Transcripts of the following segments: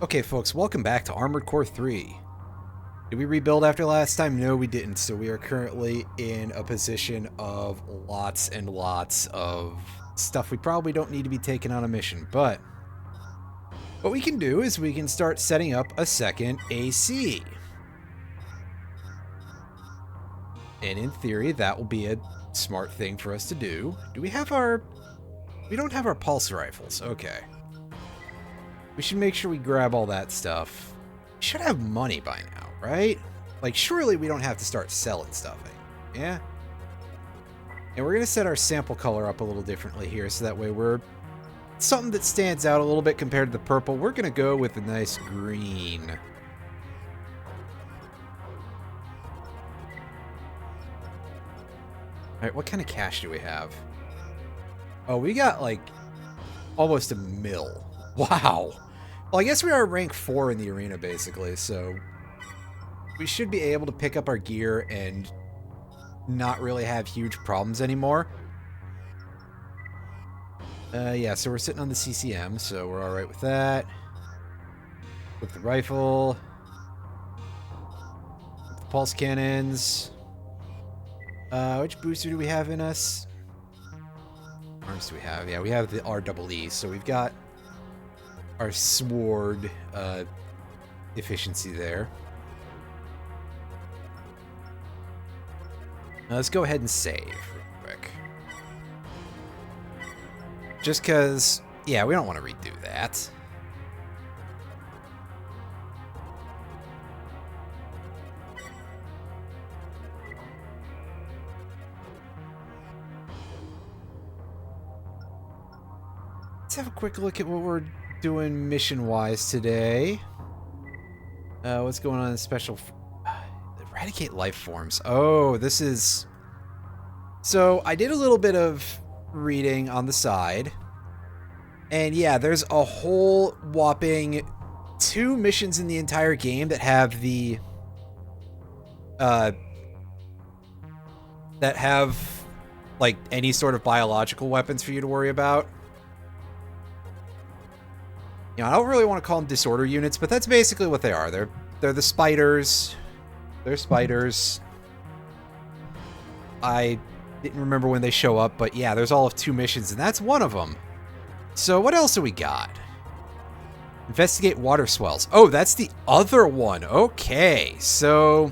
Okay, folks, welcome back to Armored Core 3. Did we rebuild after last time? No, we didn't. So we are currently in a position of lots and lots of stuff we probably don't need to be taken on a mission. But what we can do is we can start setting up a second AC. And in theory, that will be a smart thing for us to do. Do we have our... We don't have our pulse rifles. Okay. We should make sure we grab all that stuff. We should have money by now, right? Like, surely we don't have to start selling stuff. Yeah? And we're going to set our sample color up a little differently here, so that way we're something that stands out a little bit compared to the purple. We're going to go with a nice green. Alright, what kind of cash do we have? Oh, we got, like, almost $1 million. Wow. Well, I guess we are rank 4 in the arena, basically, so we should be able to pick up our gear and not really have huge problems anymore. Yeah, so we're sitting on the CCM, so we're alright with that. With the rifle. With the pulse cannons. Which booster do we have in us? Arms do we have? Yeah, we have the REE, so we've got our sword efficiency there. Now let's go ahead and save real quick. Just because, yeah, we don't want to redo that. Let's have a quick look at what we're doing mission-wise today. What's going on in special... Eradicate life forms. Oh, this is... So, I did a little bit of reading on the side. And yeah, there's a whole whopping 2 missions in the entire game that have the... that have, like, any sort of biological weapons for you to worry about. You know, I don't really want to call them disorder units, but that's basically what they are. They're the spiders. They're spiders. I didn't remember when they show up, but yeah, there's all of 2 missions, and that's one of them. So what else do we got? Investigate water swells. Oh, that's the other one. Okay, so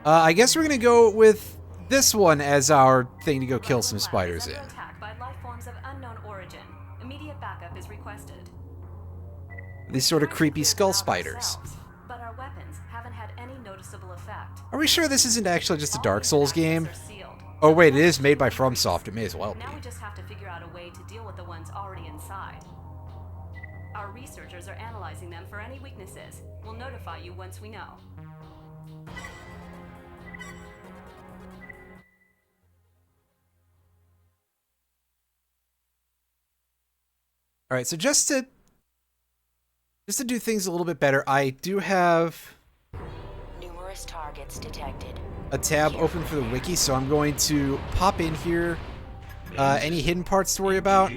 I guess we're gonna go with this one as our thing to go kill some spiders in. Attack by life forms of unknown origin. Immediate backup is requested. These sort of creepy skull spiders. But our weapons haven't had any noticeable effect. Are we sure this isn't actually just a Dark Souls game? Oh wait, it is made by FromSoft. It may as well be. Now we just have to figure out a way to deal with the ones already inside. Our researchers are analyzing them for any weaknesses. We'll notify you once we know. Alright, so just to do things a little bit better, I do have numerous targets detected. A tab open for the wiki, so I'm going to pop in here. Any hidden parts to worry about?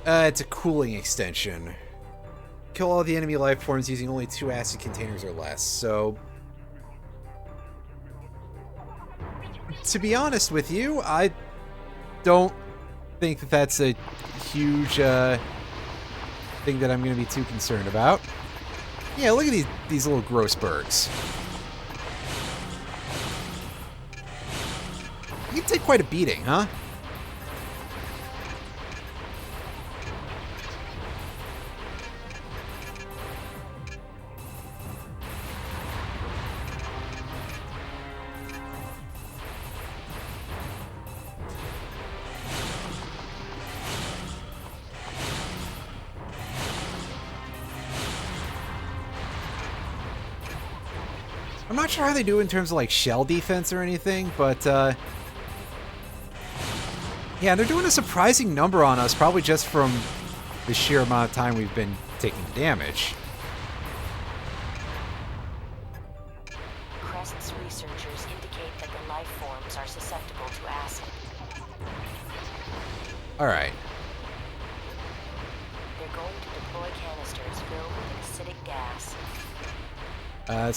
It's a cooling extension. Kill all the enemy life forms using only 2 acid containers or less. So, to be honest with you, I don't think that that's a huge thing that I'm going to be too concerned about. Yeah, look at these little gross birds. You can take quite a beating, huh? I'm not sure how they do in terms of like shell defense or anything, but yeah, they're doing a surprising number on us, probably just from the sheer amount of time we've been taking damage. Crest's researchers indicate that the life forms are susceptible to acid. Alright. They're going to acidic gas.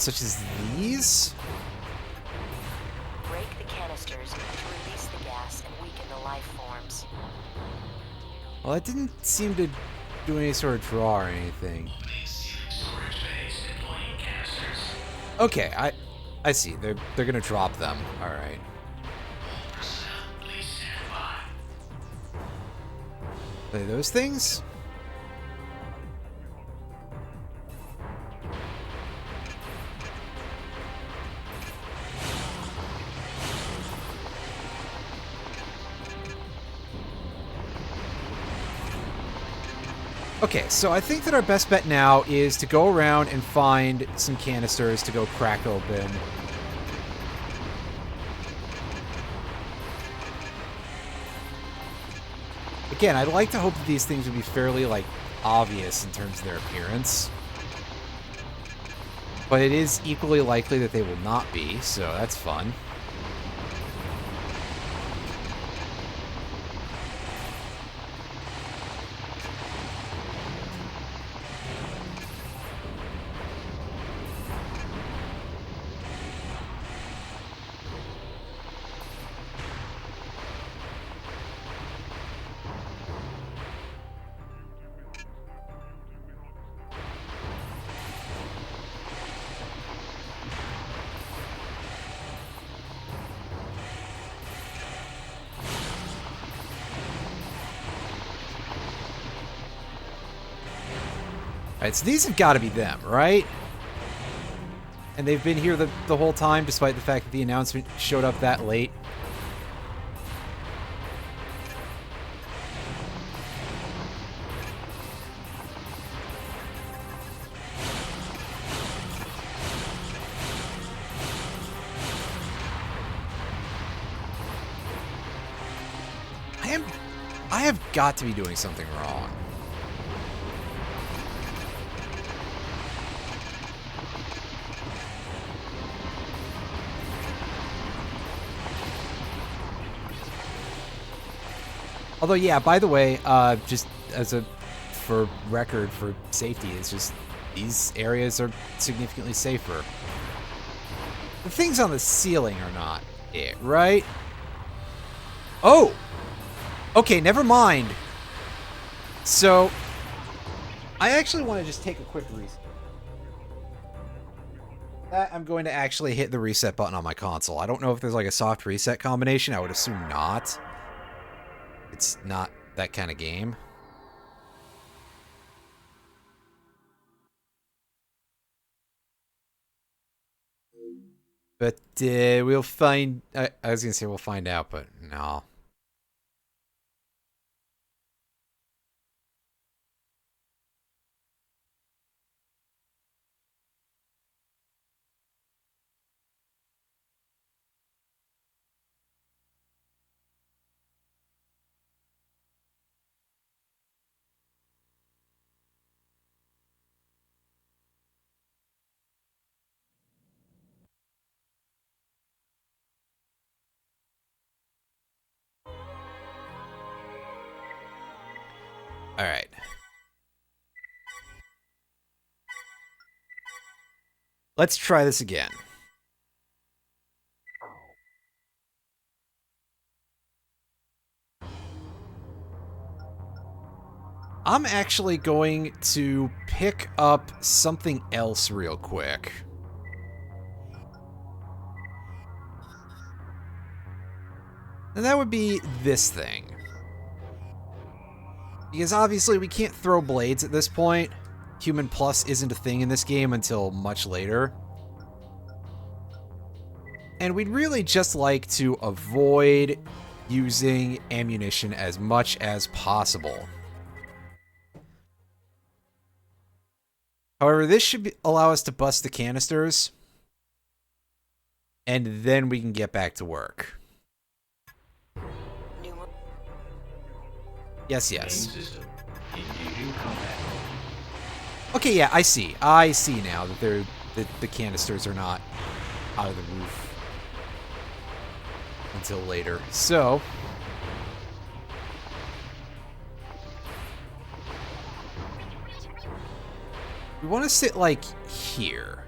Such as these? Break the canisters to release the gas and weaken the life forms. Well, that didn't seem to do any sort of draw or anything. Okay, I see. They're gonna drop them. All right. Are they those things? Okay, so I think that our best bet now is to go around and find some canisters to go crack open. Again, I'd like to hope that these things would be fairly, like, obvious in terms of their appearance. But it is equally likely that they will not be, so that's fun. Alright, so these have got to be them, right? And they've been here the whole time, despite the fact that the announcement showed up that late. I have got to be doing something wrong. Although, yeah, by the way, just as a, for record, for safety, it's just, these areas are significantly safer. The things on the ceiling are not it, right? Oh! Okay, never mind. So, I actually want to just take a quick reset. I'm going to actually hit the reset button on my console. I don't know if there's like a soft reset combination. I would assume not. It's not that kind of game. But we'll find... I was going to say we'll find out, but no. Alright. Let's try this again. I'm actually going to pick up something else real quick. And that would be this thing. Because obviously we can't throw blades at this point. Human Plus isn't a thing in this game until much later. And we'd really just like to avoid using ammunition as much as possible. However, this should allow us to bust the canisters. And then we can get back to work. Yes, yes. Okay, yeah, I see. I see now that the canisters are not out of the roof until later. So, We want to sit, like, here.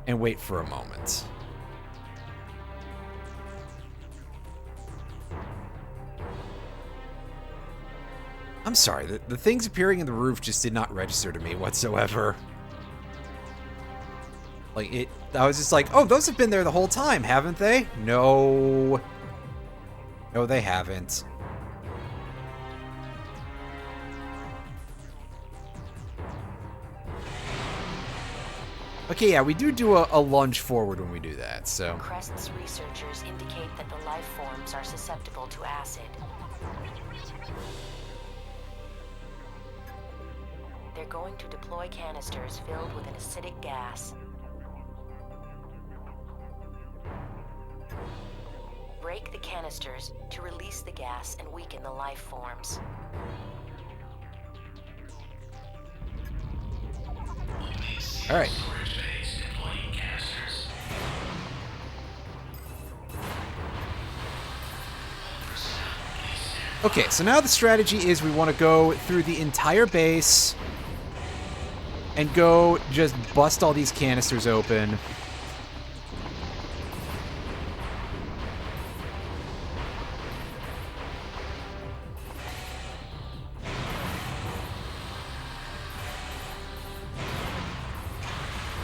And wait for a moment. I'm sorry, the things appearing in the roof just did not register to me whatsoever. Like, I was just like, oh, those have been there the whole time, haven't they? No. No, they haven't. Okay, yeah, we do a lunge forward when we do that, so. Crest's researchers indicate that the life forms are susceptible to acid. They're going to deploy canisters filled with an acidic gas. Break the canisters to release the gas and weaken the life forms. All right. Okay, so now the strategy is we want to go through the entire base and go just bust all these canisters open.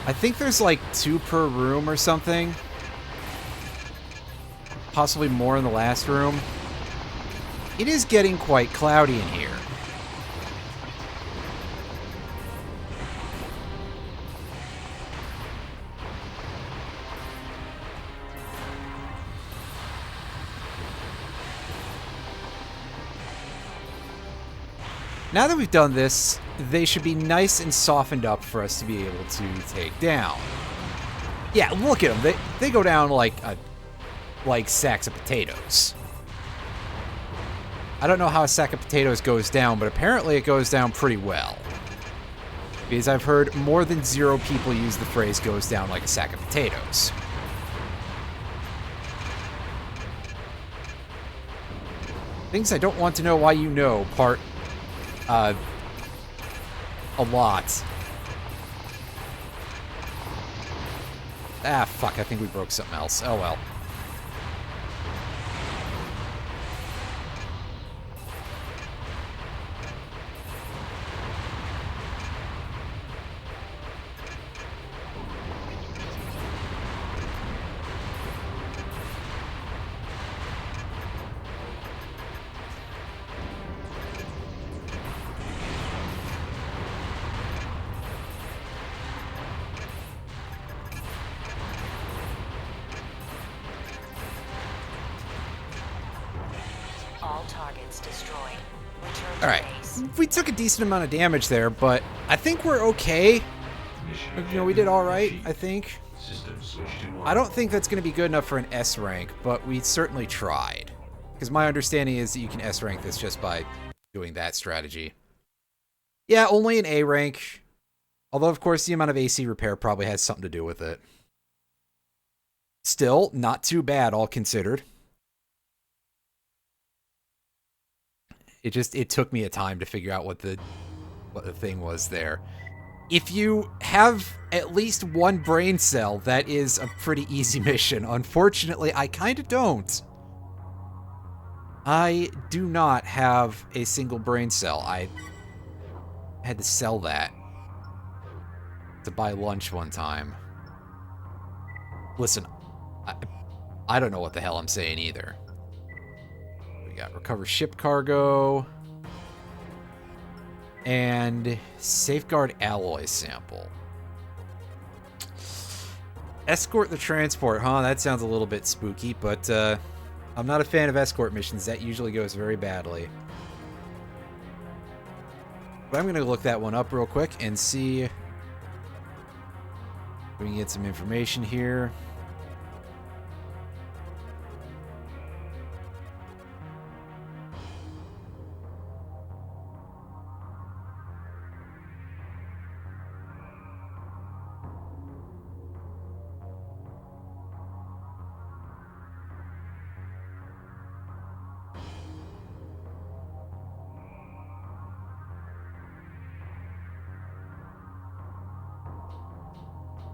I think there's like 2 per room or something. Possibly more in the last room. It is getting quite cloudy in here. Now that we've done this, they should be nice and softened up for us to be able to take down. Yeah, look at them. They go down like sacks of potatoes. I don't know how a sack of potatoes goes down, but apparently it goes down pretty well. Because I've heard more than 0 people use the phrase goes down like a sack of potatoes. Things I don't want to know why you know, part a lot. Ah, fuck, I think we broke something else. Oh well. All targets destroyed. Return to Alright, base. we took a decent amount of damage there, but I think we're okay. You know, we did alright, I think. I don't think that's going to be good enough for an S rank, but we certainly tried. Because my understanding is that you can S rank this just by doing that strategy. Yeah, only an A rank. Although, of course, the amount of AC repair probably has something to do with it. Still, not too bad, all considered. It took me a time to figure out what the thing was there. If you have at least 1 brain cell, that is a pretty easy mission. Unfortunately, I kind of don't. I do not have a single brain cell. I had to sell that to buy lunch one time. Listen, I don't know what the hell I'm saying either. We got recover ship cargo. And safeguard alloy sample. Escort the transport, huh? That sounds a little bit spooky, but I'm not a fan of escort missions. That usually goes very badly. But I'm going to look that one up real quick and see if we can get some information here.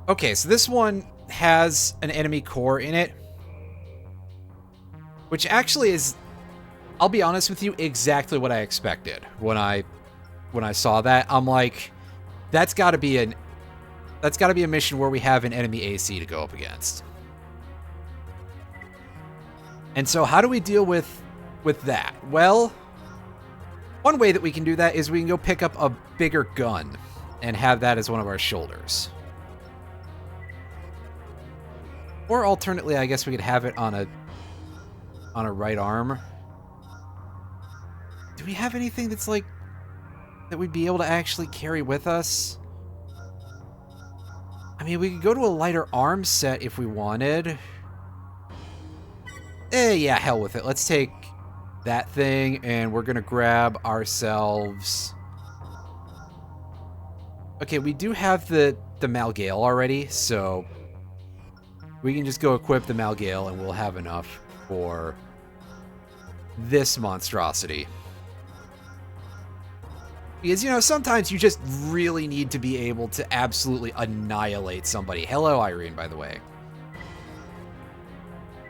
Okay, so this one has an enemy core in it, which actually is, I'll be honest with you, exactly what I expected when I saw that. I'm like, that's got to be a mission where we have an enemy AC to go up against. And so how do we deal with that? Well, one way that we can do that is we can go pick up a bigger gun and have that as one of our shoulders. Or alternately, I guess we could have it on a right arm. Do we have anything that's like that we'd be able to actually carry with us? I mean, we could go to a lighter arm set if we wanted. Yeah, hell with it. Let's take that thing, and we're gonna grab ourselves... Okay, we do have the Malgale already, so we can just go equip the Malgale, and we'll have enough for this monstrosity. Because, you know, sometimes you just really need to be able to absolutely annihilate somebody. Hello, Irene, by the way.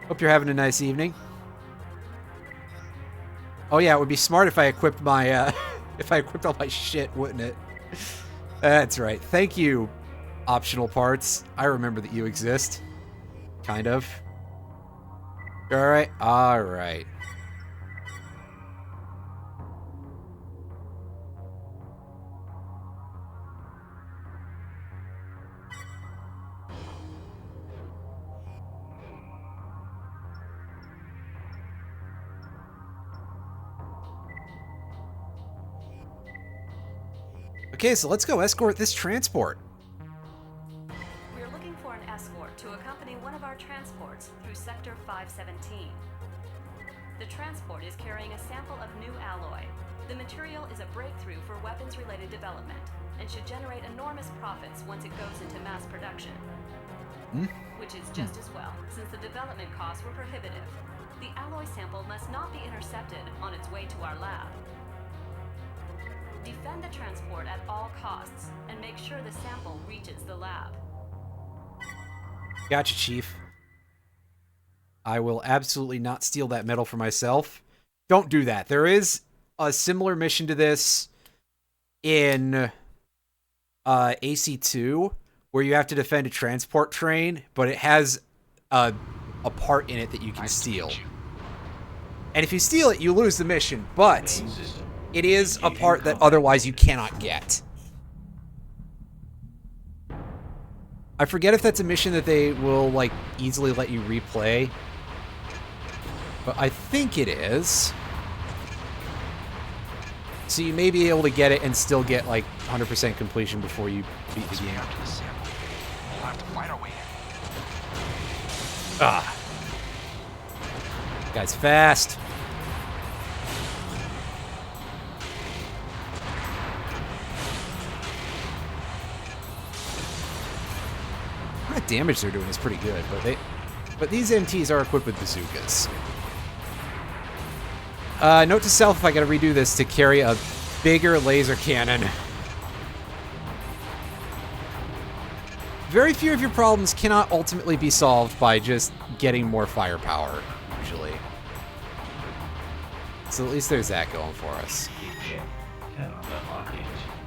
Hope you're having a nice evening. Oh yeah, it would be smart if I equipped my, if I equipped all my shit, wouldn't it? That's right. Thank you, optional parts. I remember that you exist. Kind of. Alright, alright. Okay, so let's go escort this transport. We're looking for an escort to accompany one of our transports through Sector 517. The transport is carrying a sample of new alloy. The material is a breakthrough for weapons-related development and should generate enormous profits once it goes into mass production. Which is just as well, since the development costs were prohibitive. The alloy sample must not be intercepted on its way to our lab. Defend the transport at all costs, and make sure the sample reaches the lab. Gotcha, Chief. I will absolutely not steal that medal for myself. Don't do that. There is a similar mission to this in AC2, where you have to defend a transport train, but it has a part in it that you can steal. And if you steal it, you lose the mission, but it is a part that otherwise you cannot get. I forget if that's a mission that they will, like, easily let you replay. But I think it is. So you may be able to get it and still get, like, 100% completion before you beat the game. We'll have to fight our way in. Ah. Guy's fast. The damage they're doing is pretty good, but these MTs are equipped with bazookas. Note to self, if I gotta redo this, to carry a bigger laser cannon. Very few of your problems cannot ultimately be solved by just getting more firepower, usually. So at least there's that going for us.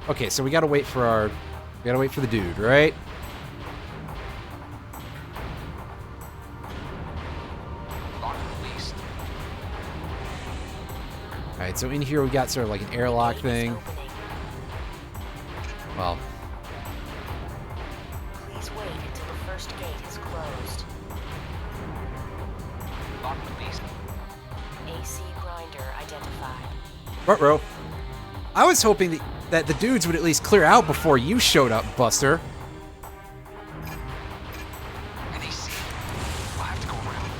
Okay, so we gotta wait for the dude, right? Alright, so in here we got sort of like an airlock thing. Well. Please wait until the first gate is closed. AC grinder identified. Ruh-roh. I was hoping that the dudes would at least clear out before you showed up, Buster. And they see. We'll have to go around.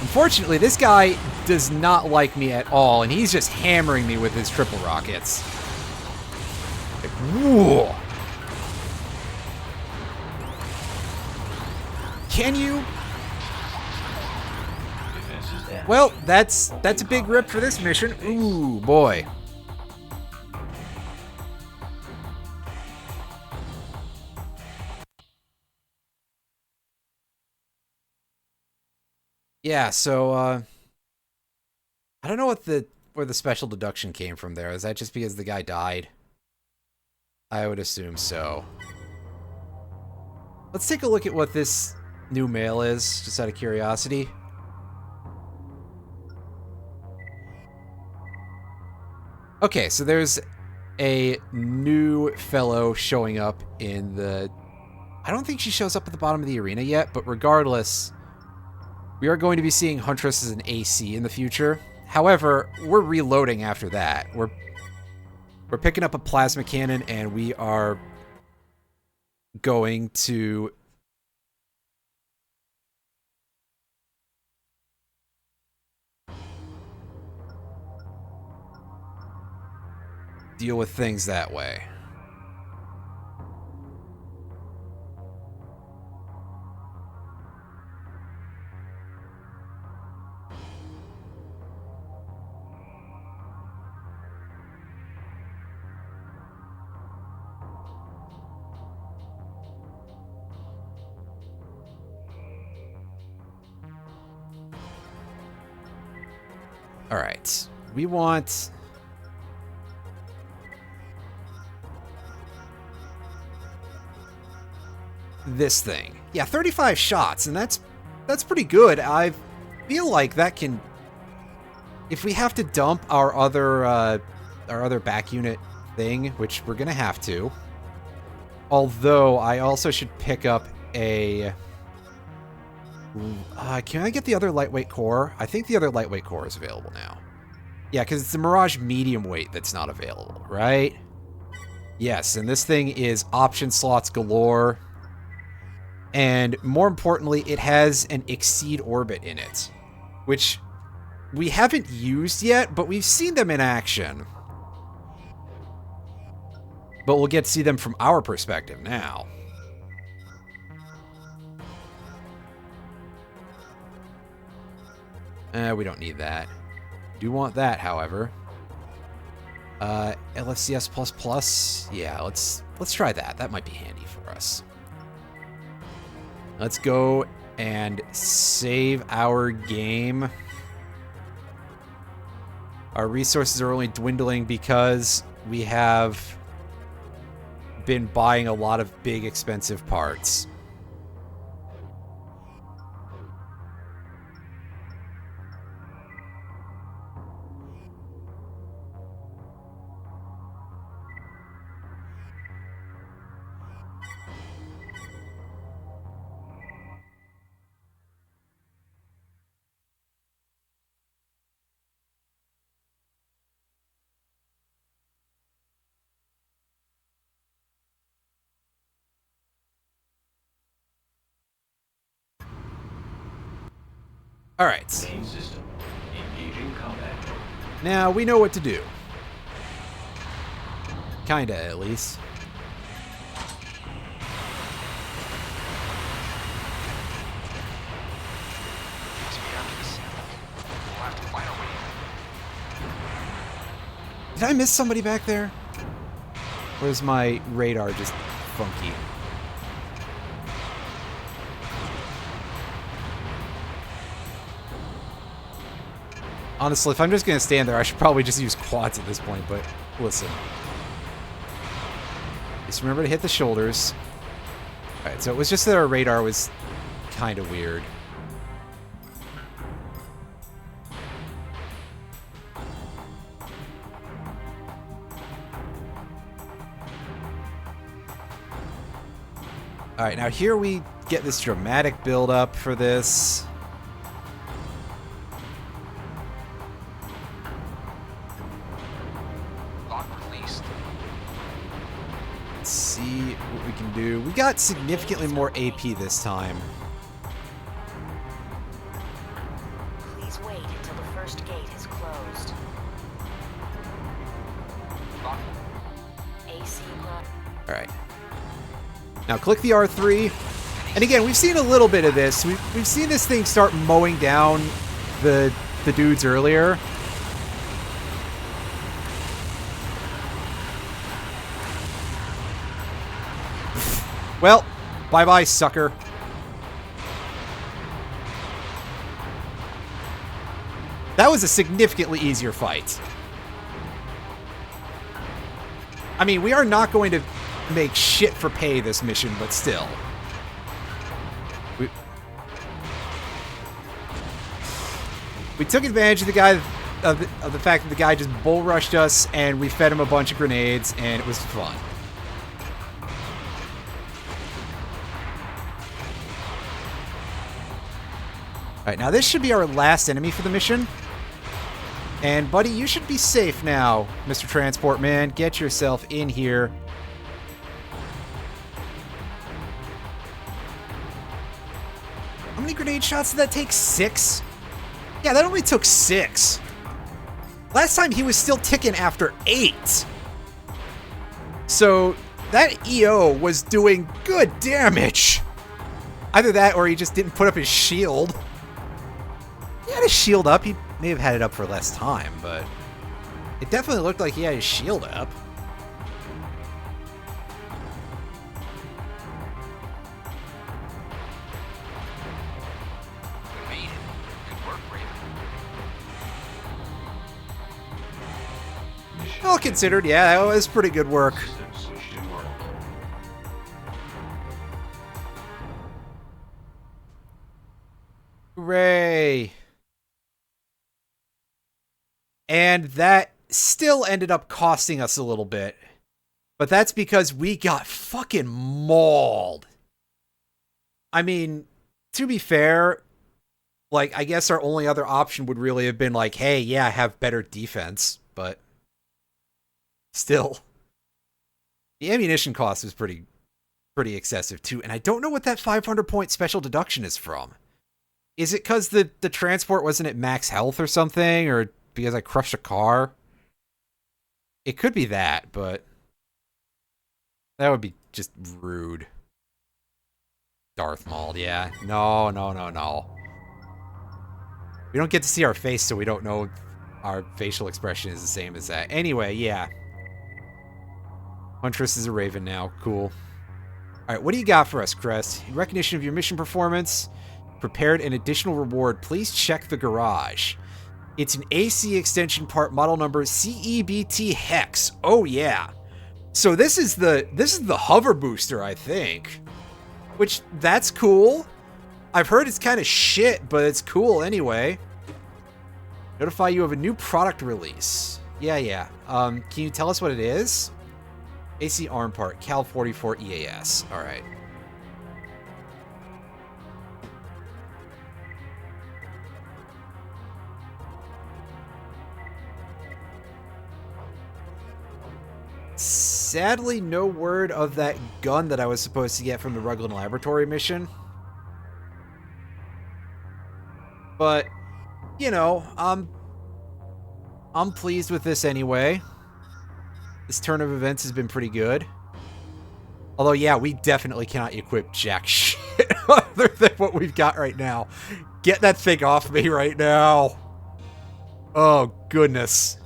Unfortunately, this guy does not like me at all, and he's just hammering me with his triple rockets. Like, whoa. Can you? Well, that's a big rip for this mission. Ooh, boy. Yeah, so I don't know where the special deduction came from there. Is that just because the guy died? I would assume so. Let's take a look at what this new mail is, just out of curiosity. Okay, so there's a new fellow showing up in the... I don't think she shows up at the bottom of the arena yet, but regardless, we are going to be seeing Huntress as an AC in the future. However, we're reloading after that. We're picking up a plasma cannon, and we are going to... deal with things that way. All right. We want... this thing. Yeah, 35 shots, and that's pretty good. I feel like that can... if we have to dump our other back unit thing, which we're gonna have to. Although, I also should pick up a... can I get the other lightweight core? I think the other lightweight core is available now. Yeah, because it's the Mirage medium weight that's not available, right? Yes, and this thing is option slots galore. And more importantly, it has an Exceed orbit in it, which we haven't used yet, but we've seen them in action. But we'll get to see them from our perspective now. We don't need that. Do want that, however. LFCS++. Yeah, let's try that. That might be handy for us. Let's go and save our game. Our resources are only dwindling because we have been buying a lot of big, expensive parts. All right. Main system. Engaging combat. Now we know what to do. Kinda, at least. Takes me down to the sample. We'll have to find a way. Did I miss somebody back there? Or is my radar just funky? Honestly, if I'm just going to stand there, I should probably just use quads at this point, but listen. Just remember to hit the shoulders. Alright, so it was just that our radar was kind of weird. Alright, now here we get this dramatic build-up for this. Let's see what we can do. We got significantly more AP this time. Please wait until the first gate is closed. AC Alright. Now click the R3. And again, we've seen a little bit of this. We've seen this thing start mowing down the dudes earlier. Well, bye-bye, sucker. That was a significantly easier fight. I mean, we are not going to make shit for pay this mission, but still. We took advantage of the guy of the fact that the guy just bull rushed us, and we fed him a bunch of grenades, and it was fun. All right, now this should be our last enemy for the mission. And buddy, you should be safe now, Mr. Transport Man. Get yourself in here. How many grenade shots did that take? 6? Yeah, that only took 6. Last time he was still ticking after 8. So that EO was doing good damage. Either that or he just didn't put up his shield. He had his shield up. He may have had it up for less time, but it definitely looked like he had his shield up. We made it. Good work, Raven. Well considered, yeah, that was pretty good work. Switch to normal. Hooray! And that still ended up costing us a little bit. But that's because we got fucking mauled. I mean, to be fair, like, I guess our only other option would really have been like, hey, yeah, have better defense, but still. The ammunition cost was pretty excessive too, and I don't know what that 500-point special deduction is from. Is it because the transport wasn't at max health or something, or because I crushed a car? It could be that, but that would be just rude. Darth Maul, yeah. No. We don't get to see our face, so we don't know our facial expression is the same as that. Anyway, yeah. Huntress is a Raven now. Cool. Alright, what do you got for us, Crest? In recognition of your mission performance, prepared an additional reward. Please check the garage. It's an AC extension part, model number CEBT Hex. Oh yeah. So this is the hover booster, I think. Which, that's cool. I've heard it's kind of shit, but it's cool anyway. Notify you of a new product release. Yeah. Can you tell us what it is? AC arm part, Cal 44 EAS. All right. Sadly, no word of that gun that I was supposed to get from the Rugland Laboratory mission. But, you know, I'm pleased with this anyway. This turn of events has been pretty good. Although, yeah, we definitely cannot equip jack shit other than what we've got right now. Get that thing off me right now. Oh, goodness.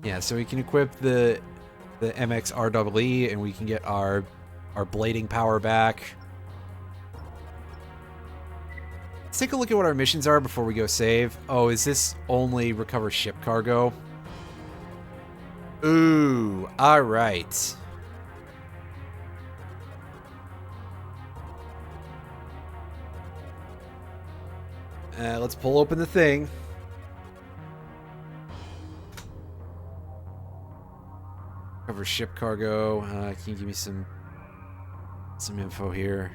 Yeah, so we can equip the MXREE, and we can get our blading power back. Let's take a look at what our missions are before we go save. Oh, is this only recover ship cargo? Ooh, alright. Let's pull open the thing. Cover ship cargo. Can you give me some info here?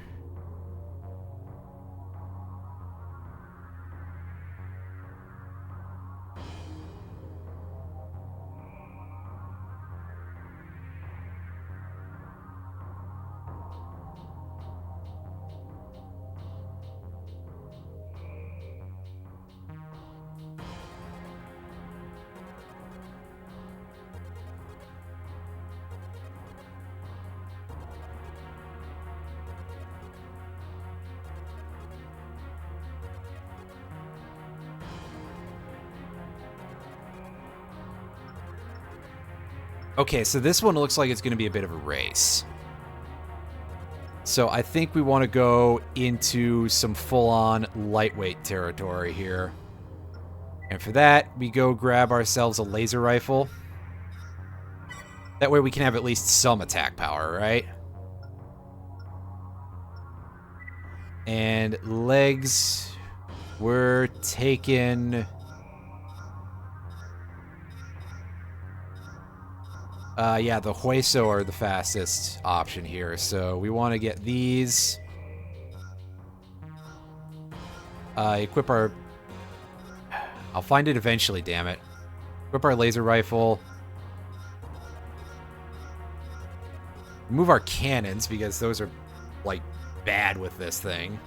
Okay, so this one looks like it's going to be a bit of a race. So I think we want to go into some full-on lightweight territory here. And for that, we go grab ourselves a laser rifle. That way we can have at least some attack power, right? And legs, we're taking... yeah, the Hueso are the fastest option here. So we want to get these. Equip our... I'll find it eventually, damn it. Equip our laser rifle. Move our cannons, because those are, like, bad with this thing.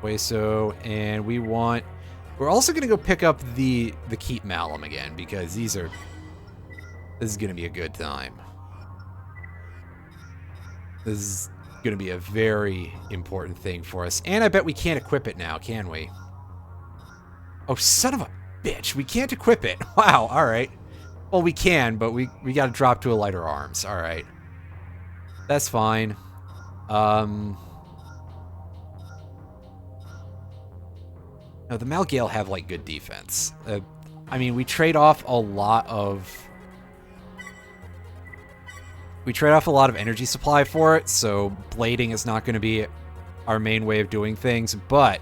Hueso, and we want... We're also going to go pick up the Keep Malum again, because these are... This is going to be a good time. This is going to be a very important thing for us. And I bet we can't equip it now, can we? Oh, son of a bitch. We can't equip it. Wow, alright. Well, we can, but we got to drop to a lighter arms. Alright. That's fine. No, the Malgale have, like, good defense. I mean, we trade off a lot of... We trade off a lot of energy supply for it, so blading is not going to be our main way of doing things, but...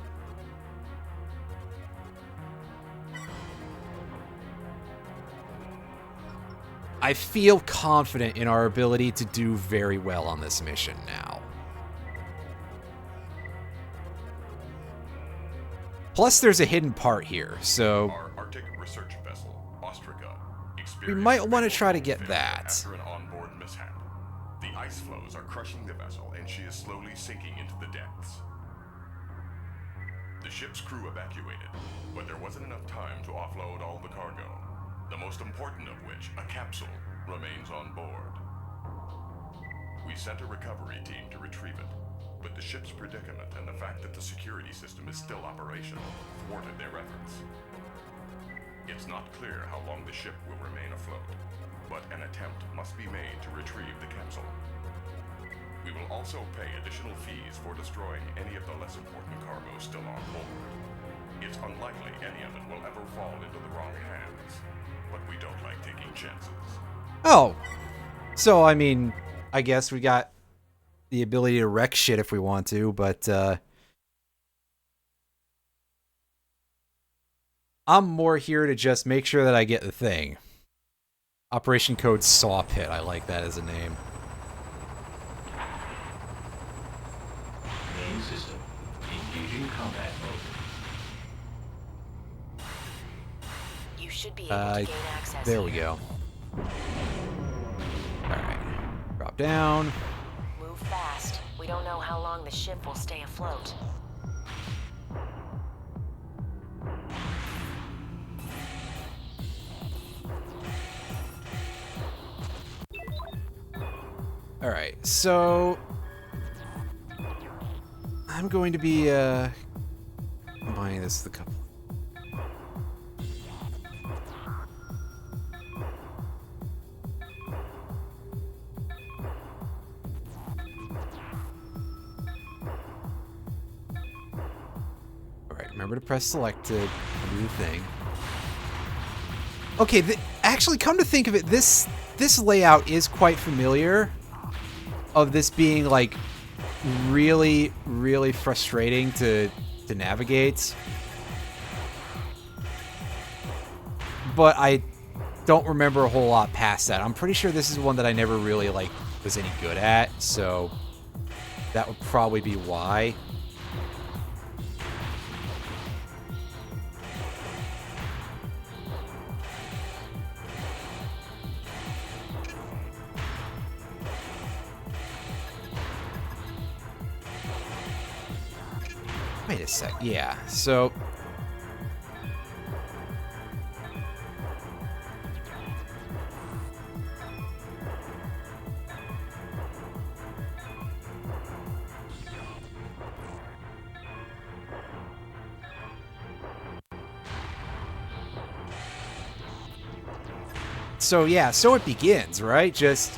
I feel confident in our ability to do very well on this mission now. Plus, there's a hidden part here, so... Our Arctic research vessel, Ostraga, we might want to try to get that. After an onboard mishap. The ice flows are crushing the vessel, and she is slowly sinking into the depths. The ship's crew evacuated, but there wasn't enough time to offload all the cargo. The most important of which, a capsule, remains on board. We sent a recovery team to retrieve it, but the ship's predicament and the fact that the security system is still operational thwarted their efforts. It's not clear how long the ship will remain afloat, but an attempt must be made to retrieve the capsule. We will also pay additional fees for destroying any of the less important cargo still on board. It's unlikely any of it will ever fall into the wrong hands, but we don't like taking chances. Oh, so I mean, I guess we got the ability to wreck shit if we want to, but I'm more here to just make sure that I get the thing. Operation Code Saw Pit, I like that as a name. Main system. Engaging combat mode. You should be able to gain access. There we here. go. Alright. Drop down. Move fast. We don't know how long the ship will stay afloat. Alright, so... I'm going to be, combining this with a couple. Alright, remember to press select to do the thing. Okay, actually, come to think of it, this layout is quite familiar. Of this being, like, really, really frustrating to navigate. But I don't remember a whole lot past that. I'm pretty sure this is one that I never really, like, was any good at, so that would probably be why. Wait a sec, yeah, so... So yeah, so it begins, right? Just...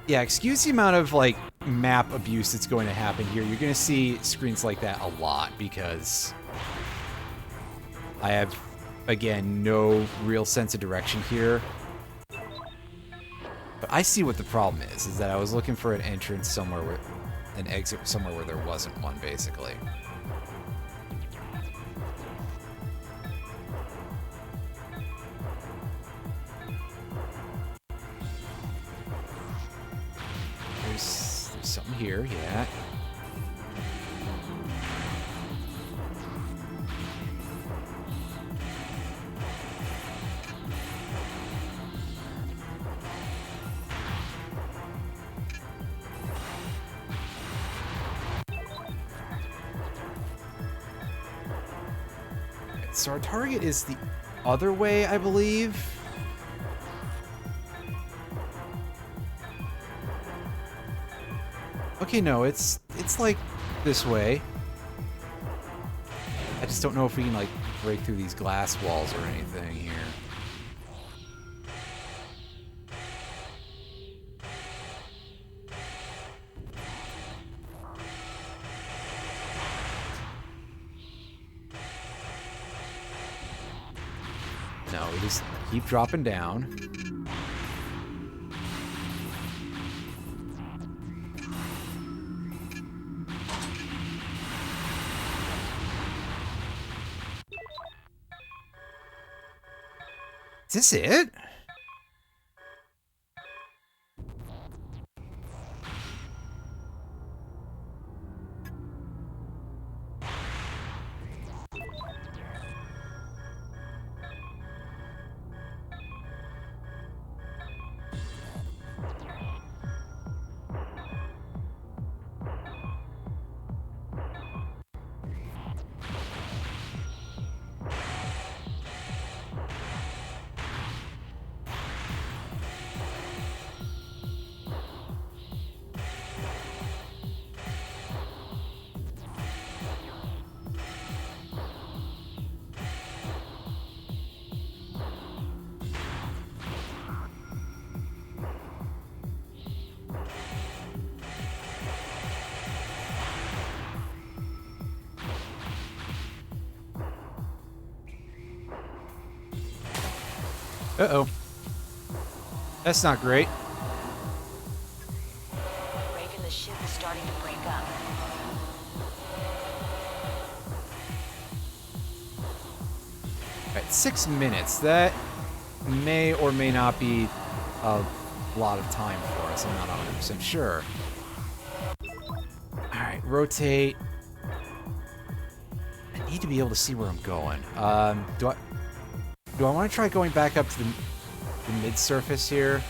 Yeah, excuse the amount of, like, map abuse that's going to happen here. You're going to see screens like that a lot because I have, again, no real sense of direction here. But I see what the problem is that I was looking for an entrance somewhere where... an exit somewhere where there wasn't one, basically. There's something here, yeah. So our target is the other way, I believe. Okay, no, it's like this way. I just don't know if we can like break through these glass walls or anything here. No, we just keep dropping down. Is this it? Uh-oh. That's not great. Raven, the ship is starting to break up. Alright, 6 minutes. That may or may not be a lot of time for us. I'm not 100% sure. Alright, rotate. I need to be able to see where I'm going. Do I want to try going back up to the mid-surface here?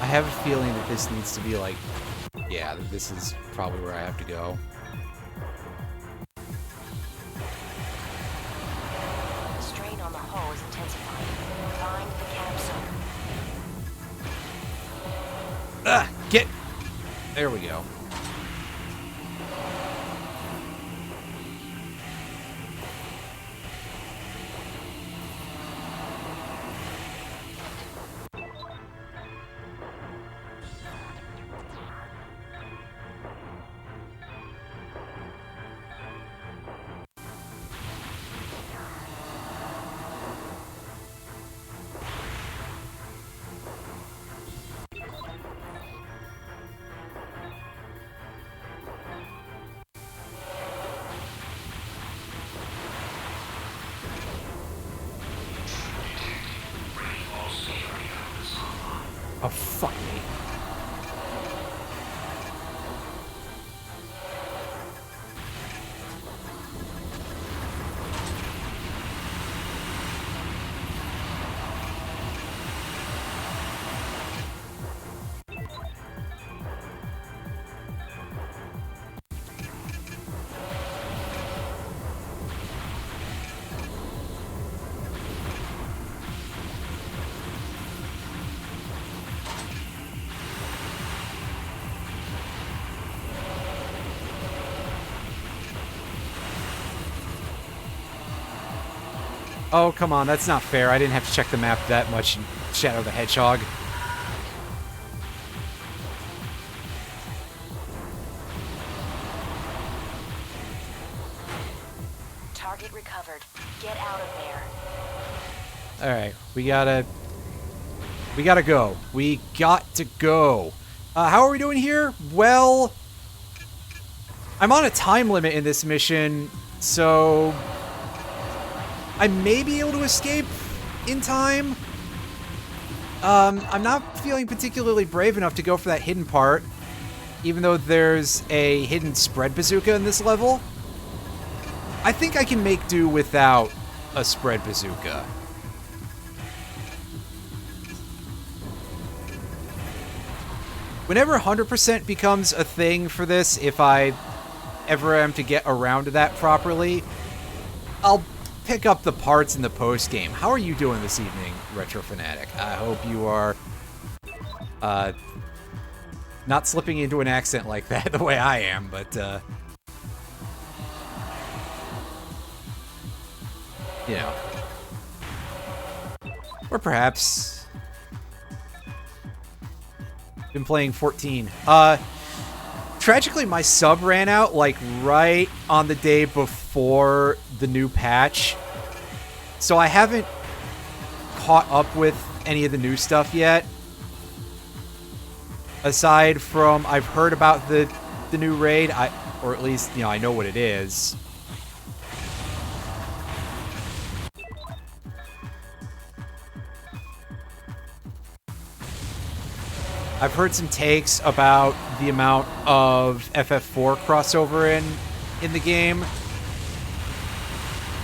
I have a feeling that this needs to be like... yeah, this is probably where I have to go. The strain on the hull is intensifying. Find the capsule. Ah! Get... there we go. Oh, fuck me. Oh, come on, that's not fair. I didn't have to check the map that much in Shadow the Hedgehog. Target recovered. Get out of there. Alright, we gotta go. We got to go. How are we doing here? Well, I'm on a time limit in this mission, so I may be able to escape in time. I'm not feeling particularly brave enough to go for that hidden part, even though there's a hidden spread bazooka in this level. I think I can make do without a spread bazooka. Whenever 100% becomes a thing for this, if I ever am to get around to that properly, I'll pick up the parts in the post-game. How are you doing this evening, Retro Fanatic? I hope you are not slipping into an accent like that the way I am, but you know. Or perhaps been playing 14. Tragically, my sub ran out, like, right on the day before the new patch. So I haven't caught up with any of the new stuff yet. Aside from, I've heard about the new raid, or at least, you know, I know what it is. I've heard some takes about the amount of FF4 crossover in the game.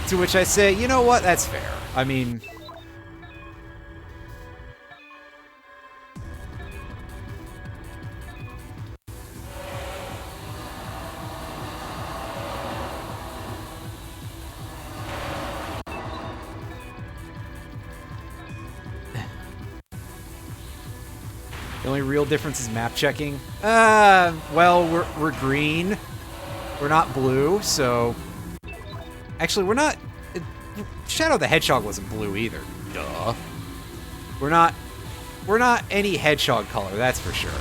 To which I say, you know what? That's fair. I mean, the only real difference is map checking. Well, we're green. We're not blue, so... Actually, we're not... Shadow the Hedgehog wasn't blue either. Duh. We're not any hedgehog color, that's for sure.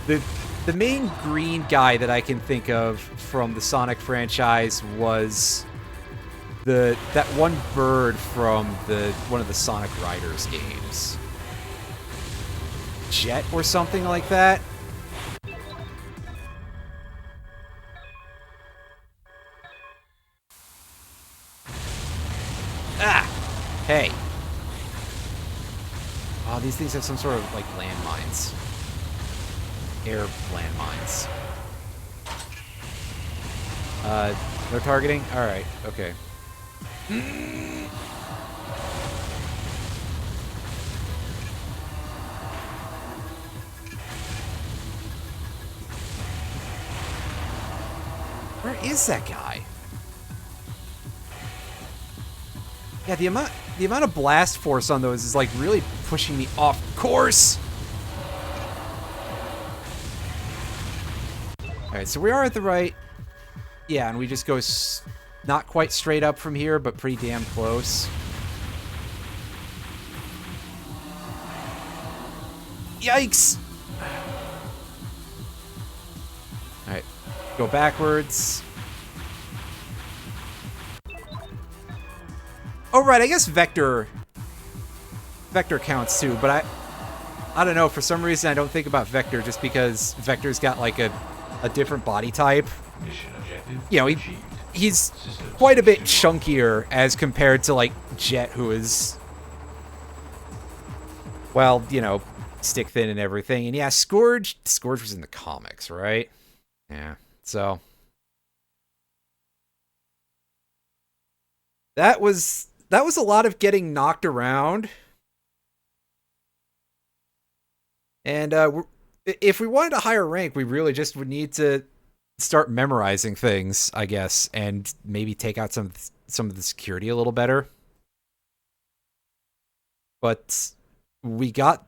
The main green guy that I can think of from the Sonic franchise was that one bird from one of the Sonic Riders games. Jet or something like that. Ah! Hey. Oh, these things have some sort of, like, landmines. Air landmines. No targeting? Alright, okay. Where is that guy? Yeah, the amount of blast force on those is like really pushing me off course. All right, so we are at the right. Yeah, and we just go not quite straight up from here, but pretty damn close. Yikes! All right, go backwards. Oh, right, I guess Vector counts too, but I don't know, for some reason I don't think about Vector just because Vector's got like a different body type. Mission objective You know, achieved. he's quite a bit chunkier as compared to like Jet, who is, well, you know, stick thin and everything. And yeah, Scourge was in the comics, right? Yeah, so that was a lot of getting knocked around. And if we wanted a higher rank, we really just would need to start memorizing things, I guess, and maybe take out some of the security a little better. But we got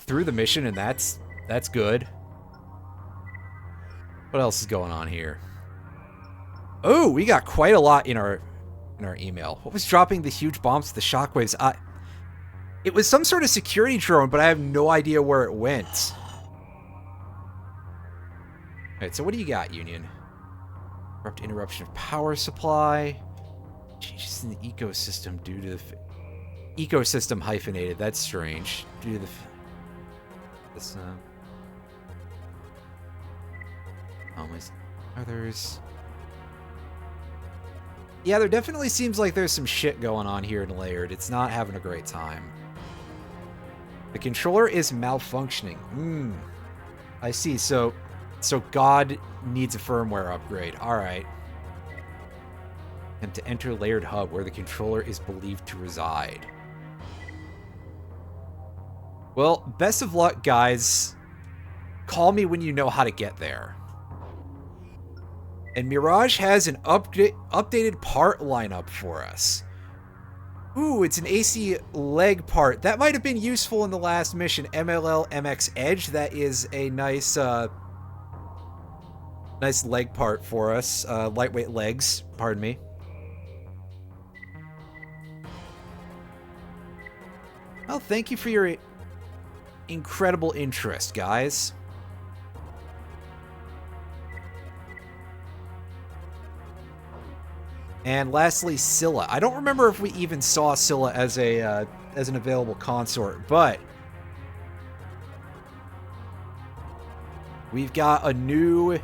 through the mission, and that's good. What else is going on here? Oh, we got quite a lot in our in our email. What was dropping the huge bombs with the shockwaves? It was some sort of security drone, but I have no idea where it went. Alright, so what do you got, Union? Abrupt interruption of power supply. Changes in the ecosystem due to the... Ecosystem hyphenated. That's strange. Due to the... This, almost others. Yeah, there definitely seems like there's some shit going on here in Layered. It's not having a great time. The controller is malfunctioning. I see. So God needs a firmware upgrade. Alright. And to enter Layered Hub, where the controller is believed to reside. Well, best of luck, guys. Call me when you know how to get there. And Mirage has an updated part lineup for us. Ooh, it's an AC leg part. That might have been useful in the last mission, MLL MX Edge. That is a nice, nice leg part for us. Lightweight legs, pardon me. Well, thank you for your incredible interest, guys. And lastly, Scylla. I don't remember if we even saw Scylla as a as an available consort, but we've got a new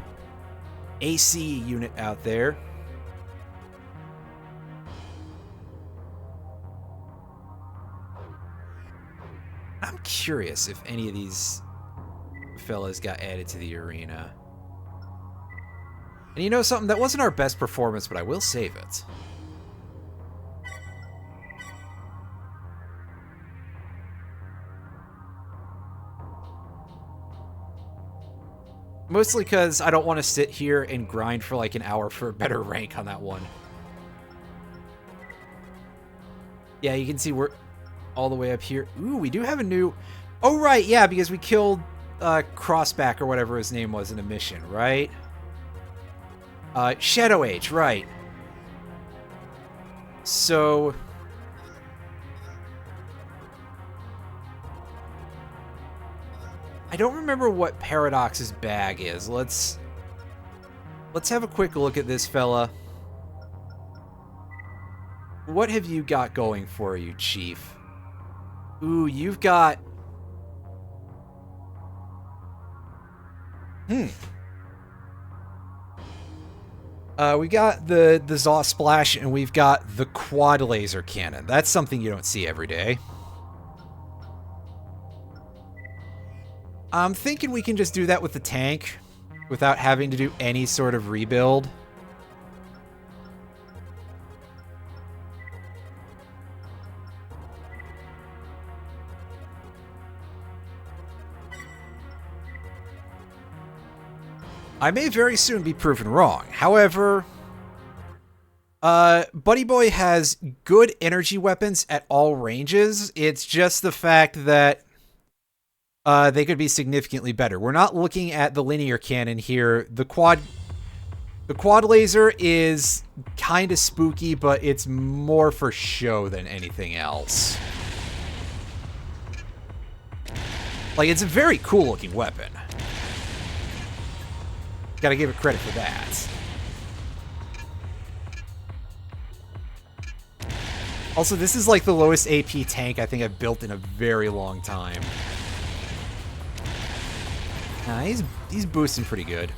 AC unit out there. I'm curious if any of these fellas got added to the arena. And you know something? That wasn't our best performance, but I will save it. Mostly because I don't want to sit here and grind for like an hour for a better rank on that one. Yeah, you can see we're all the way up here. Ooh, we do have a new... Oh, right, yeah, because we killed Crossback or whatever his name was in a mission, right? Shadow Age, right. So... I don't remember what Paradox's bag is. Let's have a quick look at this fella. What have you got going for you, Chief? Ooh, you've got... We got the Zaw Splash, and we've got the Quad Laser Cannon. That's something you don't see every day. I'm thinking we can just do that with the tank without having to do any sort of rebuild. I may very soon be proven wrong. However, Buddy Boy has good energy weapons at all ranges. It's just the fact that they could be significantly better. We're not looking at the linear cannon here. The quad laser is kind of spooky, but it's more for show than anything else. Like, it's a very cool looking weapon. Gotta give it credit for that. Also, this is like the lowest AP tank I think I've built in a very long time. Nah, he's boosting pretty good.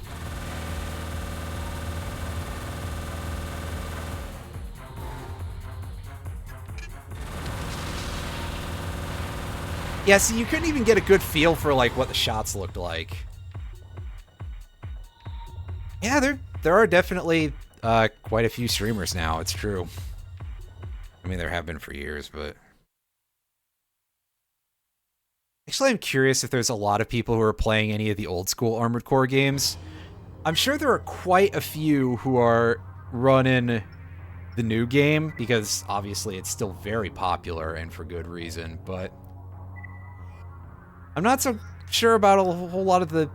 Yeah, see, you couldn't even get a good feel for like what the shots looked like. Yeah, there are definitely quite a few streamers now, it's true. I mean, there have been for years, but... Actually, I'm curious if there's a lot of people who are playing any of the old school Armored Core games. I'm sure there are quite a few who are running the new game, because obviously it's still very popular, and for good reason, but... I'm not so sure about a whole lot of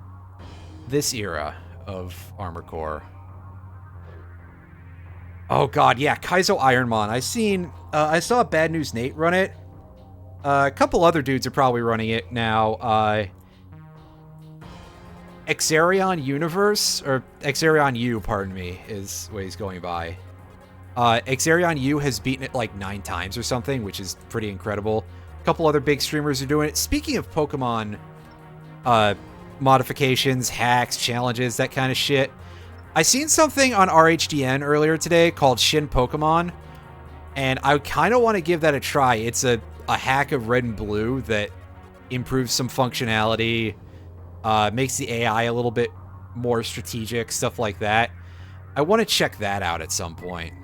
this era of Armored Core. Oh god, yeah, Kaizo Ironmon. I saw Bad News Nate run it. A couple other dudes are probably running it now. Exarion Universe, or Exarion U, pardon me, is what he's going by. Exarion U has beaten it like 9 times or something, which is pretty incredible. A couple other big streamers are doing it. Speaking of Pokemon modifications, hacks, challenges, that kind of shit, I seen something on RHDN earlier today called Shin Pokemon, and I kind of want to give that a try. It's a hack of Red and Blue that improves some functionality, makes the AI a little bit more strategic, stuff like that. I want to check that out at some point.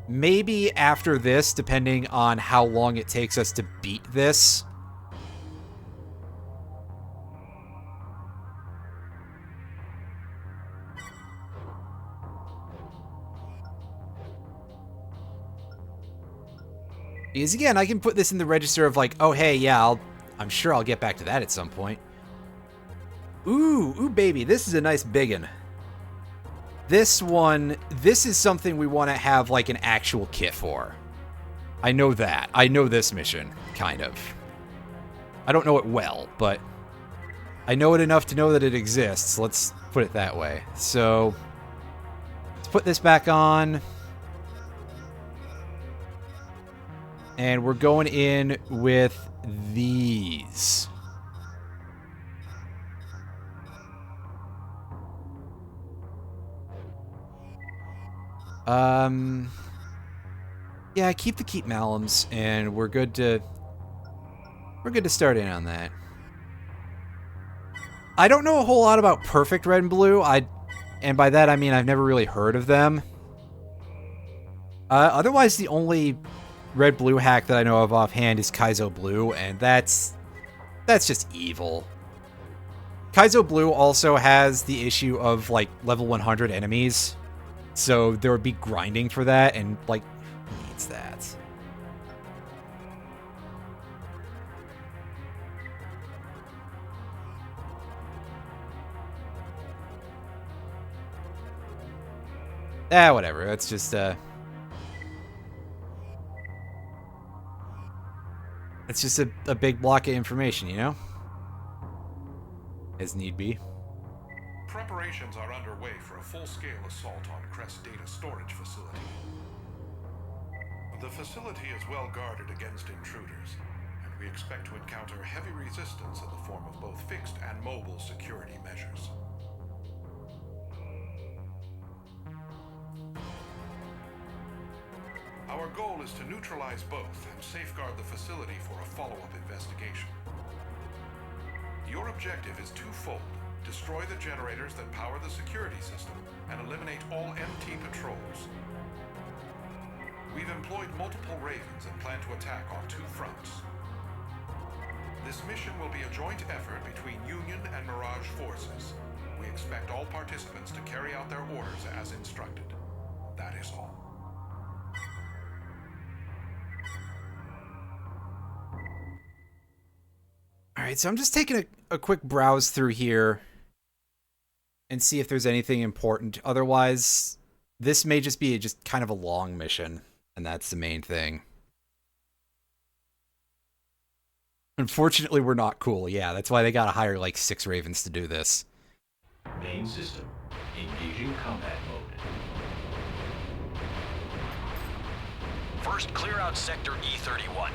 Maybe after this, depending on how long it takes us to beat this. Because again, I can put this in the register of like, oh hey, yeah, I'm sure I'll get back to that at some point. Ooh, baby, this is a nice biggin. This is something we want to have like an actual kit for. I know that. I know this mission, kind of. I don't know it well, but I know it enough to know that it exists. Let's put it that way. So, let's put this back on. And we're going in with these. Yeah, keep the Keep Malums, and we're good to start in on that. I don't know a whole lot about Perfect Red and Blue. And by that I mean I've never really heard of them. Otherwise, the only Red Blue hack that I know of offhand is Kaizo Blue, and that's just evil. Kaizo Blue also has the issue of like level 100 enemies, so there would be grinding for that, and like, who needs that? Whatever. That's just it's just a big block of information, you know? As need be. Preparations are underway for a full-scale assault on Crest Data Storage Facility. The facility is well guarded against intruders, and we expect to encounter heavy resistance in the form of both fixed and mobile security measures. Our goal is to neutralize both and safeguard the facility for a follow-up investigation. Your objective is twofold: destroy the generators that power the security system and eliminate all MT patrols. We've employed multiple Ravens and plan to attack on 2 fronts. This mission will be a joint effort between Union and Mirage forces. We expect all participants to carry out their orders as instructed. That is all. Alright, so I'm just taking a quick browse through here and see if there's anything important. Otherwise, this may just be just kind of a long mission, and that's the main thing. Unfortunately, we're not cool. Yeah, that's why they gotta hire like 6 Ravens to do this. Main system. Engaging combat mode. First, clear out Sector E31.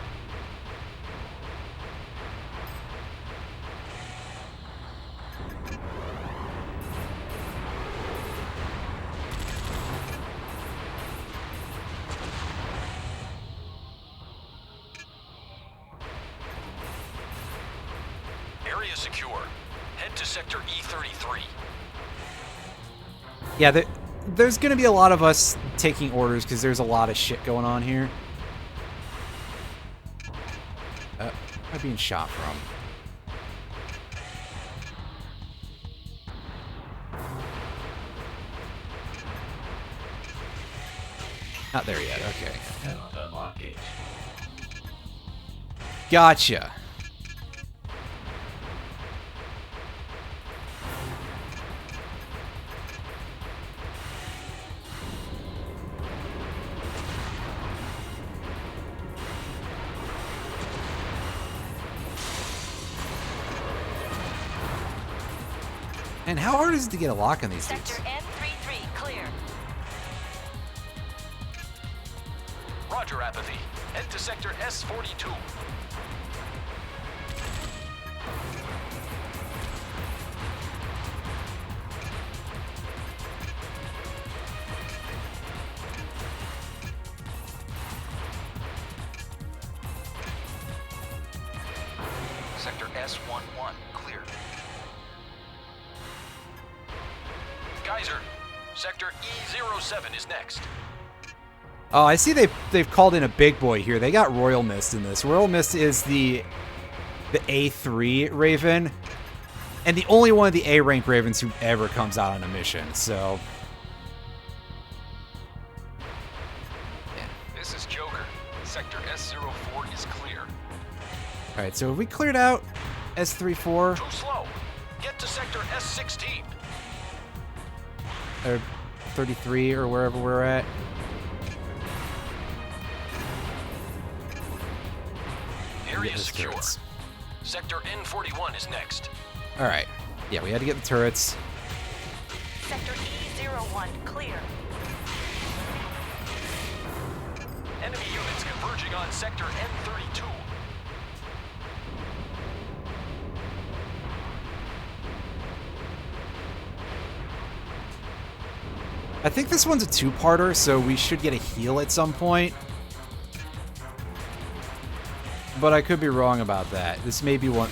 Area secure. Head to Sector E33. Yeah, there's gonna be a lot of us taking orders because there's a lot of shit going on here. Where am I being shot from? Not there yet, okay. Cannot unlock gate. Gotcha. And how hard is it to get a lock on these dudes? Sector N33 clear. Roger, Apathy. Head to Sector S42. Sector S11 clear. Geyser, Sector E07 is next. Oh, I see they've called in a big boy here. They got Royal Mist in this. Royal Mist is the A3 Raven, and the only one of the A rank Ravens who ever comes out on a mission. So, This is Joker. Sector S04 is clear. all right. So have we cleared out S34 Too slow. Get to Sector S16. or 33 or wherever we're at? Area Get those secure. turrets. Sector N41 is next. All right. Yeah, we had to get the turrets. Sector E01 clear. Enemy units converging on Sector N32. I think this one's a two-parter, so we should get a heal at some point. But I could be wrong about that. This may be one.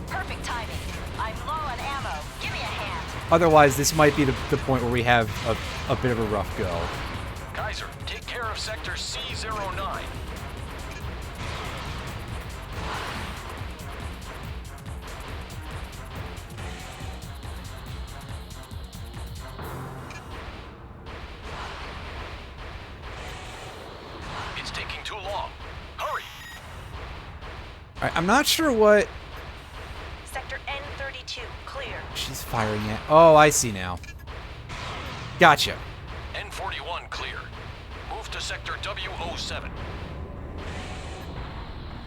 Perfect timing. I'm low on ammo. Give me a hand. Otherwise, this might be the point where we have a bit of a rough go. Geyser, take care of Sector C09. It's taking too long. Hurry! All right, I'm not sure what Sector N32 clear. she's firing at. Oh, I see now. Gotcha. N41 clear. Move to Sector W07.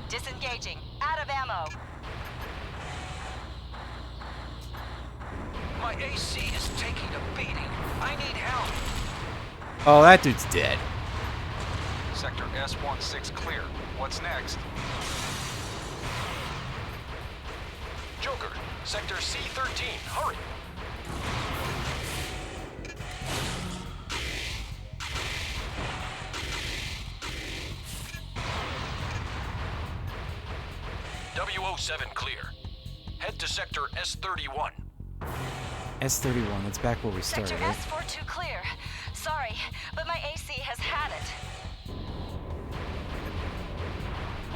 Disengaging. Out of ammo. My AC is taking a beating. I need help. Oh, that dude's dead. Sector S16 clear. What's next? Joker, Sector C13, hurry! W07 clear. Head to Sector S31. S31, that's back where we Sector started. S42 clear. Sorry, but my AC has had it.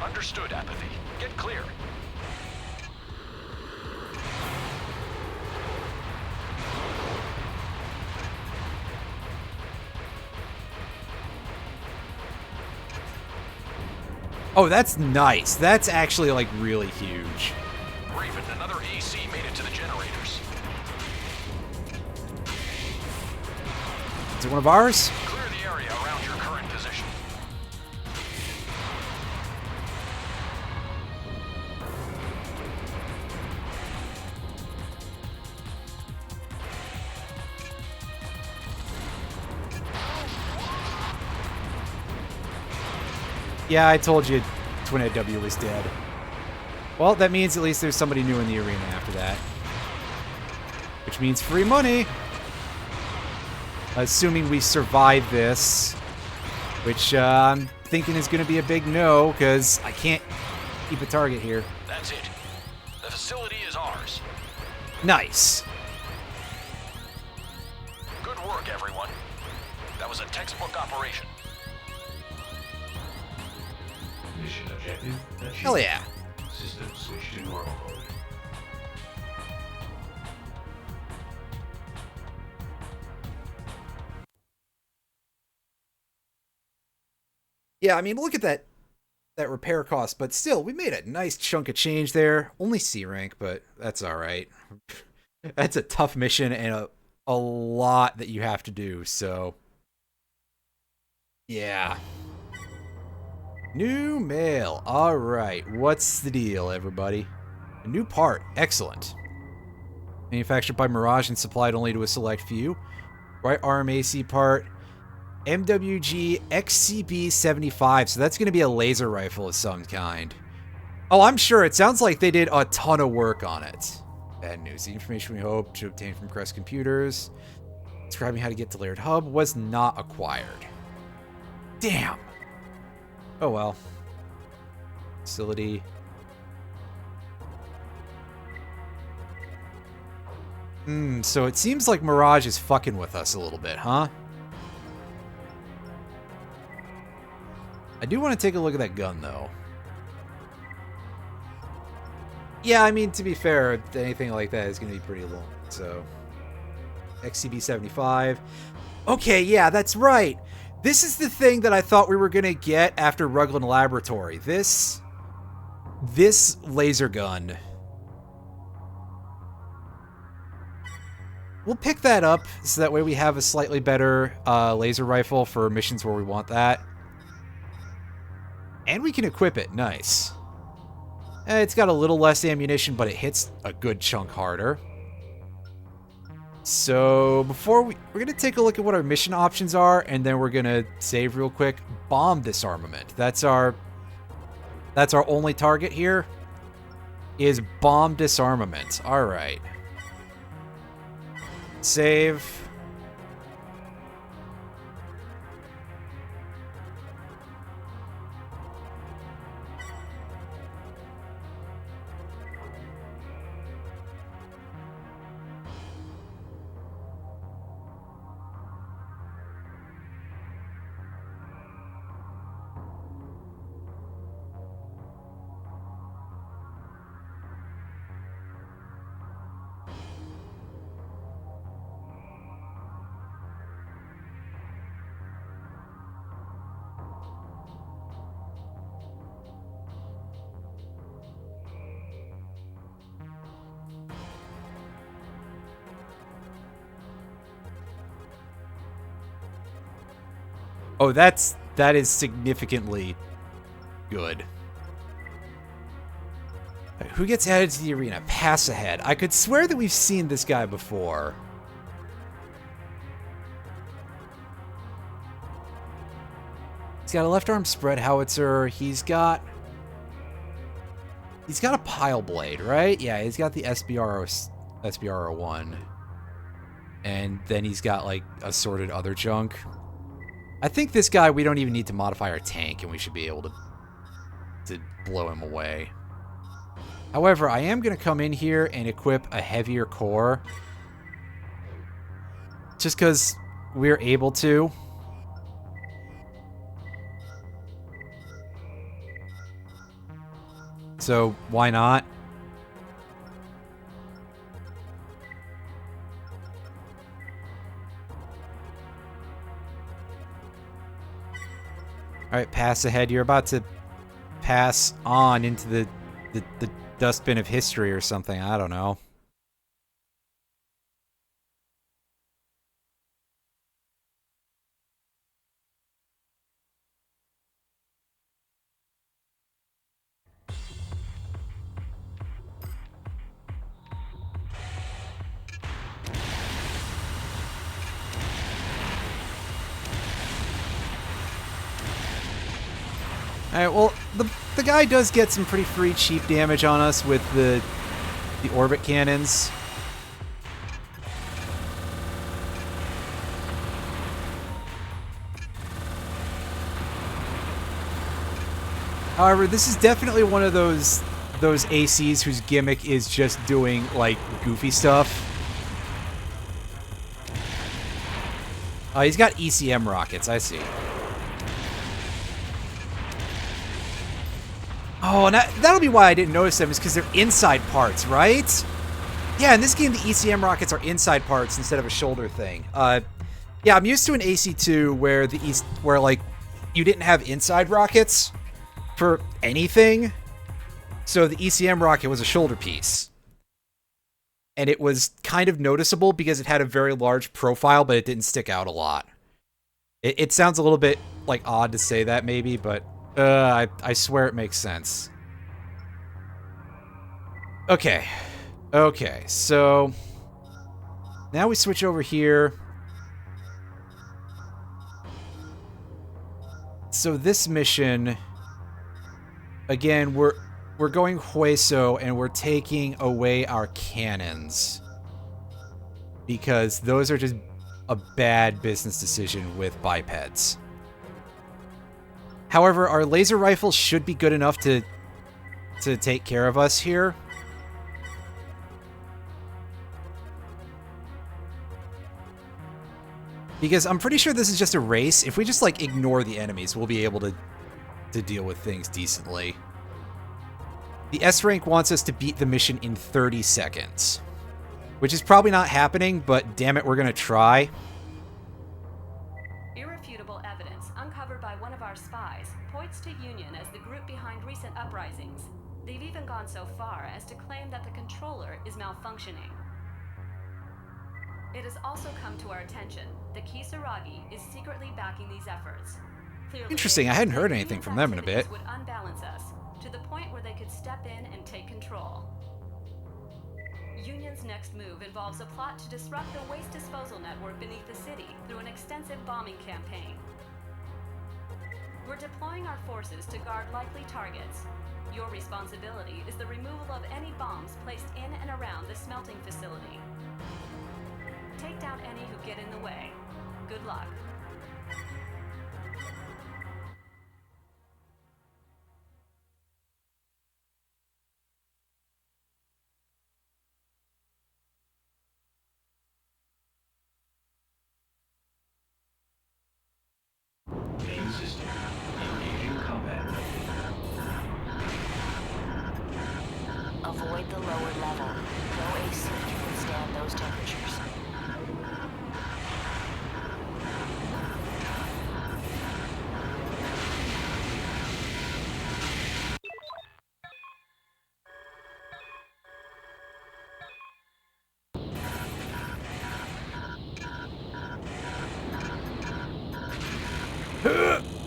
Understood, Apathy. Get clear. Oh, that's nice. That's actually, like, really huge. Raven, another AC made it to the generators. Is it one of ours? Clear the area around your current position. Yeah, I told you Twin W was dead. Well, that means at least there's somebody new in the arena after that. Which means free money. Assuming we survive this. Which I'm thinking is going to be a big no, because I can't keep a target here. That's it. The facility is ours. Nice. Good work, everyone. That was a textbook operation. Mission objective achieved. Hell yeah. System switch to normal mode. Yeah, I mean, look at that repair cost, but still, we made a nice chunk of change there. Only C rank, but that's all right. That's a tough mission and a lot that you have to do, so yeah. New mail. All right, what's the deal, everybody? A new part. Excellent. Manufactured by Mirage and supplied only to a select few. Right arm AC part. MWG XCB-75. So that's going to be a laser rifle of some kind. Oh, I'm sure. It sounds like they did a ton of work on it. Bad news. The information we hope to obtain from Crest Computers describing how to get to Layered Hub was not acquired. Damn. Oh well. Facility. So it seems like Mirage is fucking with us a little bit, huh? I do want to take a look at that gun, though. Yeah, I mean, to be fair, anything like that is going to be pretty long, so... XCB-75. Okay, yeah, that's right! This is the thing that I thought we were going to get after Rugland Laboratory. This laser gun... We'll pick that up, so that way we have a slightly better laser rifle for missions where we want that. And we can equip it. Nice. It's got a little less ammunition, but it hits a good chunk harder. So, before we're going to take a look at what our mission options are, and then we're going to save real quick. Bomb disarmament. That's our only target here, is bomb disarmament. Alright. Save. Oh, that is significantly good. Who gets added to the arena? Pass ahead. I could swear that we've seen this guy before. He's got a left arm spread howitzer. He's got a pile blade, right? Yeah, he's got the SBR-01. And then he's got like assorted other junk. I think this guy, we don't even need to modify our tank, and we should be able to blow him away. However, I am going to come in here and equip a heavier core. Just because we're able to. So, why not? Alright, pass ahead. You're about to pass on into the dustbin of history or something. I don't know. Alright, well, the guy does get some pretty free cheap damage on us with the orbit cannons. However, this is definitely one of those ACs whose gimmick is just doing, like, goofy stuff. He's got ECM rockets, I see. Oh, and that'll be why I didn't notice them, is because they're inside parts, right? Yeah, in this game, the ECM rockets are inside parts instead of a shoulder thing. Yeah, I'm used to an AC2 where like you didn't have inside rockets for anything, so the ECM rocket was a shoulder piece, and it was kind of noticeable because it had a very large profile, but it didn't stick out a lot. It sounds a little bit like odd to say that, maybe, but. I swear it makes sense. Okay. Okay, so... Now we switch over here. So this mission, again, we're going Hueso and we're taking away our cannons because those are just a bad business decision with bipeds. However, our laser rifles should be good enough to take care of us here. Because I'm pretty sure this is just a race. If we just, like, ignore the enemies, we'll be able to deal with things decently. The S rank wants us to beat the mission in 30 seconds. Which is probably not happening, but damn it, we're gonna try. Irrefutable evidence uncovered by one of our spies points to Union as the group behind recent uprisings. They've even gone so far as to claim that the controller is malfunctioning. It has also come to our attention that Kisaragi is secretly backing these efforts. Clearly, Interesting, I hadn't heard anything from them in a bit. Would unbalance us to the point where they could step in and take control. Union's next move involves a plot to disrupt the waste disposal network beneath the city through an extensive bombing campaign. We're deploying our forces to guard likely targets. Your responsibility is the removal of any bombs placed in and around the smelting facility. Take down any who get in the way. Good luck. Main system. Engaging combat mode. Avoid the lower level. No AC can withstand those temperatures.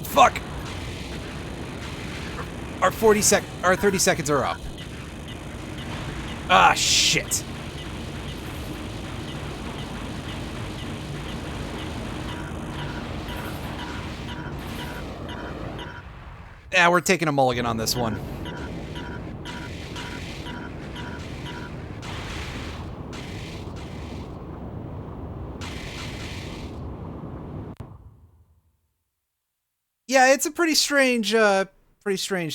Fuck! Our 30 seconds are up. Ah, shit. Yeah, we're taking a mulligan on this one. Yeah, it's a pretty strange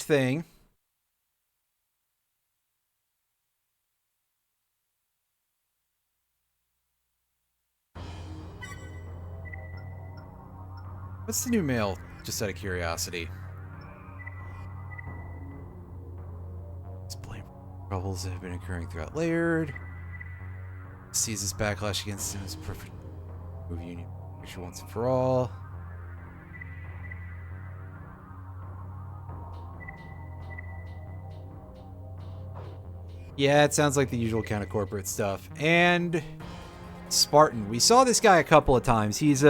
thing. What's the new mail? Just out of curiosity. Explain troubles that have been occurring throughout Layered. Sees this backlash against him as perfect. Move Union picture once and for all. Yeah, it sounds like the usual kind of corporate stuff. And Spartan. We saw this guy a couple of times. He's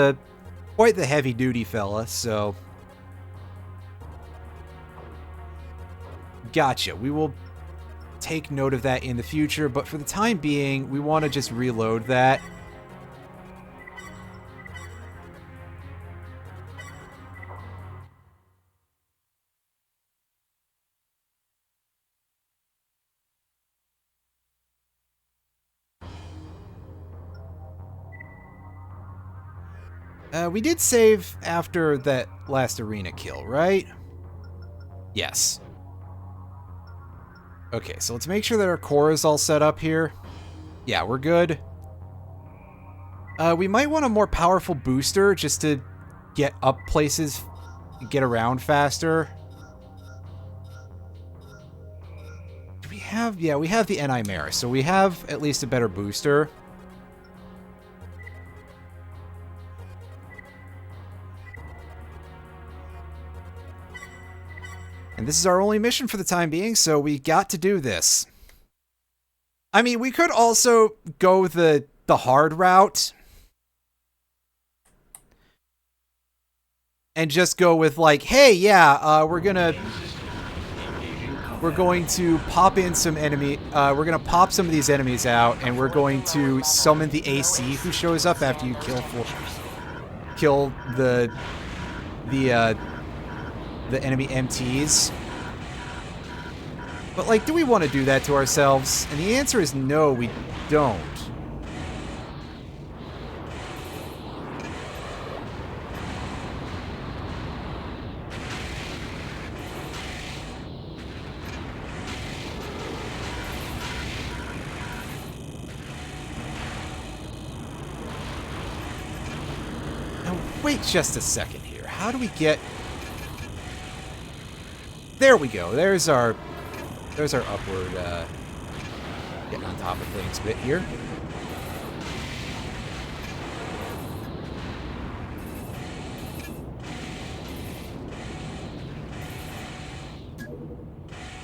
quite the heavy-duty fella, so... Gotcha. We will take note of that in the future, but for the time being, we want to just reload that. We did save after that last arena kill, right? Yes. Okay, so let's make sure that our core is all set up here. Yeah, we're good. We might want a more powerful booster just to get up places, get around faster. Do we have... Yeah, we have the NI Mare, so we have at least a better booster. And this is our only mission for the time being, so we got to do this. I mean, we could also go the hard route. And just go with like, hey, yeah, we're gonna... we're going to pop in some enemy. We're gonna pop some of these enemies out, and we're going to summon the AC who shows up after you kill the enemy MTs. But like, do we want to do that to ourselves? And the answer is no, we don't. Wait just a second here. How do we get... There we go. There's our upward, getting on top of things a bit here.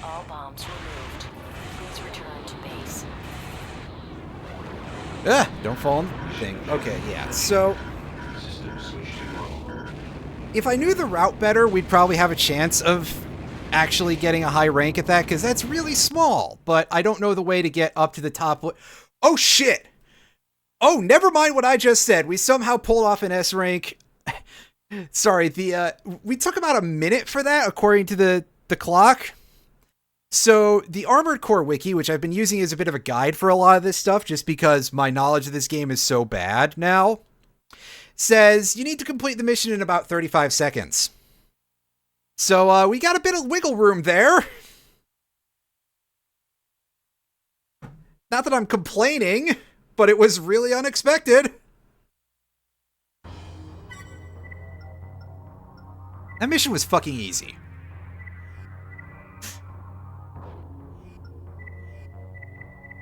All bombs removed. Please return to base. Ah, don't fall in the thing. Okay, yeah. So, System switch to go. if I knew the route better, we'd probably have a chance of actually getting a high rank at that, because that's really small. But I don't know the way to get up to the top. Oh, shit! Oh, never mind what I just said. We somehow pulled off an S rank. Sorry, we took about a minute for that, according to the clock. So, the Armored Core Wiki, which I've been using as a bit of a guide for a lot of this stuff, just because my knowledge of this game is so bad now, says you need to complete the mission in about 35 seconds. So, we got a bit of wiggle room there. Not that I'm complaining, but it was really unexpected. That mission was fucking easy.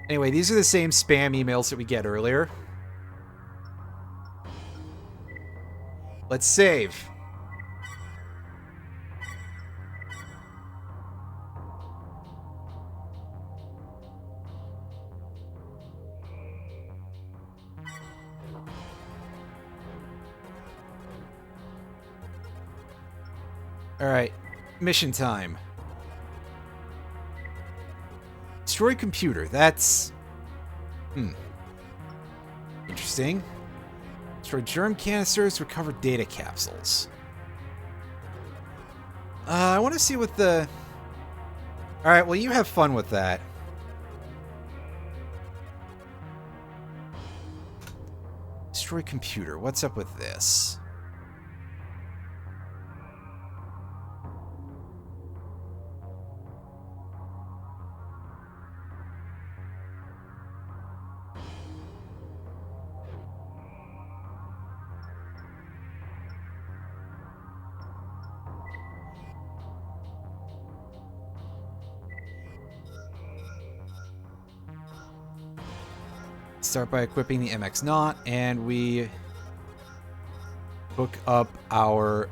Anyway, these are the same spam emails that we get earlier. Let's save. Alright, mission time. Destroy computer, that's... Interesting. Destroy germ canisters, recover data capsules. I want to see what the... Alright, well, you have fun with that. Destroy computer, what's up with this? Start by equipping the MX Knot, and we hook up our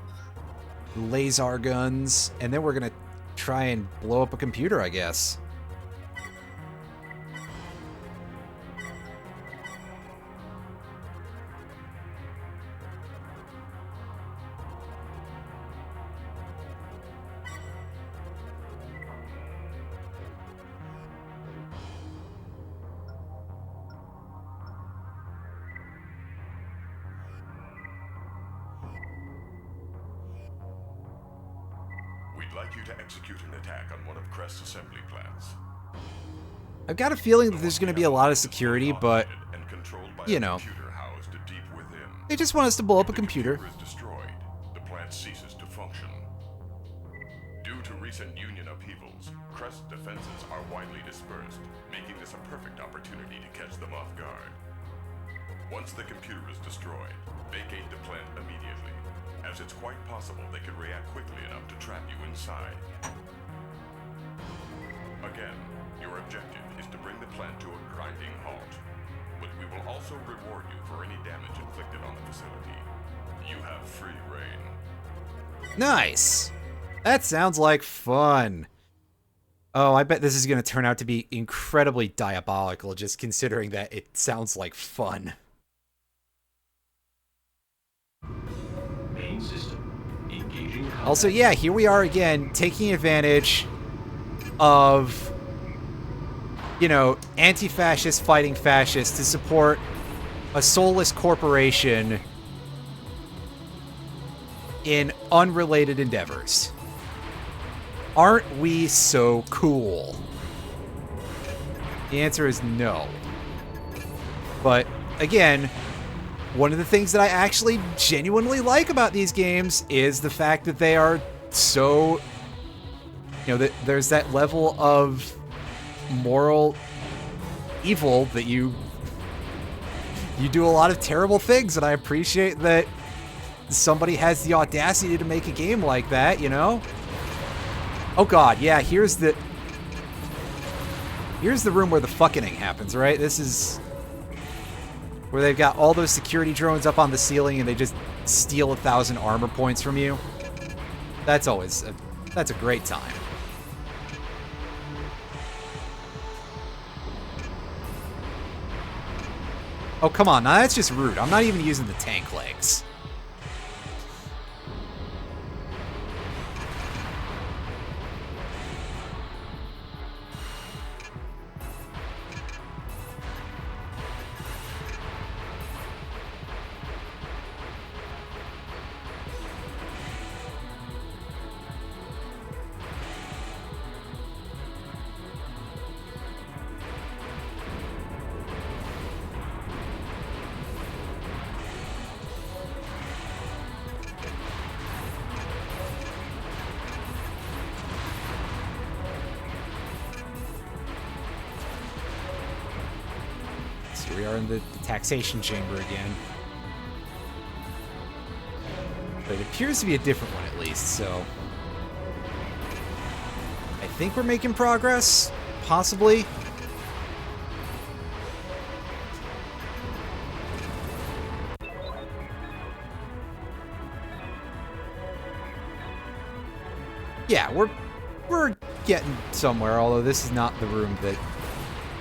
laser guns, and then we're gonna try and blow up a computer, I guess. We'd like you to execute an attack on one of Crest's assembly plants. I've got a feeling that there's going to be a lot of security, but, And controlled by you a know, computer housed deep within. they just want us to blow up a The computer. is destroyed, the plant ceases to function. Due to recent Union upheavals, Crest's defenses are widely dispersed, making this a perfect opportunity to catch them off guard. Once the computer is destroyed, vacate the plant immediately, as it's quite possible they could react quickly enough to trap you inside. Again, your objective is to bring the plant to a grinding halt, but we will also reward you for any damage inflicted on the facility. You have free reign. Nice! That sounds like fun. Oh, I bet this is going to turn out to be incredibly diabolical, just considering that it sounds like fun. Main system. Engaging combat. Also, yeah, here we are again, taking advantage of, you know, anti-fascists fighting fascists to support a soulless corporation in unrelated endeavors. Aren't we so cool? The answer is no. But again, one of the things that I actually genuinely like about these games is the fact that they are so, you know, that there's that level of moral evil that you do a lot of terrible things, and I appreciate that somebody has the audacity to make a game like that, you know? Oh god, yeah, here's the room where the fucking happens, right? This is where they've got all those security drones up on the ceiling and they just steal 1,000 armor points from you. That's always that's a great time. Oh, come on. Now that's just rude. I'm not even using the tank legs. We are in the taxation chamber again. But it appears to be a different one at least, so I think we're making progress, possibly. Yeah, we're getting somewhere, although this is not the room that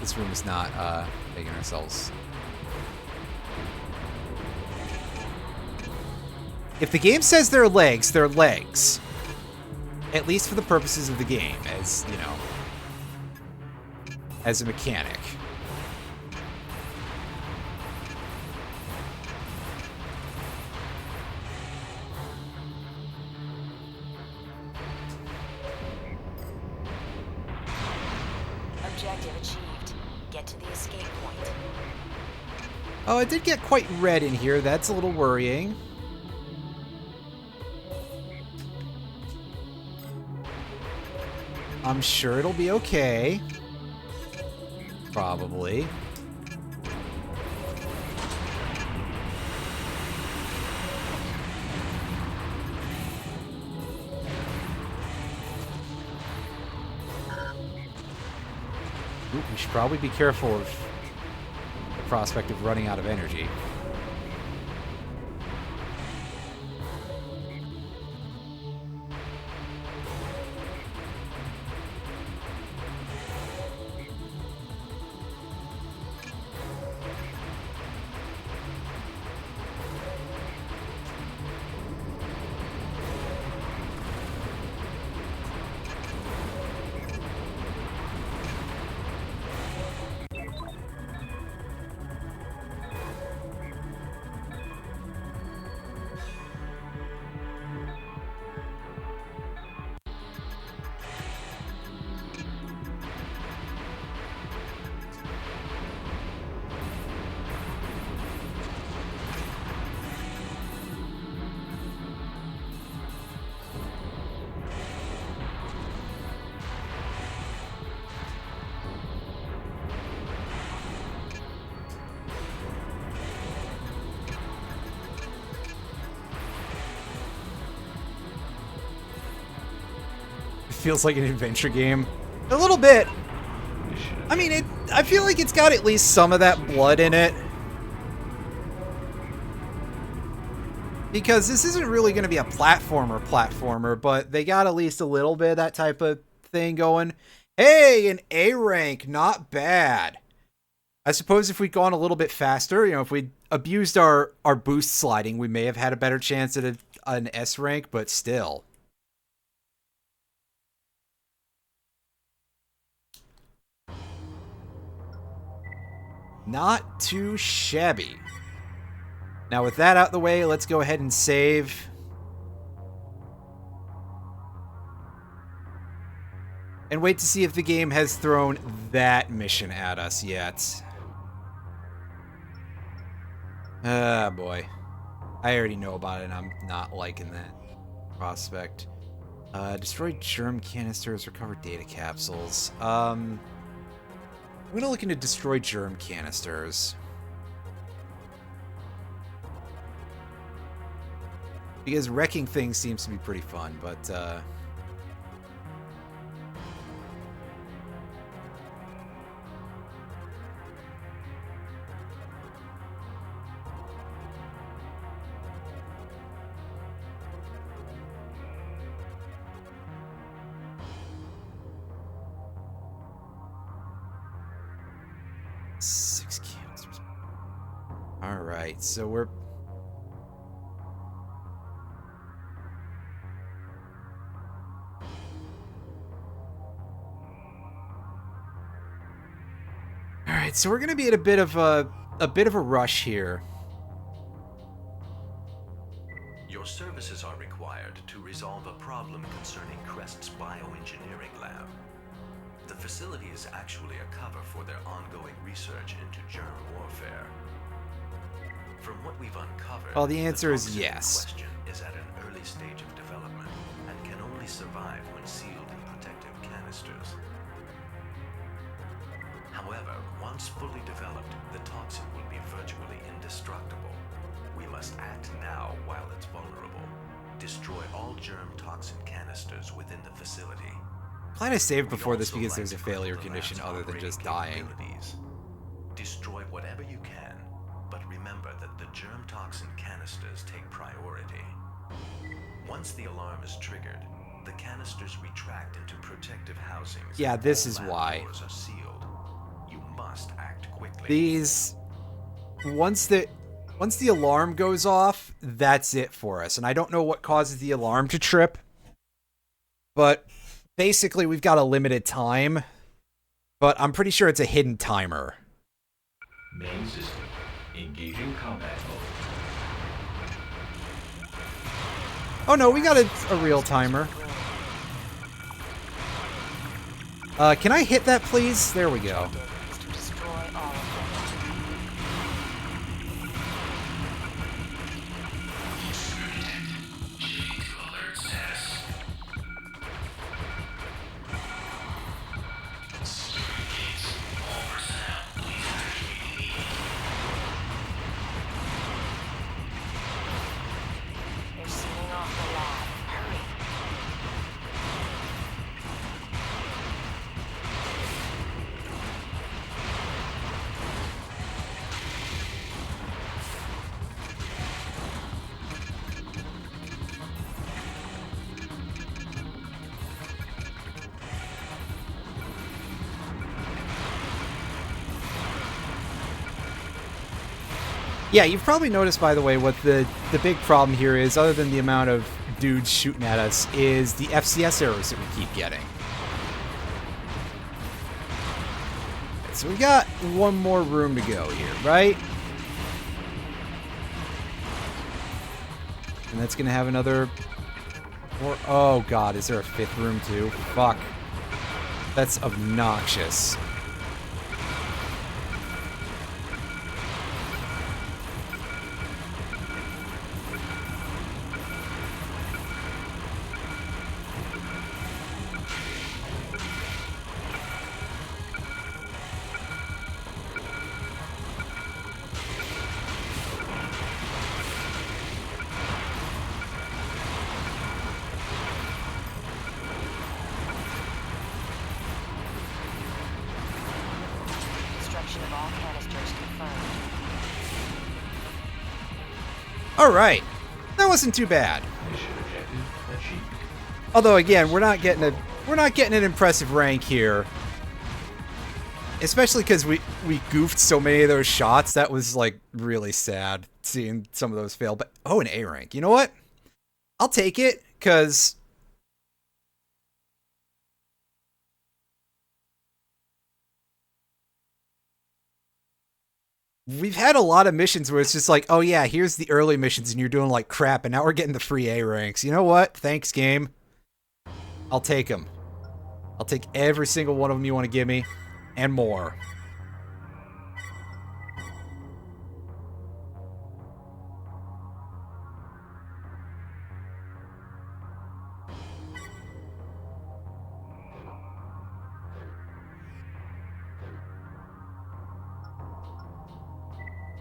this room is not making ourselves. If the game says they're legs, they're legs. At least for the purposes of the game, as, you know, as a mechanic. Objective achieved. Get to the escape point. Oh, it did get quite red in here. That's a little worrying. I'm sure it'll be okay. Probably. Ooh, we should probably be careful of the prospect of running out of energy. Feels like an adventure game. A little bit. I mean, I feel like it's got at least some of that blood in it. Because this isn't really going to be a platformer, but they got at least a little bit of that type of thing going. Hey, an A rank, not bad. I suppose if we'd gone a little bit faster, you know, if we'd abused our boost sliding, we may have had a better chance at an S rank, but still. Not too shabby. Now with that out the way, let's go ahead and save. And wait to see if the game has thrown that mission at us yet. Ah, boy. I already know about it, and I'm not liking that prospect. Destroy germ canisters, recover data capsules. I'm gonna look into destroy germ canisters. Because wrecking things seems to be pretty fun, but, 6 canisters. Alright, so we're... Alright, so we're gonna be at a bit of a rush here. Your services are required to resolve a problem concerning Crest's bioengineering lab. The facility is actually a cover for their ongoing research into germ warfare. From what we've uncovered, Well, the answer is toxin in yes. question is at an early stage of development and can only survive when sealed in protective canisters. However, once fully developed, the toxin will be virtually indestructible. We must act now while it's vulnerable. Destroy all germ toxin canisters within the facility. Glad I saved before We'd this also because like there's a to cripple failure the condition lab's other than operating just dying. capabilities. Destroy whatever you can, but remember that the germ toxin canisters take priority. Once the alarm is triggered, the canisters retract into protective housings. Yeah, and this all is lab why. doors are sealed. You must act quickly. These... Once the alarm goes off, that's it for us. And I don't know what causes the alarm to trip. But basically, we've got a limited time. But I'm pretty sure it's a hidden timer. Main system. Engaging combat mode. Oh no, we got a real timer. Can I hit that, please? There we go. Is to destroy all of them. They're sealing off the lab. Hurry. Yeah, you've probably noticed, by the way, what the big problem here is, other than the amount of dudes shooting at us, is the FCS errors that we keep getting. So we got one more room to go here, right? And that's going to have another... Oh, God, is there a 5th room, too? Fuck. That's obnoxious. Destruction of all canisters confirmed. All right. That wasn't too bad. Mission objective achieved. Although again, we're not getting an impressive rank here. Especially because we goofed so many of those shots. That was like really sad seeing some of those fail. But oh, an A rank. You know what? I'll take it because we've had a lot of missions where it's just like, oh yeah, here's the early missions and you're doing like crap, and now we're getting the free A ranks. You know what? Thanks, game. I'll take them. I'll take every single one of them you want to give me, and more.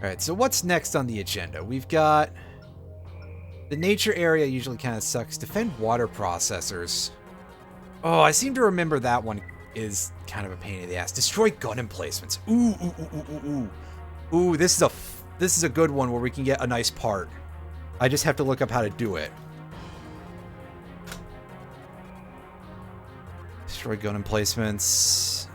Alright, so what's next on the agenda? We've got... The nature area usually kind of sucks. Defend water processors. Oh, I seem to remember that one is kind of a pain in the ass. Destroy gun emplacements. Ooh, ooh, ooh, ooh, ooh, ooh. Ooh, this is a good one where we can get a nice part. I just have to look up how to do it. Destroy gun emplacements.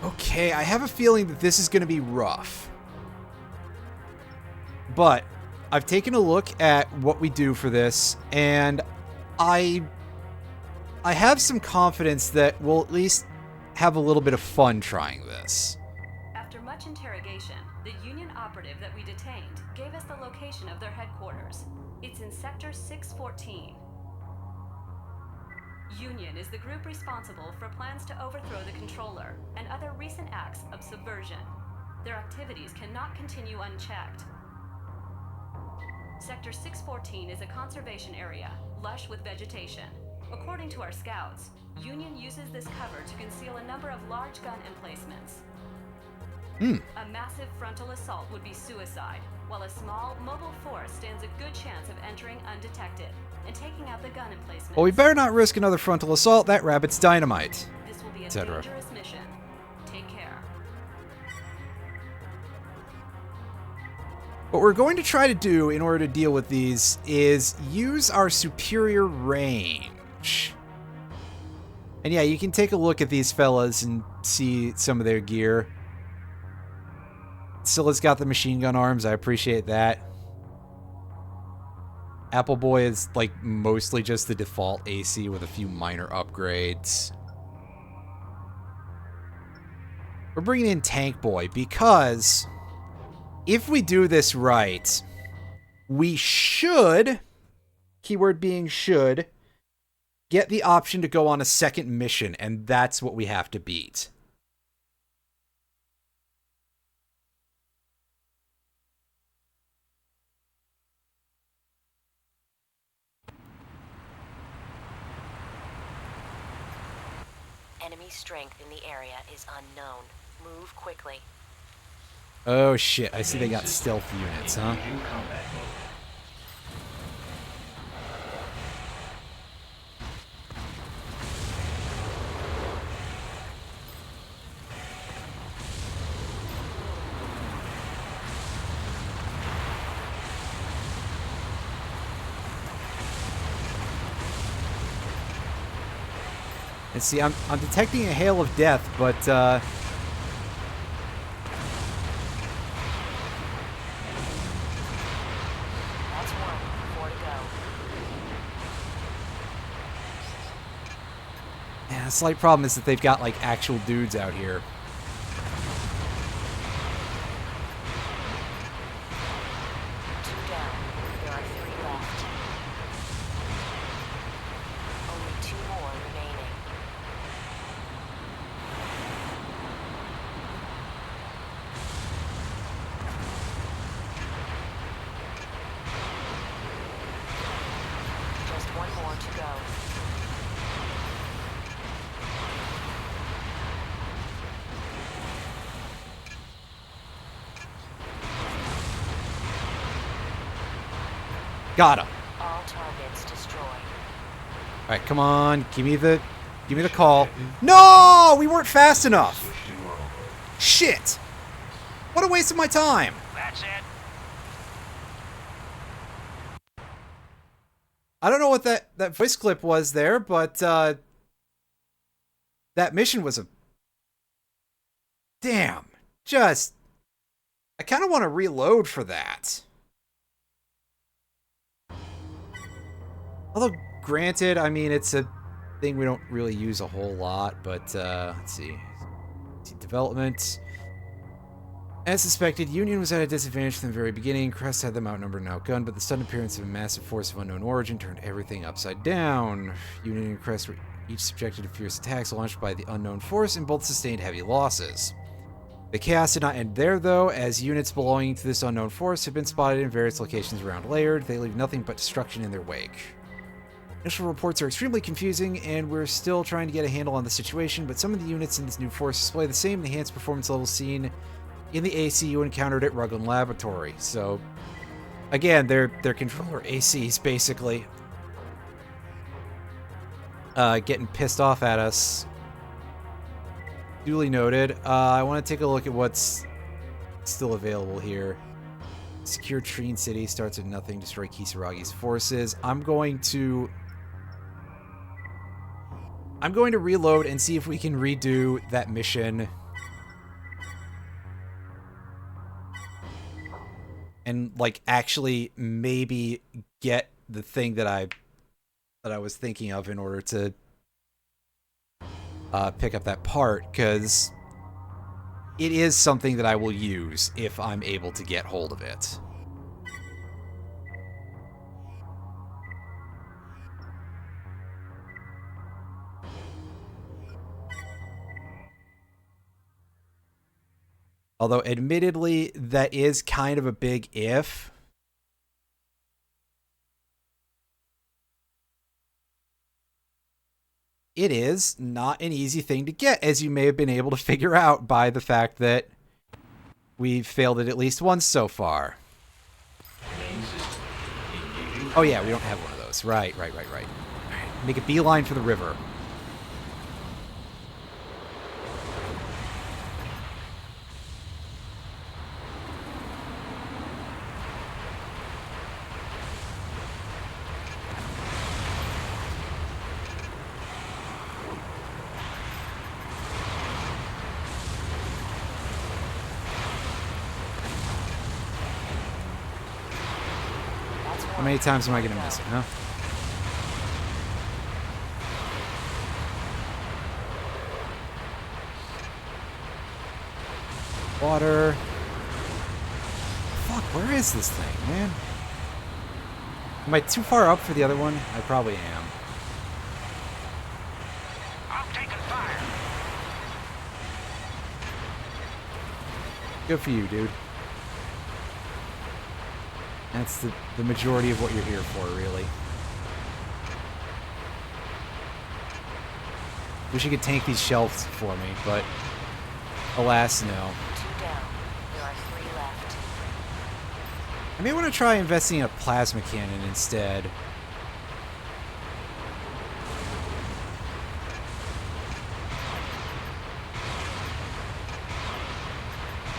Okay, I have a feeling that this is going to be rough. But I've taken a look at what we do for this, and I have some confidence that we'll at least have a little bit of fun trying this. After much interrogation, the Union operative that we detained gave us the location of their headquarters. It's in Sector 614. Union is the group responsible for plans to overthrow the controller and other recent acts of subversion. Their activities cannot continue unchecked. Sector 614 is a conservation area, lush with vegetation. According to our scouts, Union uses this cover to conceal a number of large gun emplacements. A massive frontal assault would be suicide, while a small, mobile force stands a good chance of entering undetected and taking out the gun emplacements. Well, we better not risk another frontal assault. That rabbit's dynamite. This will be a etc. dangerous mission. Take care. What we're going to try to do in order to deal with these is use our superior range. And yeah, you can take a look at these fellas and see some of their gear. Scylla's got the machine gun arms. I appreciate that. Apple Boy is like mostly just the default AC with a few minor upgrades. We're bringing in Tank Boy because if we do this right, we should, keyword being should, get the option to go on a second mission, and that's what we have to beat. Enemy strength in the area is unknown. Move quickly. Oh shit, I see they got stealth units, huh? Engaging combat mode. And see, I'm detecting a hail of death, but That's one. 4 to go. yeah, the slight problem is that they've got like actual dudes out here. Two down. There are 3 left. Only 2 more remaining. Just 1 more to go. Got him. All targets destroyed. All right, come on. Give me the call. No, we weren't fast enough. Switch to normal. Shit. What a waste of my time. That's it. I don't know what that voice clip was there, but that mission was a damn. Just I kind of want to reload for that. Although, granted, I mean, it's a thing we don't really use a whole lot, but let's see. Development. As suspected, Union was at a disadvantage from the very beginning. Crest had them outnumbered and outgunned, but the sudden appearance of a massive force of unknown origin turned everything upside down. Union and Crest were each subjected to fierce attacks launched by the unknown force, and both sustained heavy losses. The chaos did not end there, though, as units belonging to this unknown force have been spotted in various locations around Laird. They leave nothing but destruction in their wake. Initial reports are extremely confusing, and we're still trying to get a handle on the situation, but some of the units in this new force display the same enhanced performance levels seen in the ACU encountered at Rugland Laboratory. So, again, they're controller ACs, basically. Getting pissed off at us. Duly noted. I want to take a look at what's still available here. Secure Treen City starts at nothing. Destroy Kisaragi's forces. I'm going to reload and see if we can redo that mission. And, like, actually maybe get the thing that I was thinking of in order to pick up that part, because it is something that I will use if I'm able to get hold of it. Although, admittedly, that is kind of a big if. It is not an easy thing to get, as you may have been able to figure out by the fact that we've failed it at least once so far. Oh yeah, we don't have one of those. Right. Make a beeline for the river. How many times am I going to miss it, huh? Water. Fuck, where is this thing, man? Am I too far up for the other one? I probably am. I'm taking fire. Good for you, dude. That's the majority of what you're here for, really. Wish you could tank these shelves for me, but alas, no. 2 down. There are 3 left. I may want to try investing in a plasma cannon instead.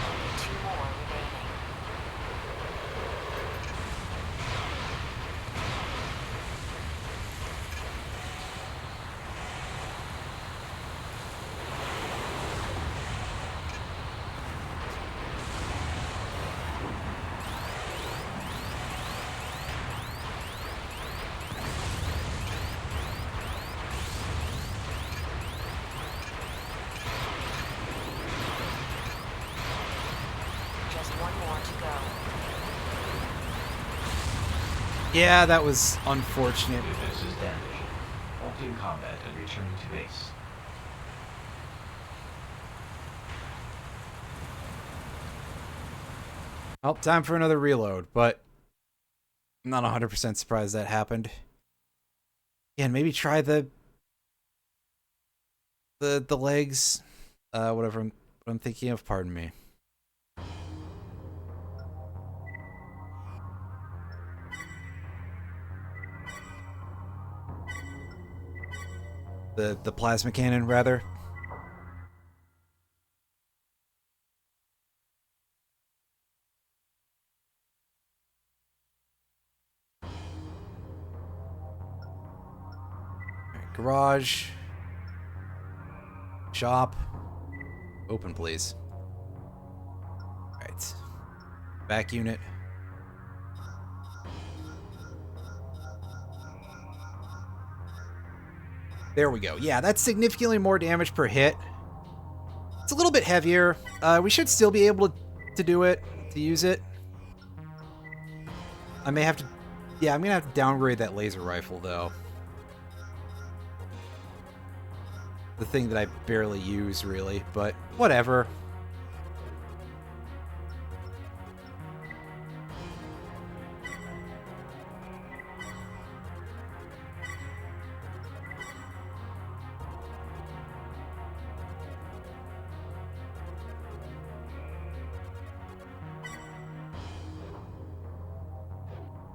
Only 2 more remaining. Just 1 more to go. Yeah, that was unfortunate. Defenses damaged. Halting combat and returning to base. Well, time for another reload, but I'm not 100% surprised that happened. Yeah, and maybe try the legs, whatever I'm thinking of. Pardon me. The plasma cannon, rather. Alright, garage. Shop. Open, please. Alright. Back unit. There we go. Yeah, that's significantly more damage per hit. It's a little bit heavier. We should still be able to do it, to use it. I may have to... Yeah, I'm going to have to downgrade that laser rifle, though. The thing that I barely use, really, but whatever.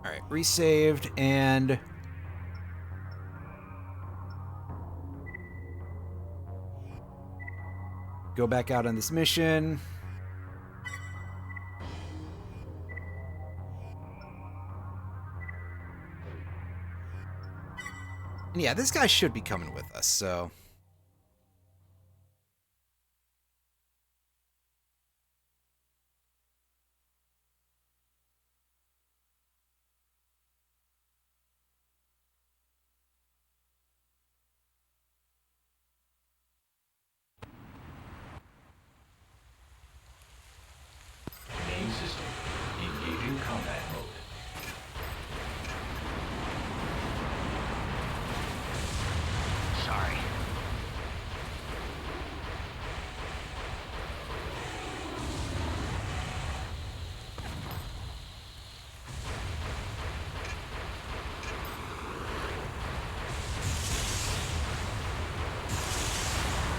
Alright, resaved, and... go back out on this mission. And yeah, this guy should be coming with us, so... Main system. Engaging combat mode. Sorry.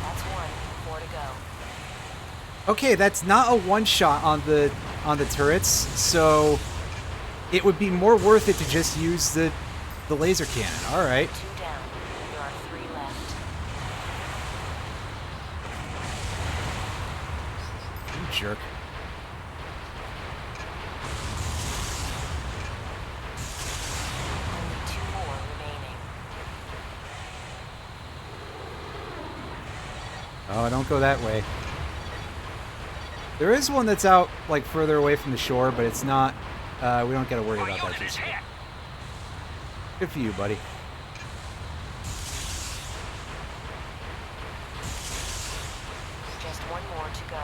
That's one. 4 to go. Okay, that's not a one-shot on the turrets, so it would be more worth it to just use the laser cannon. All right. 2 down. There are 3 left. You jerk. Only 2 more remaining. Oh, don't go that way. There is one that's out, like, further away from the shore, but it's not... we don't gotta worry about that just yet. Good for you, buddy. Just 1 more to go.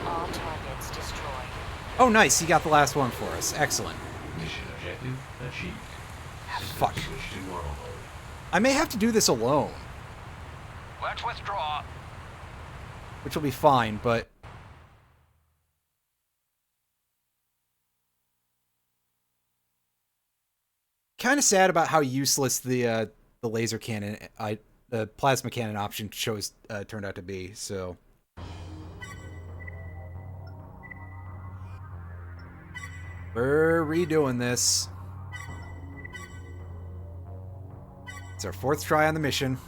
All targets destroyed. Oh, nice. He got the last one for us. Excellent. Mission objective achieved. System Fuck. switch to normal mode. I may have to do this alone, Let's withdraw. which will be fine, but... kind of sad about how useless the laser cannon, the plasma cannon option turned out to be, so... we're redoing this. It's our 4th try on the mission.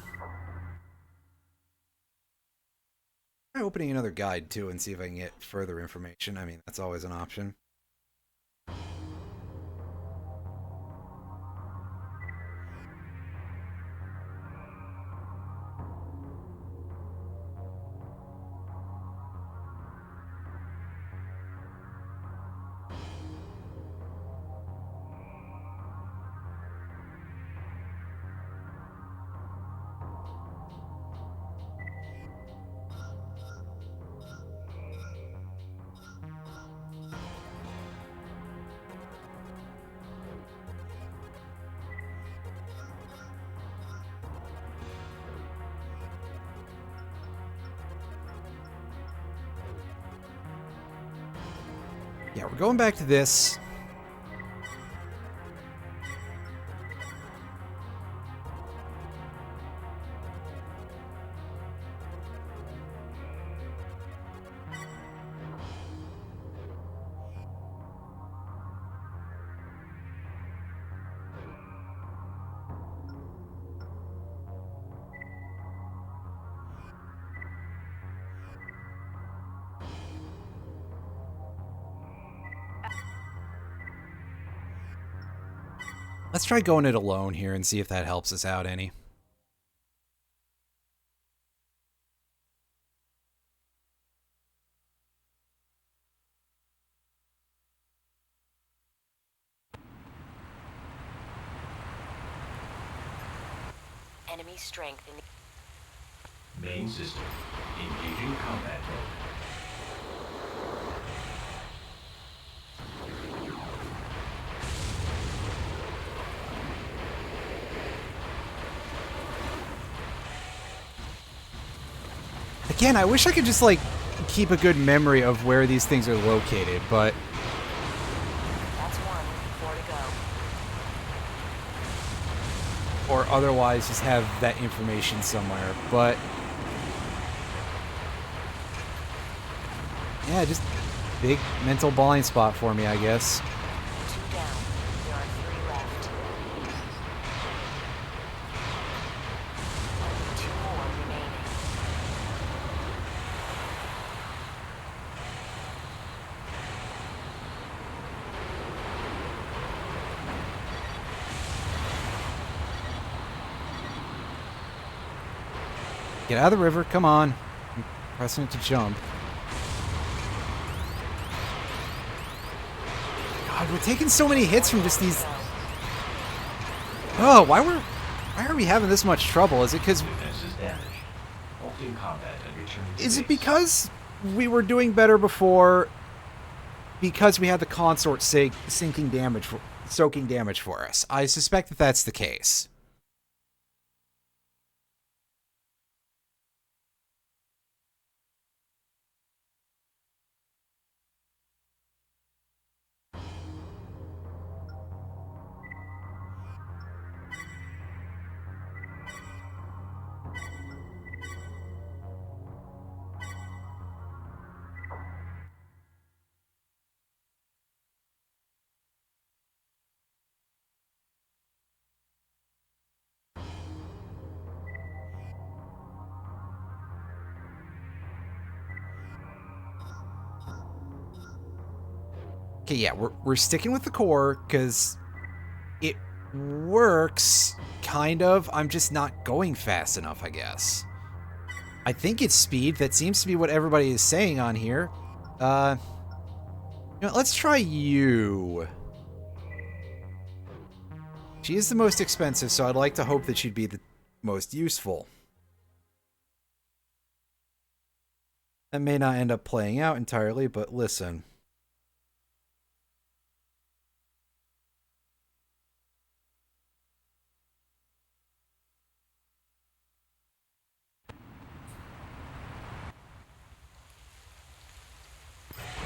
Try opening another guide, too, and see if I can get further information. I mean, that's always an option. Yeah, we're going back to this. Let's try going it alone here and see if that helps us out any. Enemy strength in the... Main system. Engaging combat mode. Again, I wish I could just, like, keep a good memory of where these things are located, but... That's 1. 4 to go. Or otherwise just have that information somewhere, but... Yeah, just big mental blind spot for me, I guess. 2 down. There are 3 left. 2 more remaining. Get out of the river, come on. I'm pressing it to jump. God, we're taking so many hits from just these... Oh, why are we having this much trouble? Is it because... Defenses damaged. Halting combat and returning to Is it base. because we were doing better before? Because we had the consort soaking damage for us. I suspect that that's the case. Okay, yeah, we're sticking with the core because it works, kind of. I'm just not going fast enough, I guess. I think it's speed. That seems to be what everybody is saying on here. You know, let's try you. She is the most expensive, so I'd like to hope that she'd be the most useful. That may not end up playing out entirely, but listen.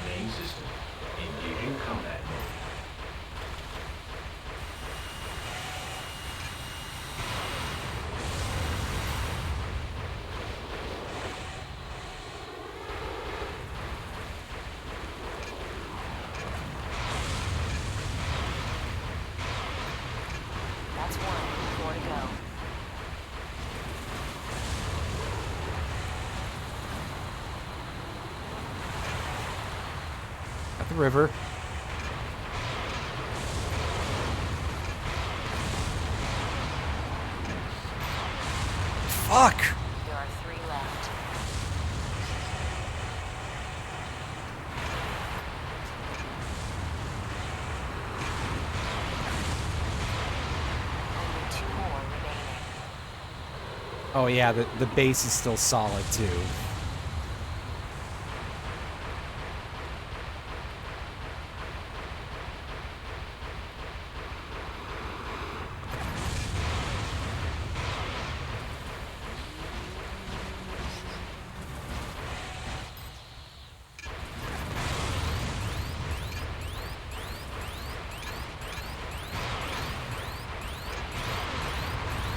Main system. Engaging combat mode. That's 1. 4 to go. At the river. Fuck! There are 3 left. Only 2 more remaining. Oh yeah, the base is still solid too.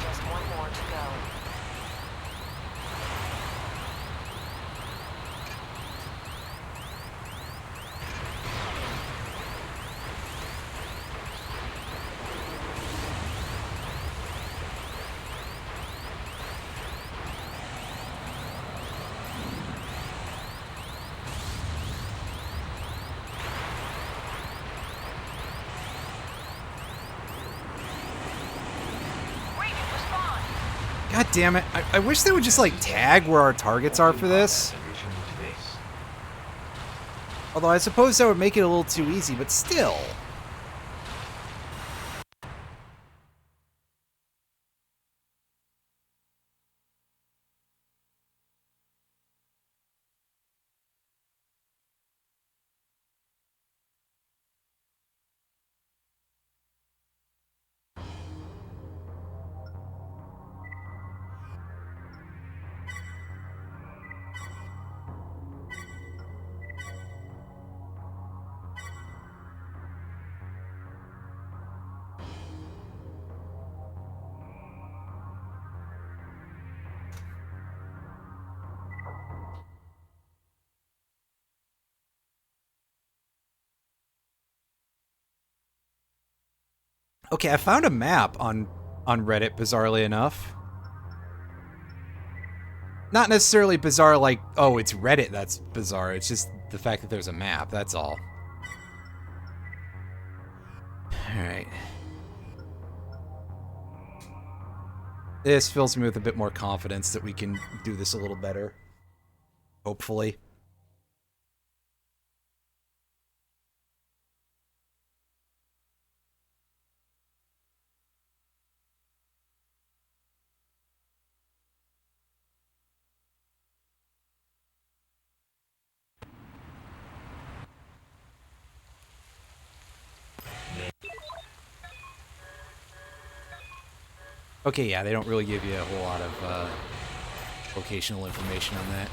Just 1 more to go. damn it. I wish they would just, like, tag where our targets are for this. And returning to base. Although I suppose that would make it a little too easy, but still. Okay, I found a map on Reddit, bizarrely enough. Not necessarily bizarre like, oh, it's Reddit that's bizarre. It's just the fact that there's a map, that's all. Alright. This fills me with a bit more confidence that we can do this a little better. Hopefully. Okay, yeah, they don't really give you a whole lot of locational information on that.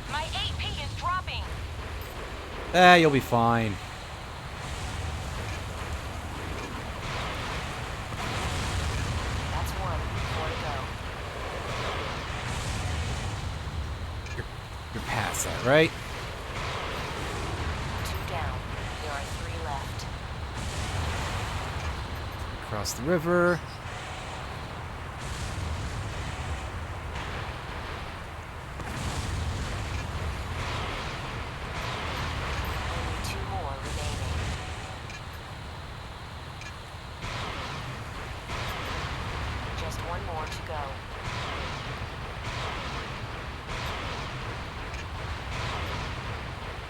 My AP is dropping. You'll be fine. That's one. More to go. You're past that, right? 2 down. There are 3 left. Across the river. Only 2 more remaining. Just 1 more to go.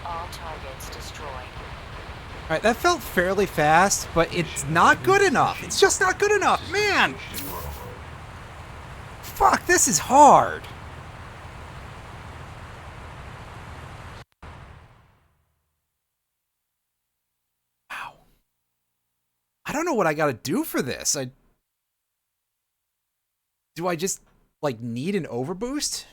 All targets destroyed. Alright, that felt fairly fast, but it's not good enough. It's just not good enough. Man! Fuck, this is hard. Wow. I don't know what I gotta do for this. Do I just, like, need an overboost?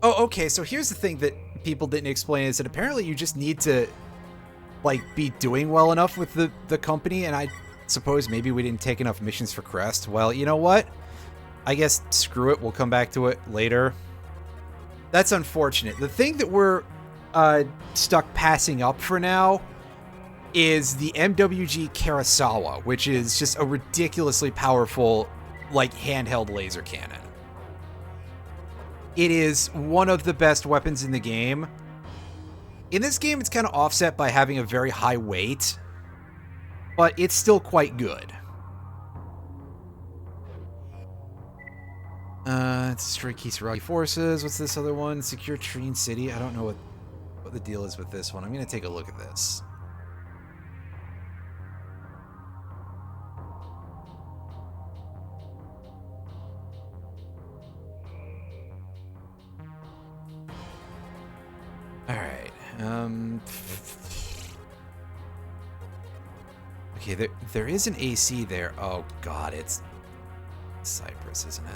Oh, okay, so here's the thing that people didn't explain is that apparently you just need to, like, be doing well enough with the company, and I suppose maybe we didn't take enough missions for Crest. Well, you know what? I guess screw it, we'll come back to it later. That's unfortunate. The thing that we're stuck passing up for now is the MWG Karasawa, which is just a ridiculously powerful, like, handheld laser cannon. It is one of the best weapons in the game. In this game, it's kind of offset by having a very high weight, but it's still quite good. It's Stray Kisaragi Forces. What's this other one? Secure Treen City. I don't know what the deal is with this one. I'm going to take a look at this. Alright, okay, there is an AC there. Oh god, it's Cyprus, isn't it?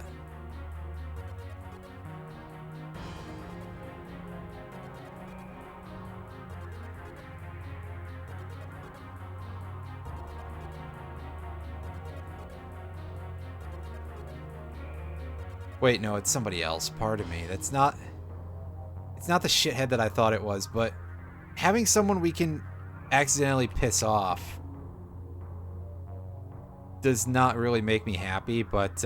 Wait, no, it's somebody else. Pardon me. That's not... It's not the shithead that I thought it was, but having someone we can accidentally piss off does not really make me happy, but,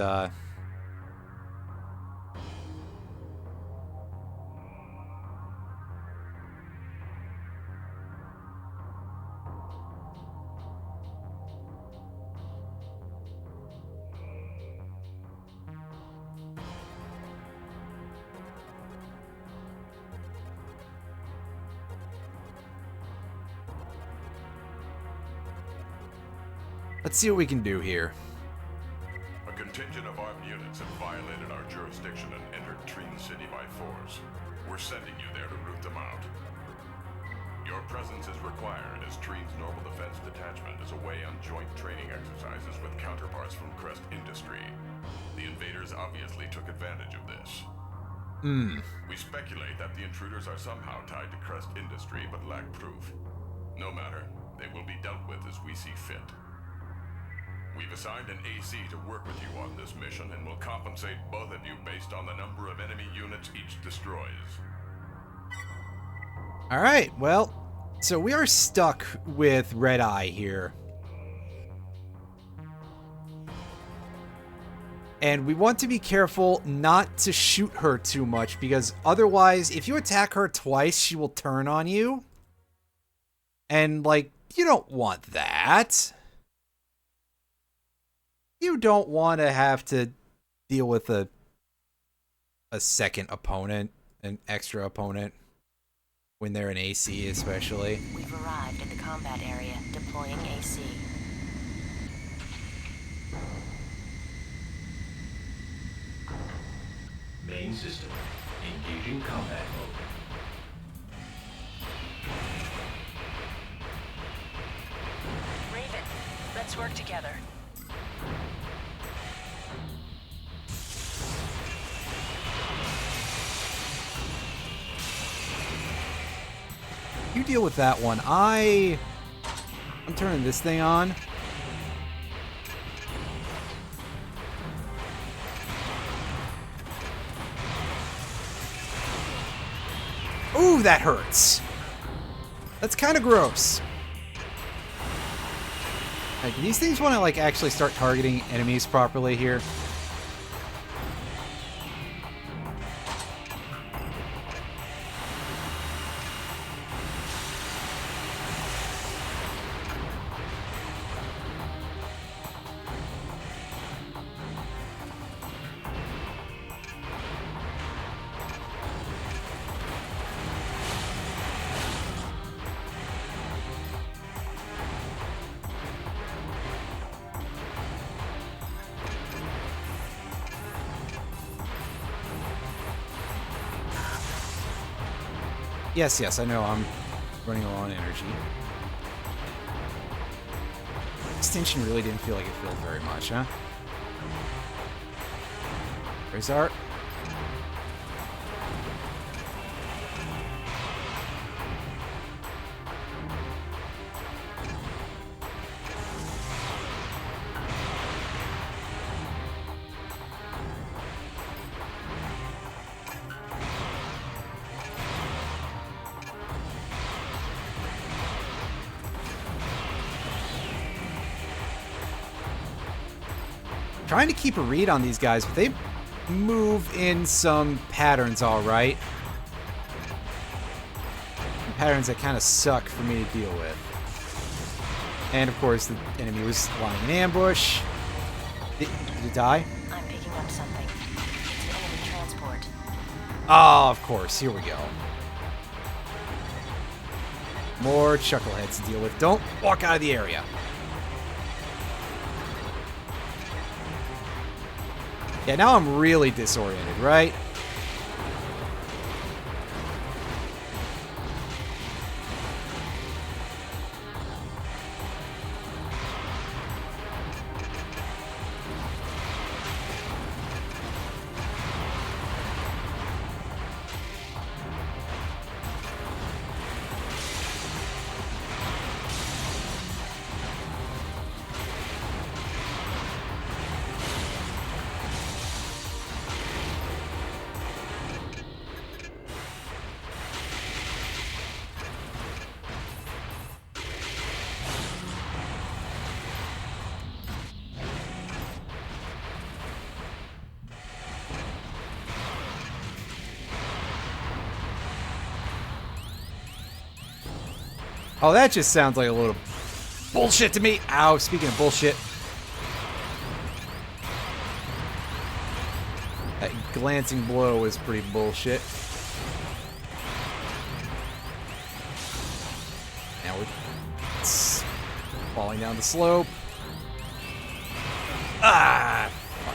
let's see what we can do here. A contingent of armed units have violated our jurisdiction and entered Treen City by force. We're sending you there to root them out. Your presence is required as Treen's Normal Defense Detachment is away on joint training exercises with counterparts from Crest Industry. The invaders obviously took advantage of this. We speculate that the intruders are somehow tied to Crest Industry but lack proof. No matter, they will be dealt with as we see fit. We've assigned an AC to work with you on this mission and will compensate both of you based on the number of enemy units each destroys. Alright, well, so we are stuck with Red Eye here. And we want to be careful not to shoot her too much, because otherwise, if you attack her twice, she will turn on you. And, like, you don't want that. You don't want to have to deal with a second opponent, an extra opponent, when they're in AC especially. We've arrived at the combat area, deploying AC. Main system. Engaging combat mode. Raven, let's work together. You deal with that one. I'm turning this thing on. Ooh, that hurts. That's kind of gross. Like, do these things want to, like, actually start targeting enemies properly here? Yes, I know I'm running low on energy. Extension really didn't feel like it filled very much, huh? Razor. Trying to keep a read on these guys, but they move in some patterns, all right. Some patterns that kind of suck for me to deal with. And of course, the enemy was lying in ambush. Did it die? I'm picking up something. It's an enemy transport. Oh, of course. Here we go. More chuckleheads to deal with. Don't walk out of the area. Yeah, now I'm really disoriented, right? Oh, that just sounds like a little bullshit to me. Ow, speaking of bullshit. That glancing blow was pretty bullshit. Now we're falling down the slope. Ah! Fuck.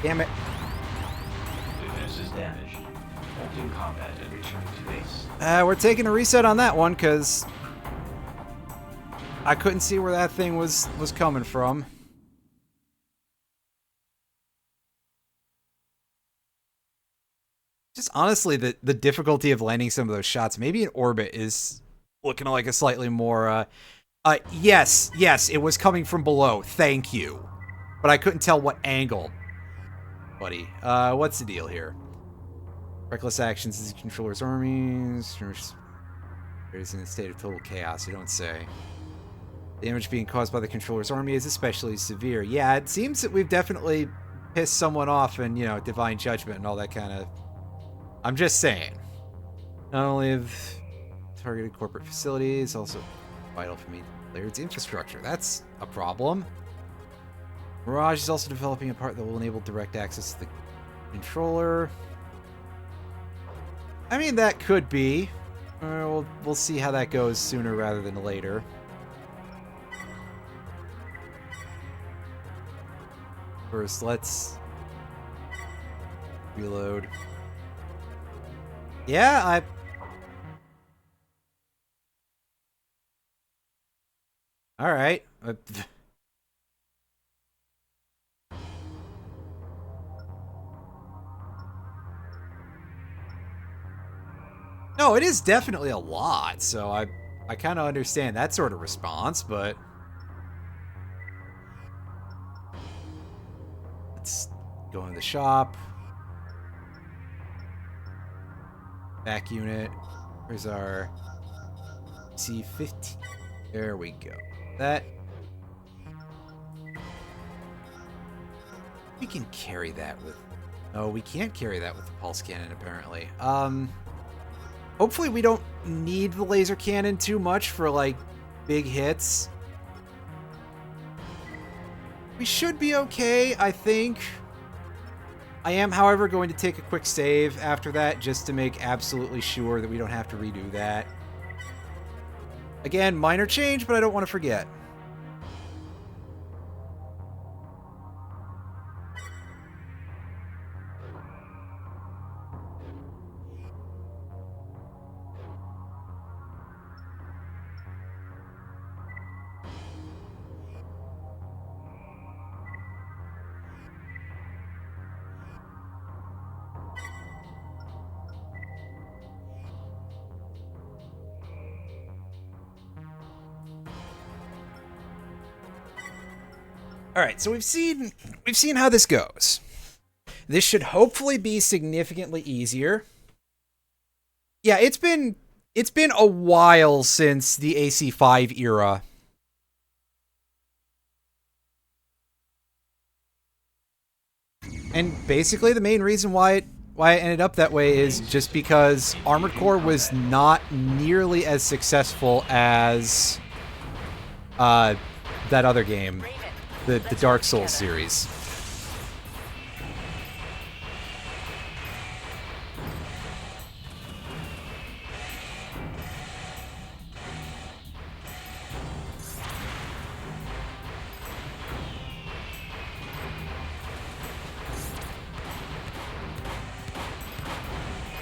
Damn it. Defense is damaged. Halting combat and returning to base. We're taking a reset on that one, because I couldn't see where that thing was coming from. Just honestly, the difficulty of landing some of those shots, maybe in orbit, is looking like a slightly more... yes, it was coming from below. Thank you. But I couldn't tell what angle. Buddy, what's the deal here? Reckless actions as the controller's armies. Is in a state of total chaos, you don't say. The damage being caused by the controller's army is especially severe. Yeah, it seems that we've definitely pissed someone off and, you know, divine judgment and all that kind of... I'm just saying. Not only have targeted corporate facilities, also vital for me. Laird's infrastructure. That's a problem. Mirage is also developing a part that will enable direct access to the controller. I mean, that could be. We'll see how that goes sooner rather than later. First, let's reload. Yeah, all right. No, it is definitely a lot, so I kind of understand that sort of response, but... Let's go in the shop. Back unit. Where's our C-15? There we go. That... We can carry that with... No, we can't carry that with the pulse cannon, apparently. Hopefully we don't need the laser cannon too much for, like, big hits. We should be okay, I think. I am, however, going to take a quick save after that, just to make absolutely sure that we don't have to redo that. Again, minor change, but I don't want to forget. All right, so we've seen how this goes. This should hopefully be significantly easier. Yeah, it's been a while since the AC5 era. And basically the main reason why it ended up that way is just because Armored Core was not nearly as successful as that other game. The Dark Souls series.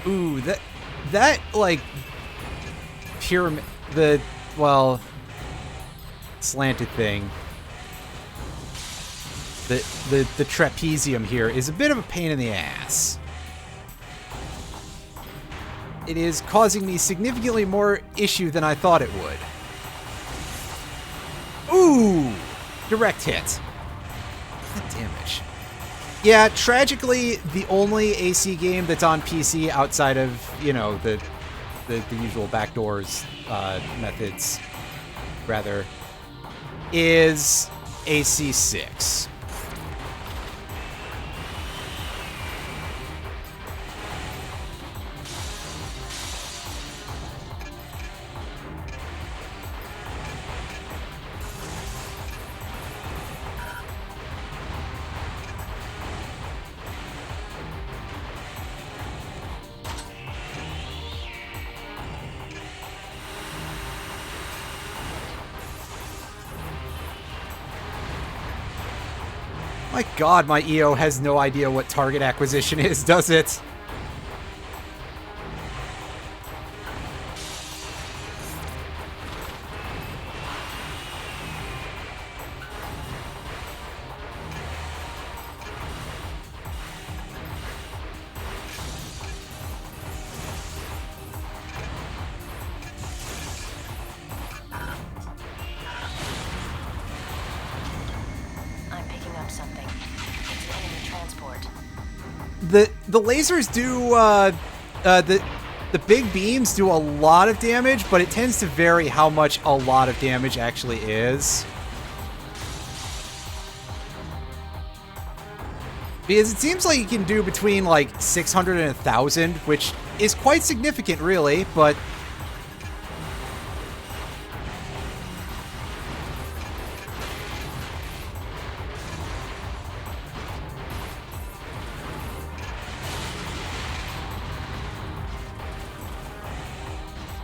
Ooh, that like pyramid, slanted thing. The trapezium here is a bit of a pain in the ass. It is causing me significantly more issue than I thought it would. Ooh! Direct hit. That damage. Yeah, tragically, the only AC game that's on PC outside of, you know, the usual backdoors methods rather, is AC6. My god, my EO has no idea what target acquisition is, does it? I'm picking up something. It's an enemy transport. The lasers do, the big beams do a lot of damage, but it tends to vary how much a lot of damage actually is. Because it seems like you can do between, like, 600 and 1,000, which is quite significant, really, but...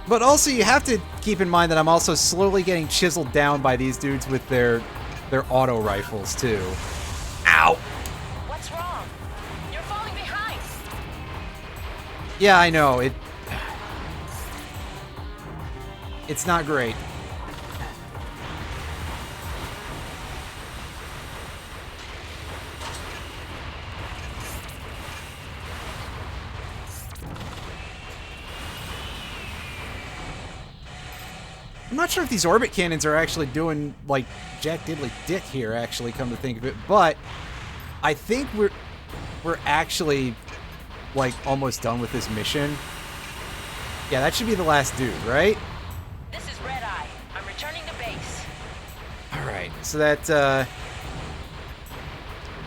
But also, you have to keep in mind that I'm also slowly getting chiseled down by these dudes with their auto rifles, too. Ow! What's wrong? You're falling behind. Yeah, I know. It's not great. I'm not sure if these orbit cannons are actually doing, like, jack diddly dit here, actually, come to think of it, but I think we're actually, like, almost done with this mission. Yeah, that should be the last dude, right? This is Red Eye. I'm returning to base. Alright, so that,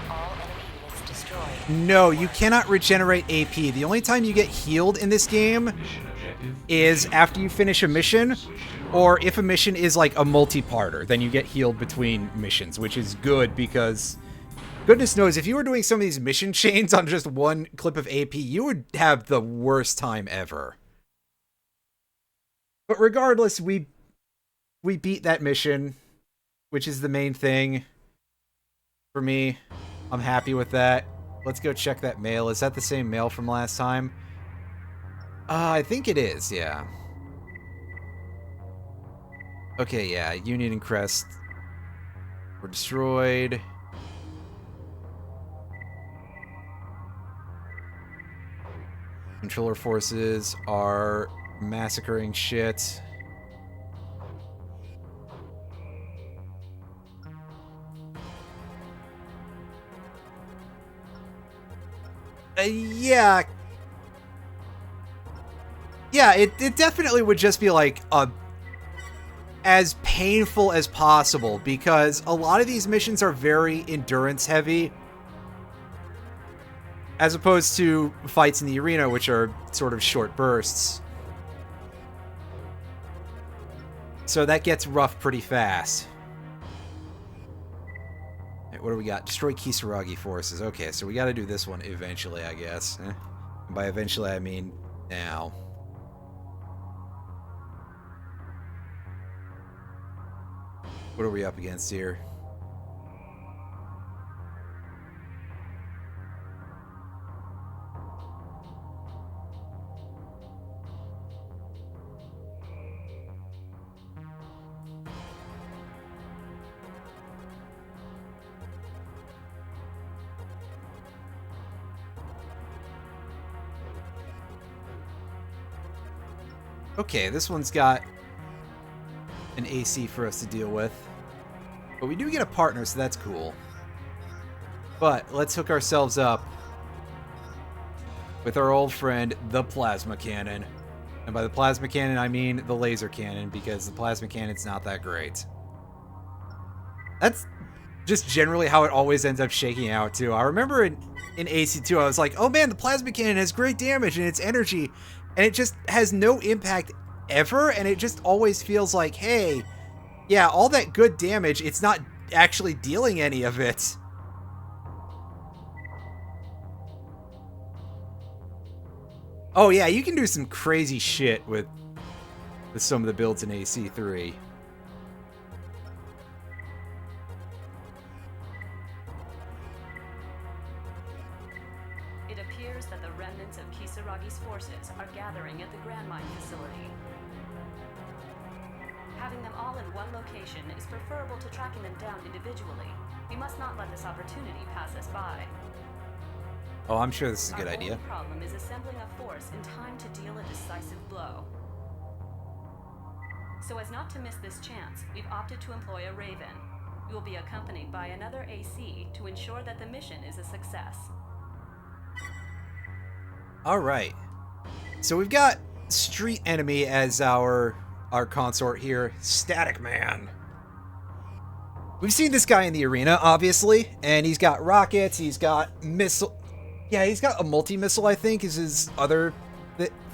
All enemy units destroyed. no, you cannot regenerate AP. The only time you get healed in this game Mission objective. is after you finish a mission, or if a mission is like a multi-parter, then you get healed between missions, which is good because goodness knows if you were doing some of these mission chains on just one clip of AP, you would have the worst time ever. But regardless, we beat that mission, which is the main thing for me. I'm happy with that. Let's go check that mail. Is that the same mail from last time? I think it is, yeah. Okay, yeah, Union and Crest were destroyed. Controller forces are massacring shit. Yeah. Yeah, it definitely would just be like as painful as possible because a lot of these missions are very endurance heavy as opposed to fights in the arena, which are sort of short bursts. So that gets rough pretty fast. Right, what do we got? Destroy Kisaragi forces. Okay, so we got to do this one eventually, I guess. And by eventually, I mean now. What are we up against here? Okay, this one's got an AC for us to deal with. But we do get a partner, so that's cool. But let's hook ourselves up with our old friend, the Plasma Cannon. And by the plasma cannon, I mean the laser cannon, because the plasma cannon's not that great. That's just generally how it always ends up shaking out, too. I remember in AC2, I was like, oh man, the plasma cannon has great damage and its energy, and it just has no impact ever, and it just always feels like, hey, yeah, all that good damage, it's not actually dealing any of it. Oh yeah, you can do some crazy shit with some of the builds in AC3. It appears that the remnants of Kisaragi's forces are gathering at the Grand Mine facility. Having them all in one location is preferable to tracking them down individually. We must not let this opportunity pass us by. Oh, I'm sure this is a good Our idea. only problem is assembling a force in time to deal a decisive blow. So as not to miss this chance, we've opted to employ a Raven. We will be accompanied by another AC to ensure that the mission is a success. Alright. So we've got Street Enemy as our consort here. Static Man. We've seen this guy in the arena, obviously, and he's got rockets, he's got missile... Yeah, he's got a multi-missile, I think, is his other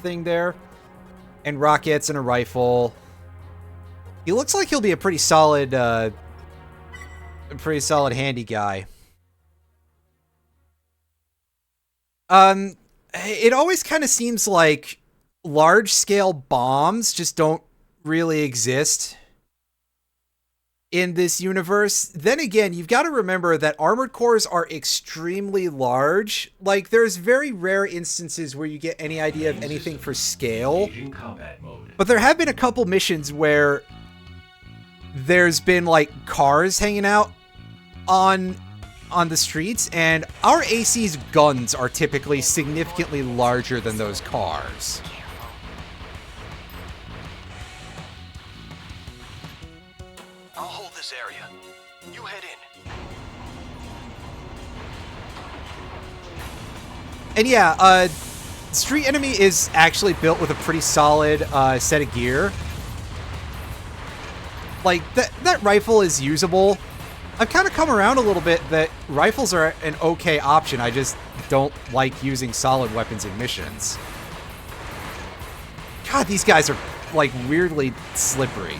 thing there. And rockets and a rifle. He looks like he'll be a pretty solid handy guy. It always kind of seems like large-scale bombs just don't really exist in this universe. Then again, you've got to remember that armored cores are extremely large. Like, there's very rare instances where you get any idea of anything for scale. But there have been a couple missions where there's been, like, cars hanging out on the streets, and our AC's guns are typically significantly larger than those cars. I'll hold this area. You head in. And yeah, Street Enemy is actually built with a pretty solid set of gear. Like, that rifle is usable. I've kind of come around a little bit that rifles are an okay option. I just don't like using solid weapons in missions. God, these guys are, like, weirdly slippery.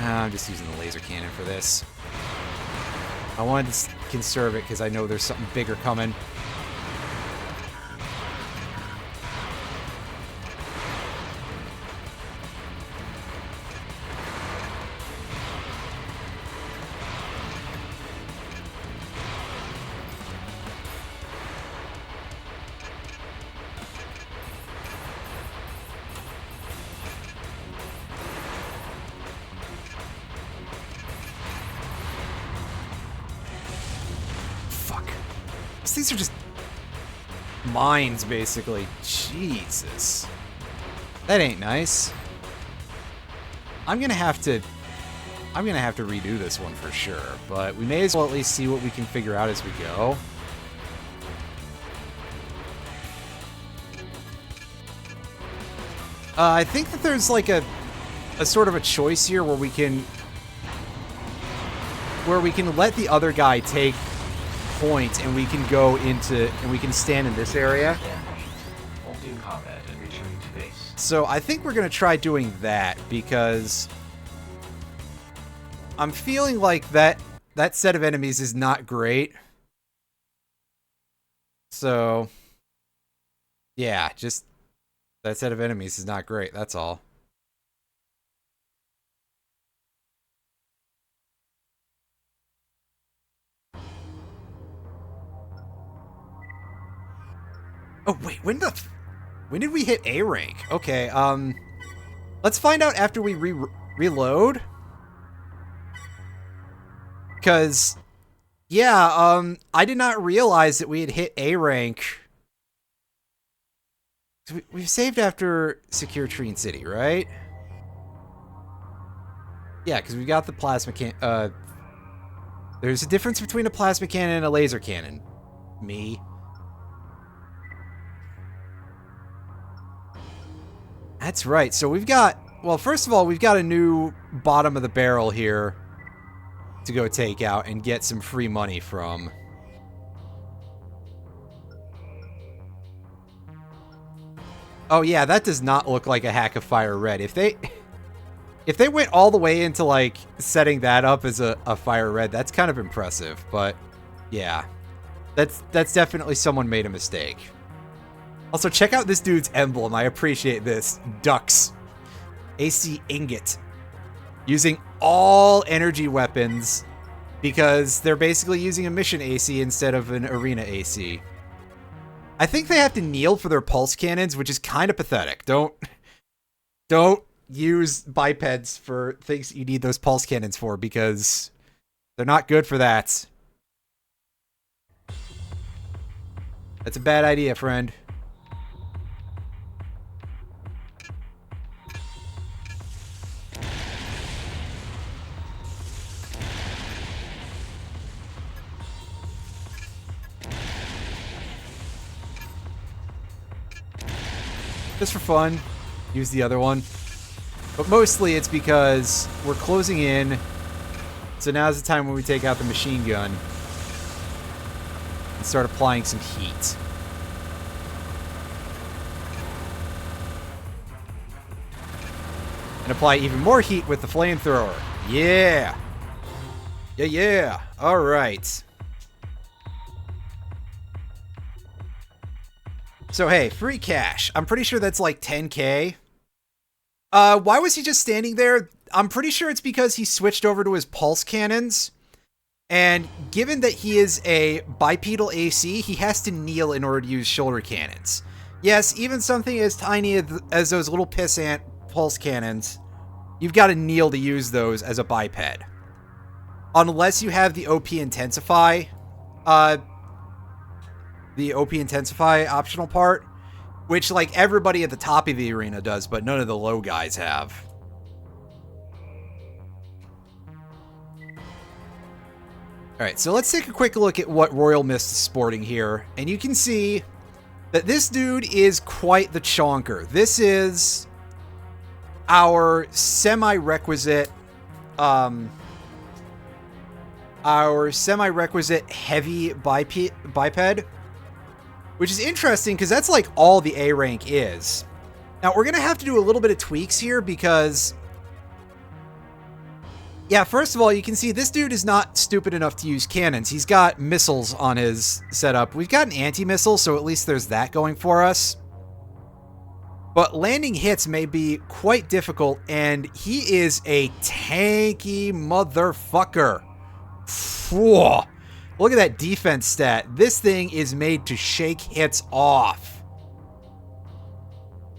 I'm just using the laser cannon for this. I wanted to conserve it because I know there's something bigger coming. These are just mines, basically. Jesus. That ain't nice. I'm gonna have to redo this one for sure, but we may as well at least see what we can figure out as we go. I think that there's like a sort of a choice here where we can let the other guy take point, and we can go into, and we can stand in this area. So I think we're going to try doing that, because I'm feeling like that set of enemies is not great. So yeah, just that set of enemies is not great, that's all. Oh, wait, when did we hit A rank? Okay, let's find out after we reload. Because, yeah, I did not realize that we had hit A rank. We've saved after Secure Treen City, right? Yeah, because we got the plasma cannon. There's a difference between a plasma cannon and a laser cannon. Me. That's right. So we've got... Well, first of all, we've got a new bottom of the barrel here to go take out and get some free money from. Oh yeah, that does not look like a hack of fire red. If they went all the way into like setting that up as a fire red, that's kind of impressive. But yeah, that's definitely someone made a mistake. Also, check out this dude's emblem. I appreciate this. Ducks. AC ingot. Using all energy weapons because they're basically using a mission AC instead of an arena AC. I think they have to kneel for their pulse cannons, which is kind of pathetic. Don't use bipeds for things you need those pulse cannons for because they're not good for that. That's a bad idea, friend. Just for fun, use the other one. But mostly it's because we're closing in. So now's the time when we take out the machine gun and start applying some heat. And apply even more heat with the flamethrower. Yeah! Yeah! Alright. So hey, free cash. I'm pretty sure that's like 10k. Why was he just standing there? I'm pretty sure it's because he switched over to his pulse cannons. And given that he is a bipedal AC, he has to kneel in order to use shoulder cannons. Yes, even something as tiny as those little pissant pulse cannons, you've got to kneel to use those as a biped. Unless you have the OP Intensify, optional part, which like everybody at the top of the arena does, but none of the low guys have. Alright, so let's take a quick look at what Royal Mist is sporting here, and you can see that this dude is quite the chonker. This is our semi-requisite heavy biped, which is interesting because that's like all the A rank is. Now we're gonna have to do a little bit of tweaks here because, yeah, first of all, you can see this dude is not stupid enough to use cannons. He's got missiles on his setup. We've got an anti-missile, so at least there's that going for us. But landing hits may be quite difficult, and he is a tanky motherfucker. Whoa. Look at that defense stat. This thing is made to shake hits off.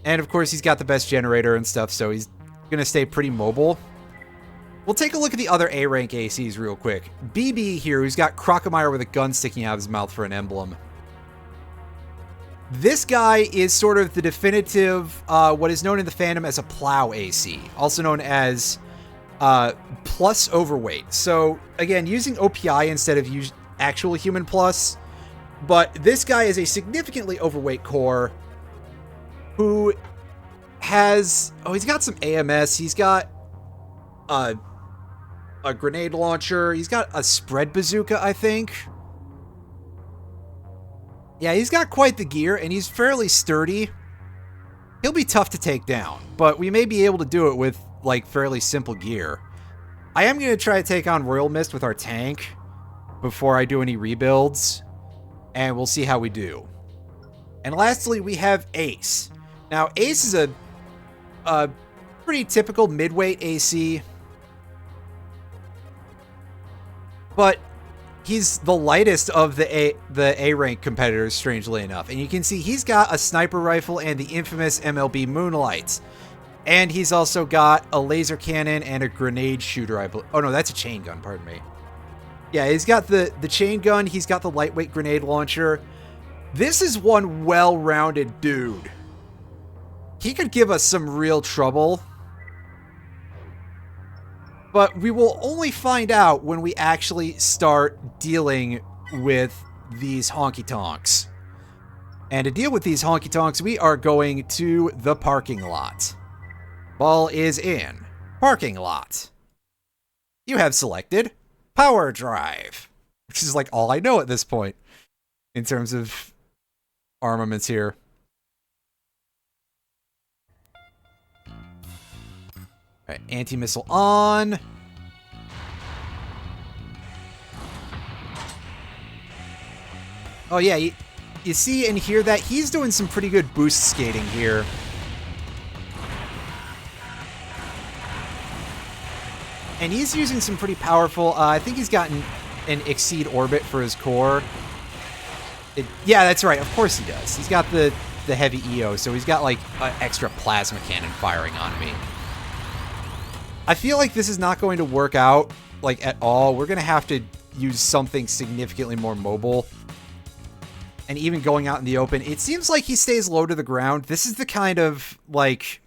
And of course, he's got the best generator and stuff, so he's going to stay pretty mobile. We'll take a look at the other A-rank ACs real quick. BB here, who's got Crocomire with a gun sticking out of his mouth for an emblem. This guy is sort of the definitive, what is known in the fandom as a plow AC, also known as plus overweight. So again, using OPI instead of actual human plus, but this guy is a significantly overweight core who has, he's got some AMS, he's got a grenade launcher, he's got a spread bazooka, I think. Yeah, he's got quite the gear, and he's fairly sturdy. He'll be tough to take down, but we may be able to do it with, like, fairly simple gear. I am going to try to take on Royal Mist with our tank before I do any rebuilds, and we'll see how we do. And lastly, we have Ace. Now, Ace is a pretty typical midweight AC, but he's the lightest of the A-rank competitors, strangely enough. And you can see he's got a sniper rifle and the infamous MLB Moonlight. And he's also got a laser cannon and a grenade shooter, I believe. Oh, no, that's a chain gun, pardon me. Yeah, he's got the chain gun. He's got the lightweight grenade launcher. This is one well-rounded dude. He could give us some real trouble. But we will only find out when we actually start dealing with these honky-tonks. And to deal with these honky-tonks, we are going to the parking lot. Ball is in. Parking lot. You have selected power drive, which is like all I know at this point in terms of armaments here. All right, anti-missile on. Oh yeah, you see and hear that? He's doing some pretty good boost skating here. And he's using some pretty powerful, I think he's gotten an exceed orbit for his core. Yeah, that's right, of course he does. He's got the heavy EO, so he's got like an extra plasma cannon firing on me. I feel like this is not going to work out, like, at all. We're going to have to use something significantly more mobile. And even going out in the open, it seems like he stays low to the ground. This is the kind of, like...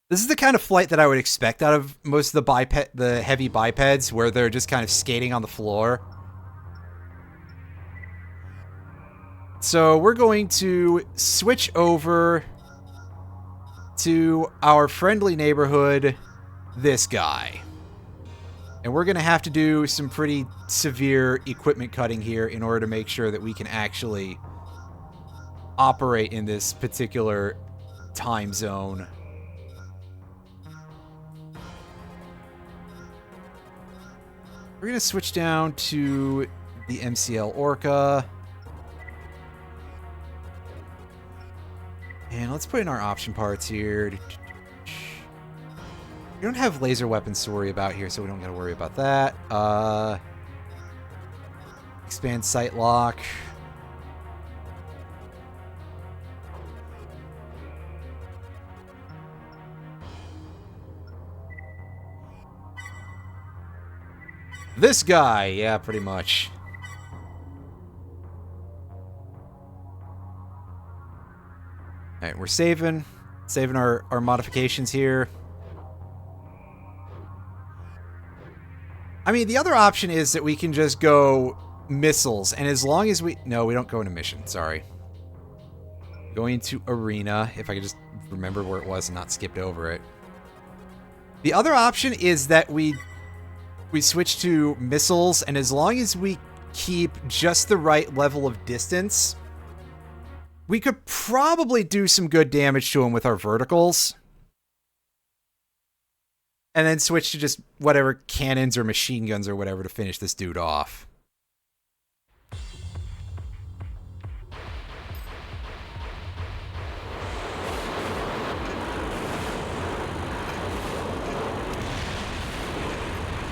This is the kind of flight that I would expect out of most of the heavy bipeds, where they're just kind of skating on the floor. So we're going to switch over to our friendly neighborhood, this guy. And we're going to have to do some pretty severe equipment cutting here in order to make sure that we can actually operate in this particular time zone. We're going to switch down to the MCL Orca. And let's put in our option parts here. We don't have laser weapons to worry about here, so we don't got to worry about that. Expand sight lock. This guy, yeah, pretty much. Alright, we're saving our modifications here. I mean, the other option is that we can just go missiles, and as long as we... No, we don't go into mission, sorry. Going to arena, if I could just remember where it was and not skipped over it. The other option is that we switch to missiles, and as long as we keep just the right level of distance, we could probably do some good damage to him with our verticals. And then switch to just whatever cannons or machine guns or whatever to finish this dude off.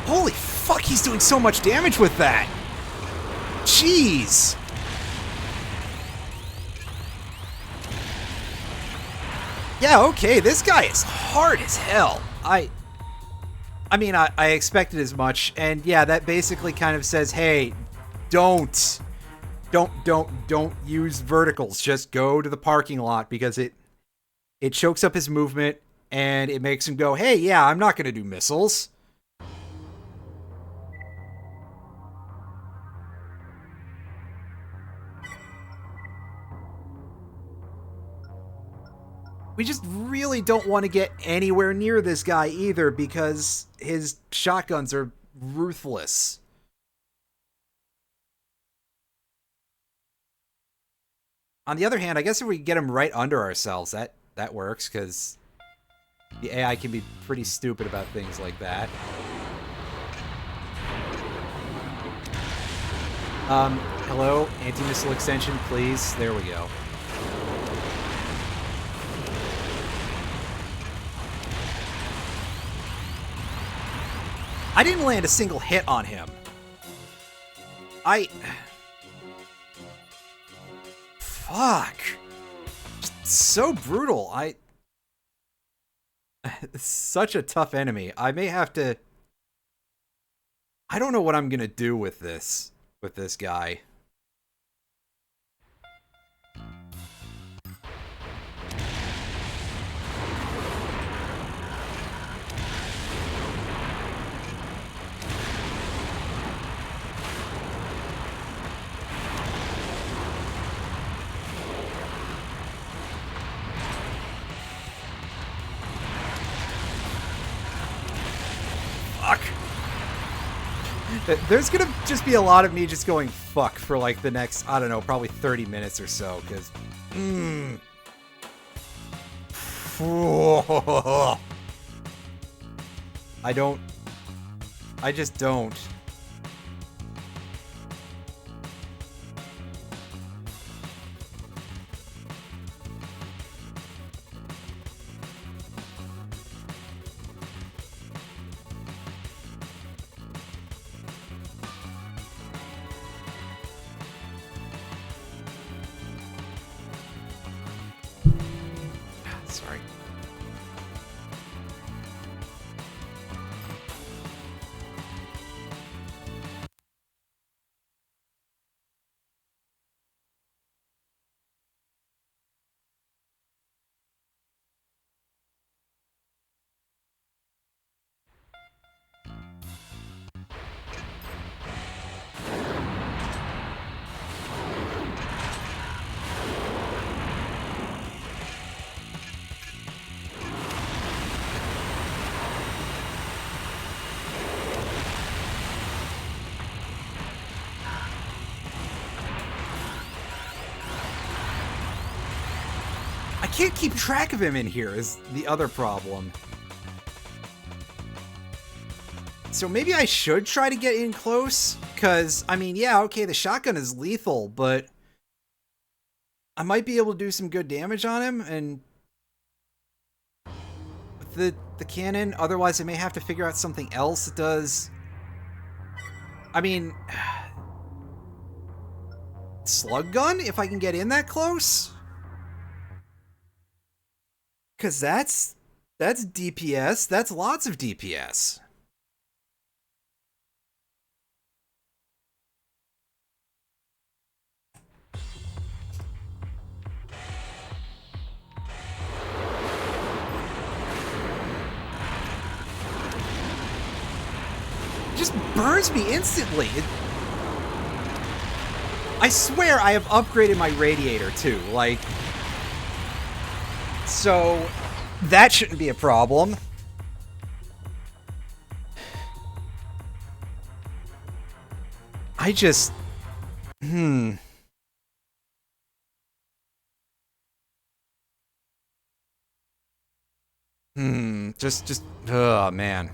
Holy fuck, he's doing so much damage with that! Jeez! Yeah, okay, this guy is hard as hell. I mean, I expected as much, and yeah, that basically kind of says, hey, don't use verticals. Just go to the parking lot, because it chokes up his movement, and it makes him go, hey, yeah, I'm not going to do missiles. We just really don't want to get anywhere near this guy either, because his shotguns are ruthless. On the other hand, I guess if we get him right under ourselves, that works, because the AI can be pretty stupid about things like that. Hello? Anti-missile extension, please. There we go. I didn't land a single hit on him. Fuck. Just so brutal. Such a tough enemy. I may have to... I don't know what I'm gonna do with this guy. There's gonna just be a lot of me just going fuck for like the next, I don't know, probably 30 minutes or so, because... I just don't. Sorry. I can't keep track of him in here is the other problem. So maybe I should try to get in close, because, I mean, yeah, okay, the shotgun is lethal, but I might be able to do some good damage on him, and with the cannon, otherwise I may have to figure out something else that does... I mean... slug gun, if I can get in that close? Because that's DPS, that's lots of DPS. Just burns me instantly. I swear I have upgraded my radiator too, like... So, that shouldn't be a problem. I just... Just... Oh, man.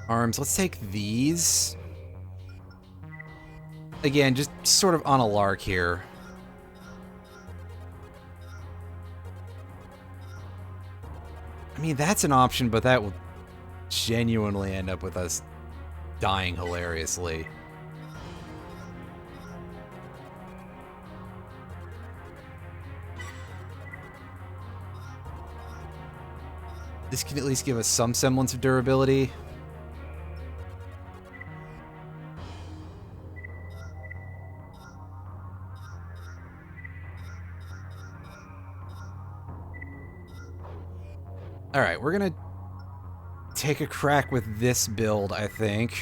Arms, let's take these. Again, just sort of on a lark here. I mean, that's an option, but that will genuinely end up with us dying hilariously. This can at least give us some semblance of durability. Alright, we're gonna take a crack with this build, I think.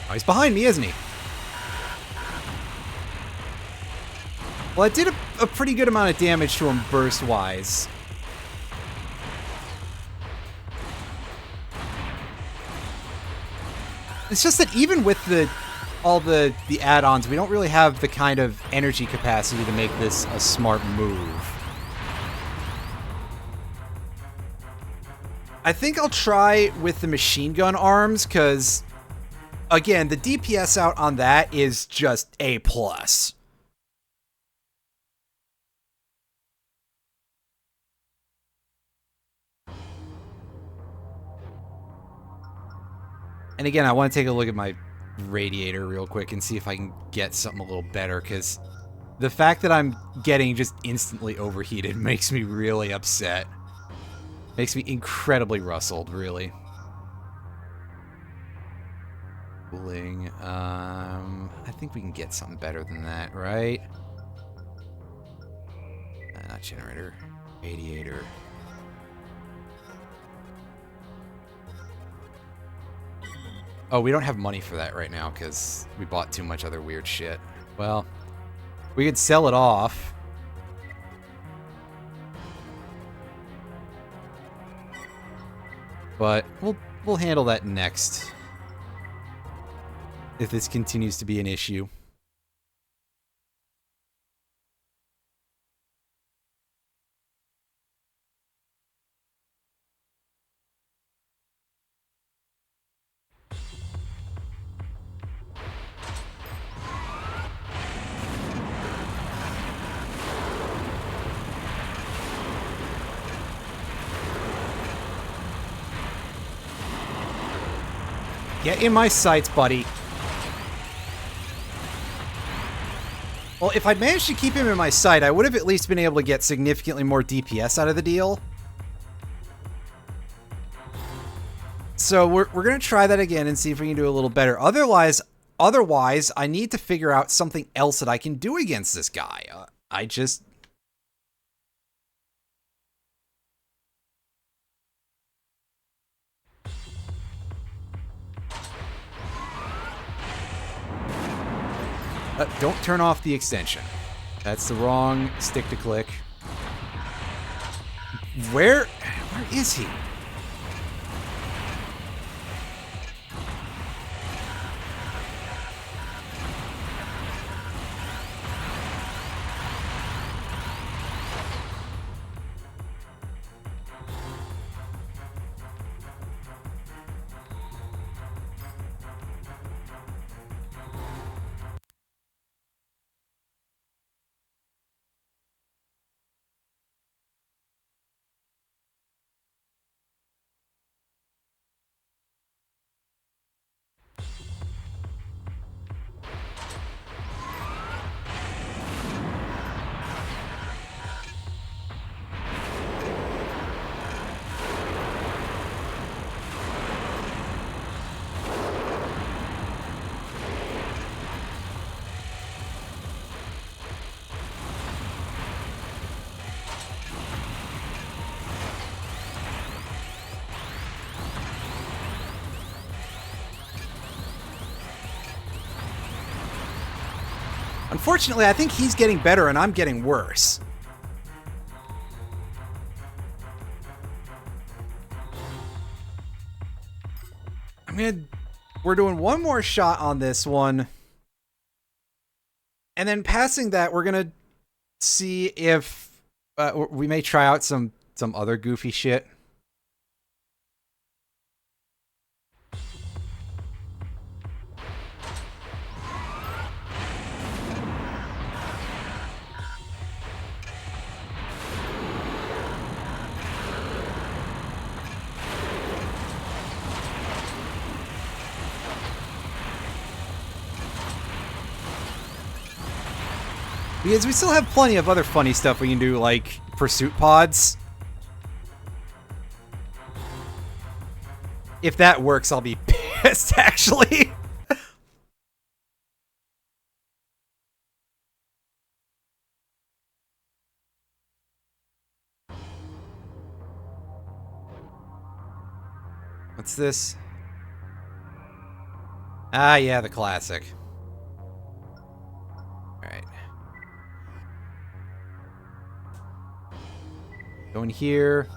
Oh, he's behind me, isn't he? Well, it did a pretty good amount of damage to him burst-wise. It's just that even with all the add-ons, we don't really have the kind of energy capacity to make this a smart move. I think I'll try with the machine gun arms, because... Again, the DPS out on that is just A+. And again, I want to take a look at my radiator real quick and see if I can get something a little better, because the fact that I'm getting just instantly overheated makes me really upset. Makes me incredibly rustled, really. Cooling. I think we can get something better than that, right? Not generator. Radiator. Oh, we don't have money for that right now because we bought too much other weird shit. Well, we could sell it off. But we'll handle that next. If this continues to be an issue. Get in my sights, buddy. Well, if I'd managed to keep him in my sight, I would have at least been able to get significantly more DPS out of the deal. So we're going to try that again and see if we can do a little better. Otherwise, I need to figure out something else that I can do against this guy. I just... don't turn off the extension. That's the wrong stick to click. Where is he? Unfortunately, I think he's getting better and I'm getting worse. We're doing one more shot on this one. And then passing that, we're going to see if we may try out some other goofy shit. Because we still have plenty of other funny stuff we can do, like pursuit pods. If that works, I'll be pissed, actually. What's this? Ah, yeah, the classic. Alright. Going here.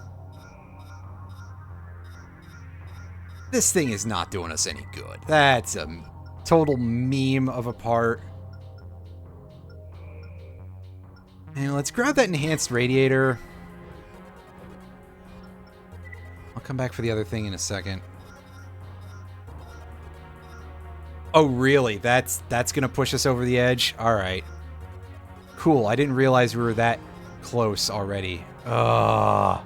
This thing is not doing us any good. That's a total meme of a part. And let's grab that enhanced radiator. I'll come back for the other thing in a second. Oh, really? That's gonna push us over the edge? Alright. Cool, I didn't realize we were that close already. Ugh.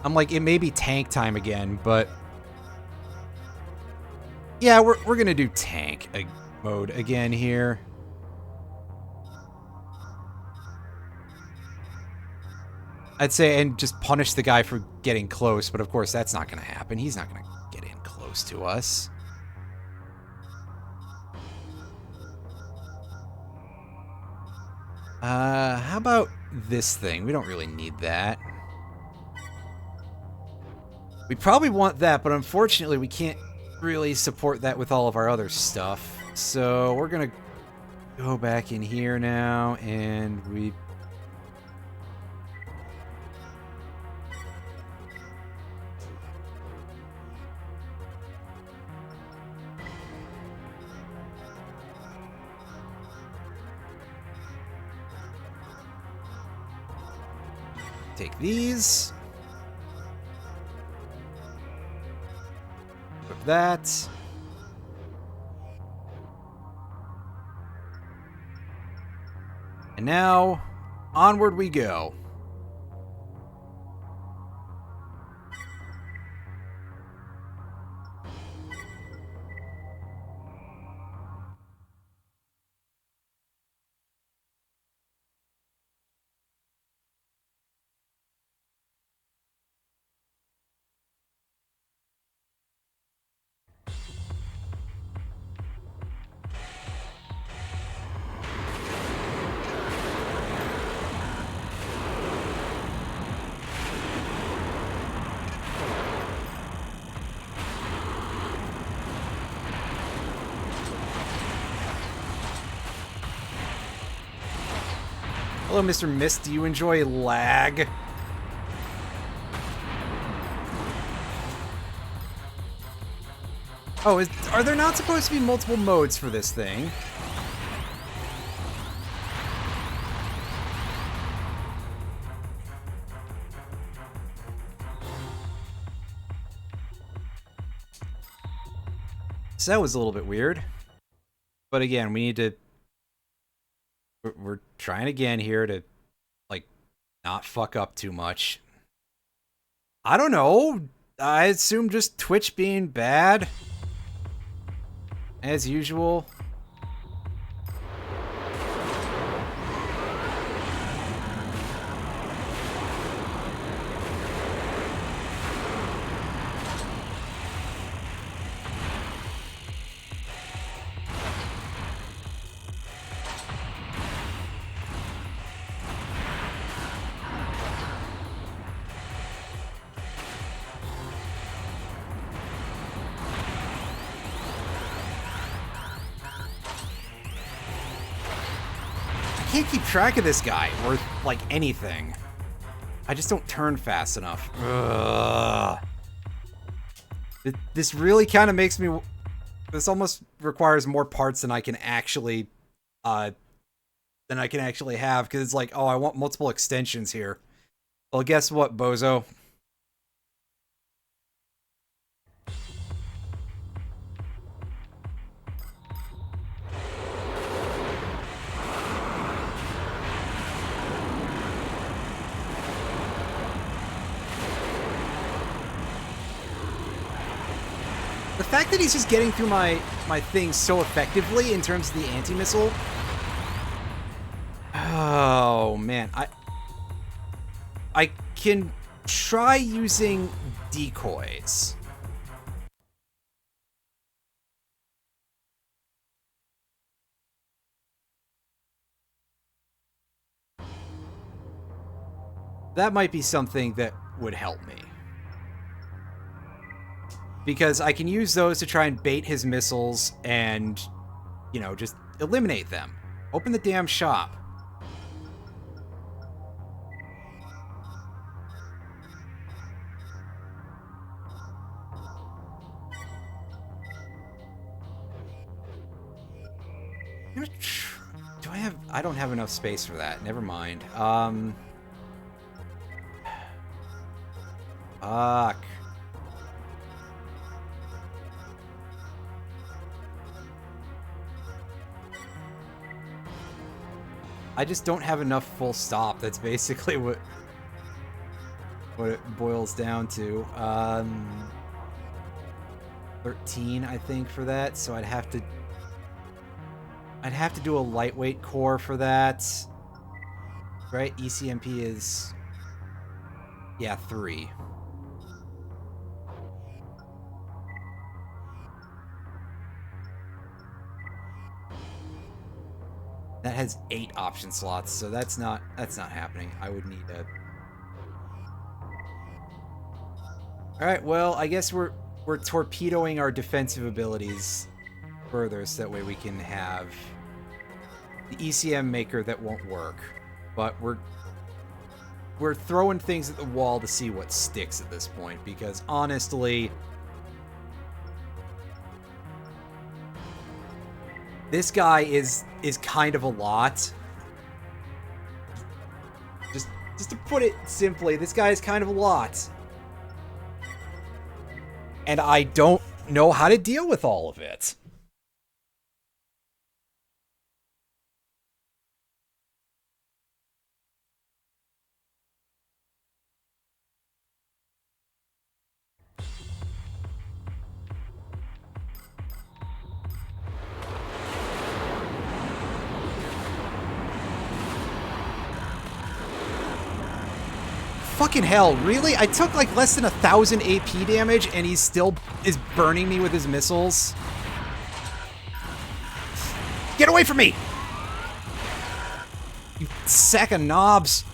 I'm like, it may be tank time again, but yeah, we're gonna do tank mode again here. I'd say, and just punish the guy for getting close, but of course that's not gonna happen. He's not gonna get in close to us. How about this thing? We don't really need that. We probably want that, but unfortunately we can't really support that with all of our other stuff. So we're gonna go back in here now, and we... take these. Equip that. And now, onward we go. Hello, Mr. Mist. Do you enjoy lag? Oh, are there not supposed to be multiple modes for this thing? So that was a little bit weird. But again, we need to... We're trying again here to, like, not fuck up too much. I don't know. I assume just Twitch being bad. As usual. I can't keep track of this guy, or, like, anything. I just don't turn fast enough. Ugh. This really kind of makes me... This almost requires more parts than I can actually... have, because it's like, oh, I want multiple extensions here. Well, guess what, bozo? The fact that he's just getting through my thing so effectively in terms of the anti-missile. Oh, man. I can try using decoys. That might be something that would help me. Because I can use those to try and bait his missiles and, you know, just eliminate them. Open the damn shop. Do I have... I don't have enough space for that. Never mind. Fuck. I just don't have enough full stop. That's basically what what it boils down to. 13, I think, for that. So I'd have to do a lightweight core for that. Right? ECMP is, yeah, 3. That has 8 option slots, so that's not happening. I would need a... Alright, well, I guess we're torpedoing our defensive abilities further, so that way we can have the ECM maker that won't work. But we're throwing things at the wall to see what sticks at this point, because honestly, this guy is kind of a lot. Just to put it simply, this guy is kind of a lot. And I don't know how to deal with all of it. Fucking hell, really? I took like less than 1,000 AP damage and he still is burning me with his missiles? Get away from me! You sack of knobs.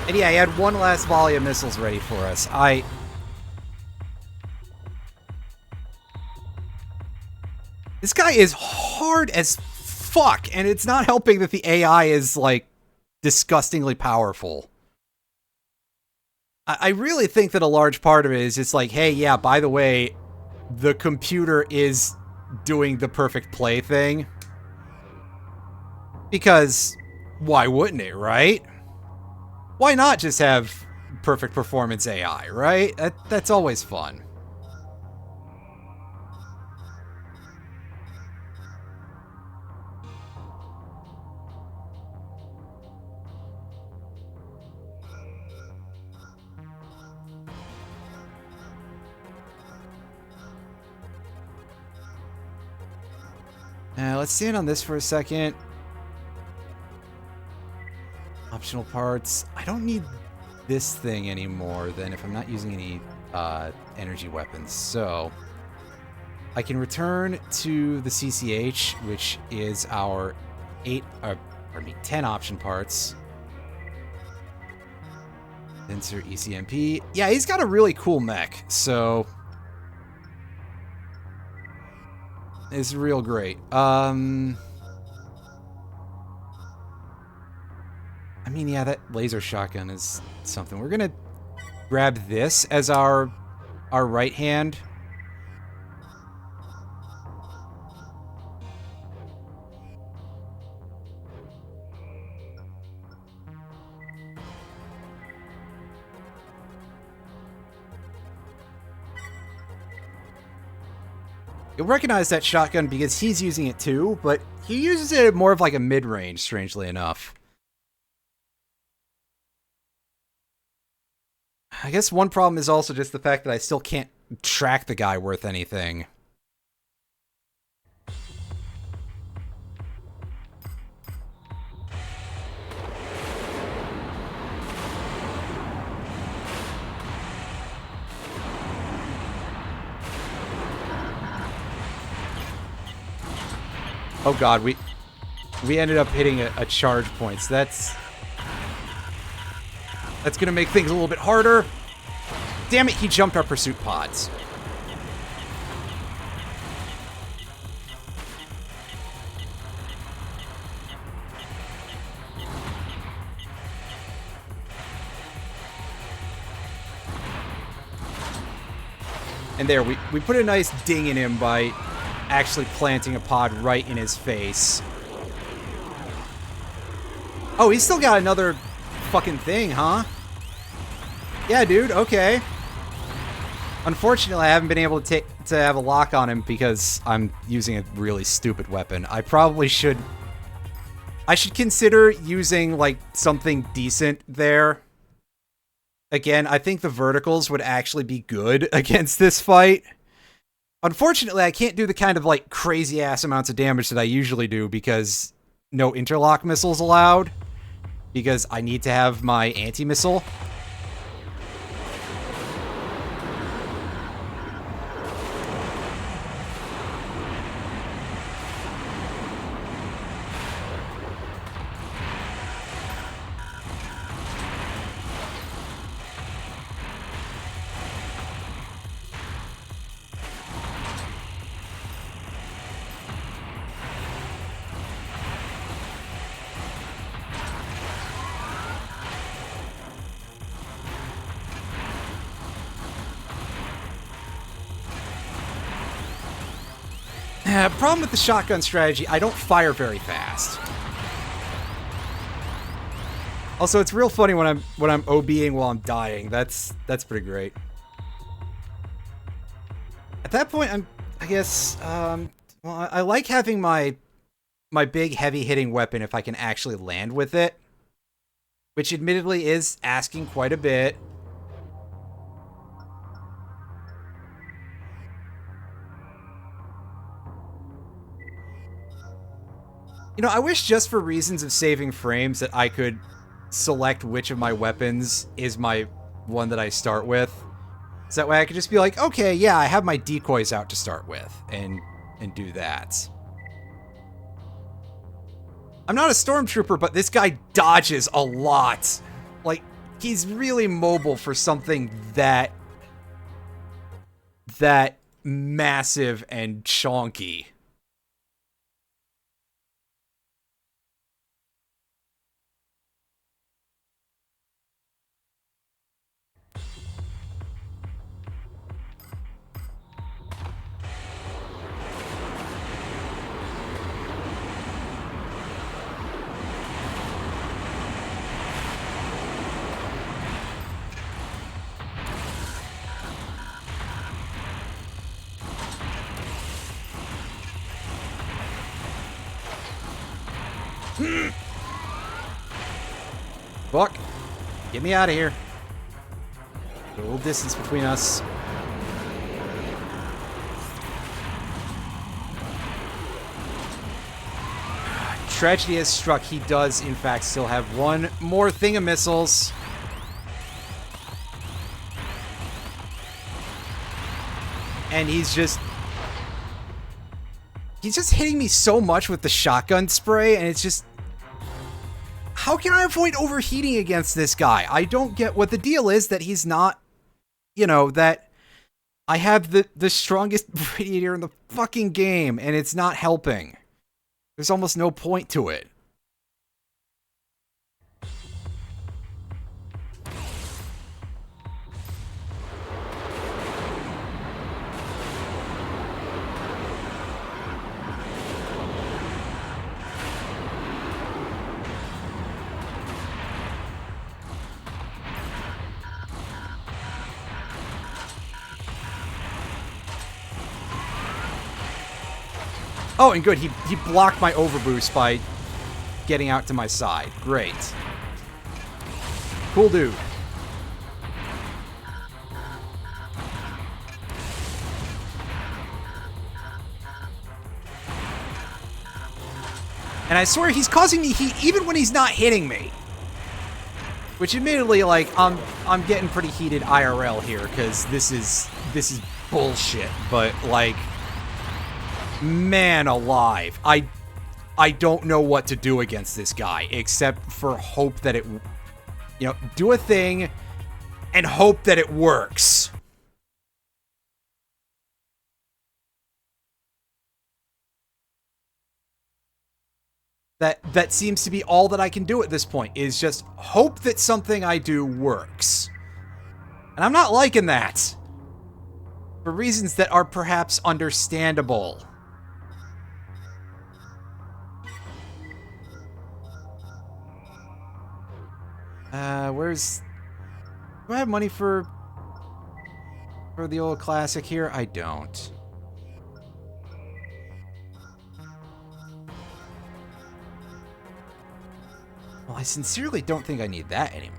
And yeah, he had one last volley of missiles ready for us. This guy is hard as fuck, and it's not helping that the AI is, like, disgustingly powerful. I really think that a large part of it is just like, hey, yeah, by the way, the computer is doing the perfect play thing. Because why wouldn't it, right? Why not just have perfect performance AI, right? That's always fun. Let's stand on this for a second. Optional parts. I don't need this thing anymore then if I'm not using any energy weapons. So I can return to the CCH, which is our 10 option parts. Insert ECMP. Yeah, he's got a really cool mech, so it's real great. I mean, yeah, that laser shotgun is something. We're gonna grab this as our right hand. You'll recognize that shotgun because he's using it too, but he uses it at more of like a mid-range, strangely enough. I guess one problem is also just the fact that I still can't track the guy worth anything. Oh god, we ended up hitting a charge point, so that's gonna make things a little bit harder. Damn it, he jumped our pursuit pods. And there, we put a nice ding in him by actually planting a pod right in his face. Oh, he's still got another fucking thing, huh? Yeah, dude, okay. Unfortunately, I haven't been able to have a lock on him because I'm using a really stupid weapon. I probably should... I should consider using, like, something decent there. Again, I think the verticals would actually be good against this fight. Unfortunately, I can't do the kind of, like, crazy-ass amounts of damage that I usually do because no interlock missiles allowed. Because I need to have my anti-missile. Problem with the shotgun strategy, I don't fire very fast. Also, it's real funny when I'm OBing while I'm dying. That's pretty great. At that point, I guess well, I like having my big heavy hitting weapon if I can actually land with it, which admittedly is asking quite a bit. You know, I wish just for reasons of saving frames that I could select which of my weapons is my one that I start with. So that way I could just be like, okay, yeah, I have my decoys out to start with, and do that. I'm not a stormtrooper, but this guy dodges a lot. Like, he's really mobile for something that massive and chonky. Fuck. Get me out of here. A little distance between us. Tragedy has struck. He does, in fact, still have one more thing of missiles. And he's just hitting me so much with the shotgun spray, and it's just... How can I avoid overheating against this guy? I don't get what the deal is that he's not... You know, that I have the strongest radiator in the fucking game, and it's not helping. There's almost no point to it. Oh, and good, he blocked my overboost by getting out to my side. Great. Cool dude. And I swear he's causing me heat even when he's not hitting me. Which admittedly, like, I'm getting pretty heated IRL here, because this is bullshit, but like, man alive. I don't know what to do against this guy, except for hope that it, you know, do a thing and hope that it works. That seems to be all that I can do at this point, is just hope that something I do works. And I'm not liking that. For reasons that are perhaps understandable. Do I have money for for the old classic here? I don't. Well, I sincerely don't think I need that anymore.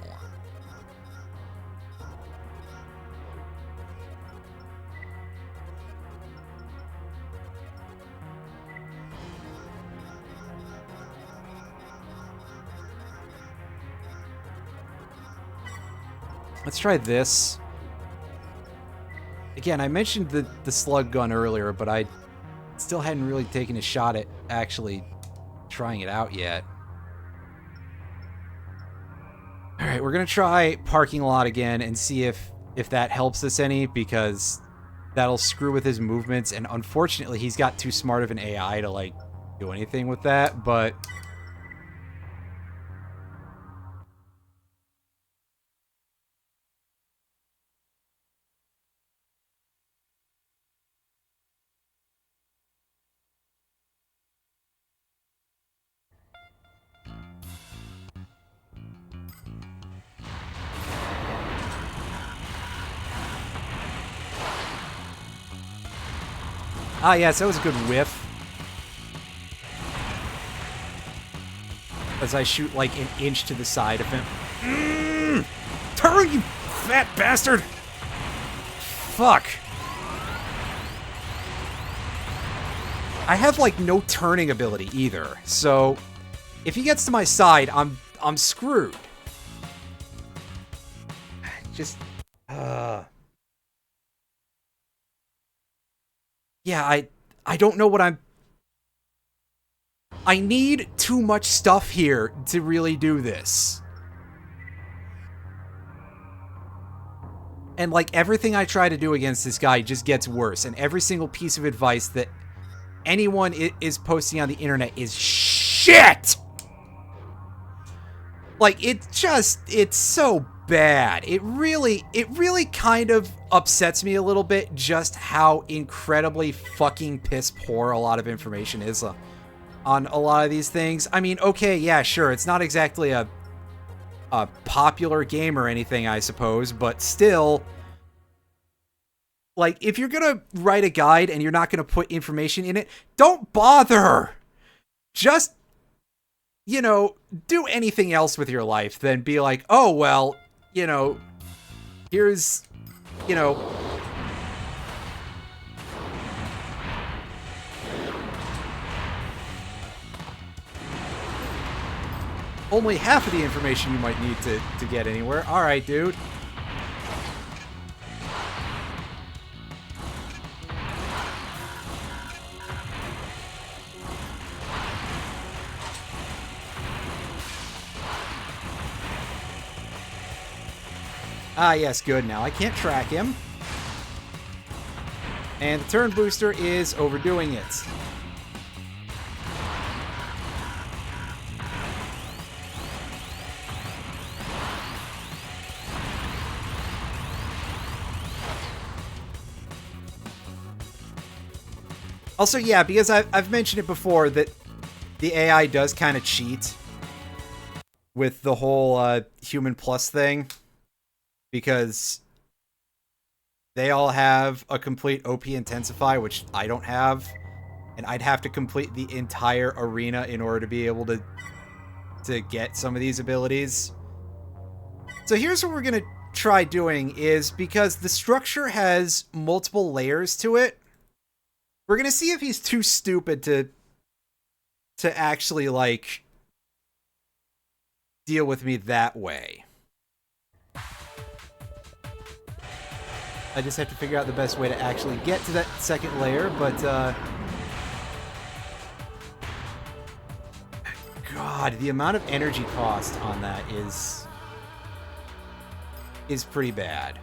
Let's try this. Again, I mentioned the slug gun earlier, but I still hadn't really taken a shot at actually trying it out yet. Alright, we're gonna try parking lot again and see if that helps us any, because that'll screw with his movements, and unfortunately he's got too smart of an AI to, like, do anything with that, but... Ah, yes, that was a good whiff. As I shoot, like, an inch to the side of him. Turn, you fat bastard! Fuck. I have, like, no turning ability either, so... if he gets to my side, I'm screwed. Just... Yeah, I don't know what I'm... I need too much stuff here to really do this. And, like, everything I try to do against this guy just gets worse. And every single piece of advice that anyone is posting on the internet is shit! Like, it's so bad. It really kind of upsets me a little bit just how incredibly fucking piss poor a lot of information is on a lot of these things. I mean, okay, yeah, sure, it's not exactly a popular game or anything, I suppose, but still, like, if you're gonna write a guide and you're not gonna put information in it, don't bother! Just, you know, do anything else with your life than be like, oh, well, you know, here's, you know... only half of the information you might need to get anywhere. Alright, dude. Ah, yes, good. Now I can't track him. And the turn booster is overdoing it. Also, yeah, because I've mentioned it before that the AI does kind of cheat with the whole human plus thing, because they all have a complete OP intensify, which I don't have, and I'd have to complete the entire arena in order to be able to get some of these abilities. So here's what we're gonna try doing, is because the structure has multiple layers to it, we're gonna see if he's too stupid to actually, like, deal with me that way. I just have to figure out the best way to actually get to that second layer, but, God, the amount of energy cost on that is pretty bad.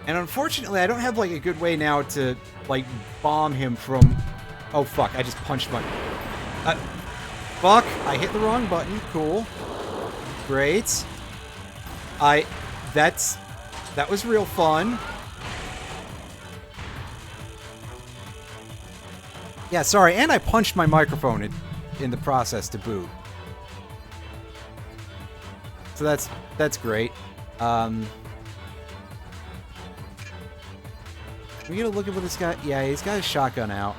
And unfortunately, I don't have, like, a good way now to, like, bomb him from... Oh, fuck. I just punched my... fuck. I hit the wrong button. Cool. Great. That was real fun. Yeah, sorry. And I punched my microphone in the process to boot. So that's great. We gonna look at what this guy... Yeah, he's got his shotgun out.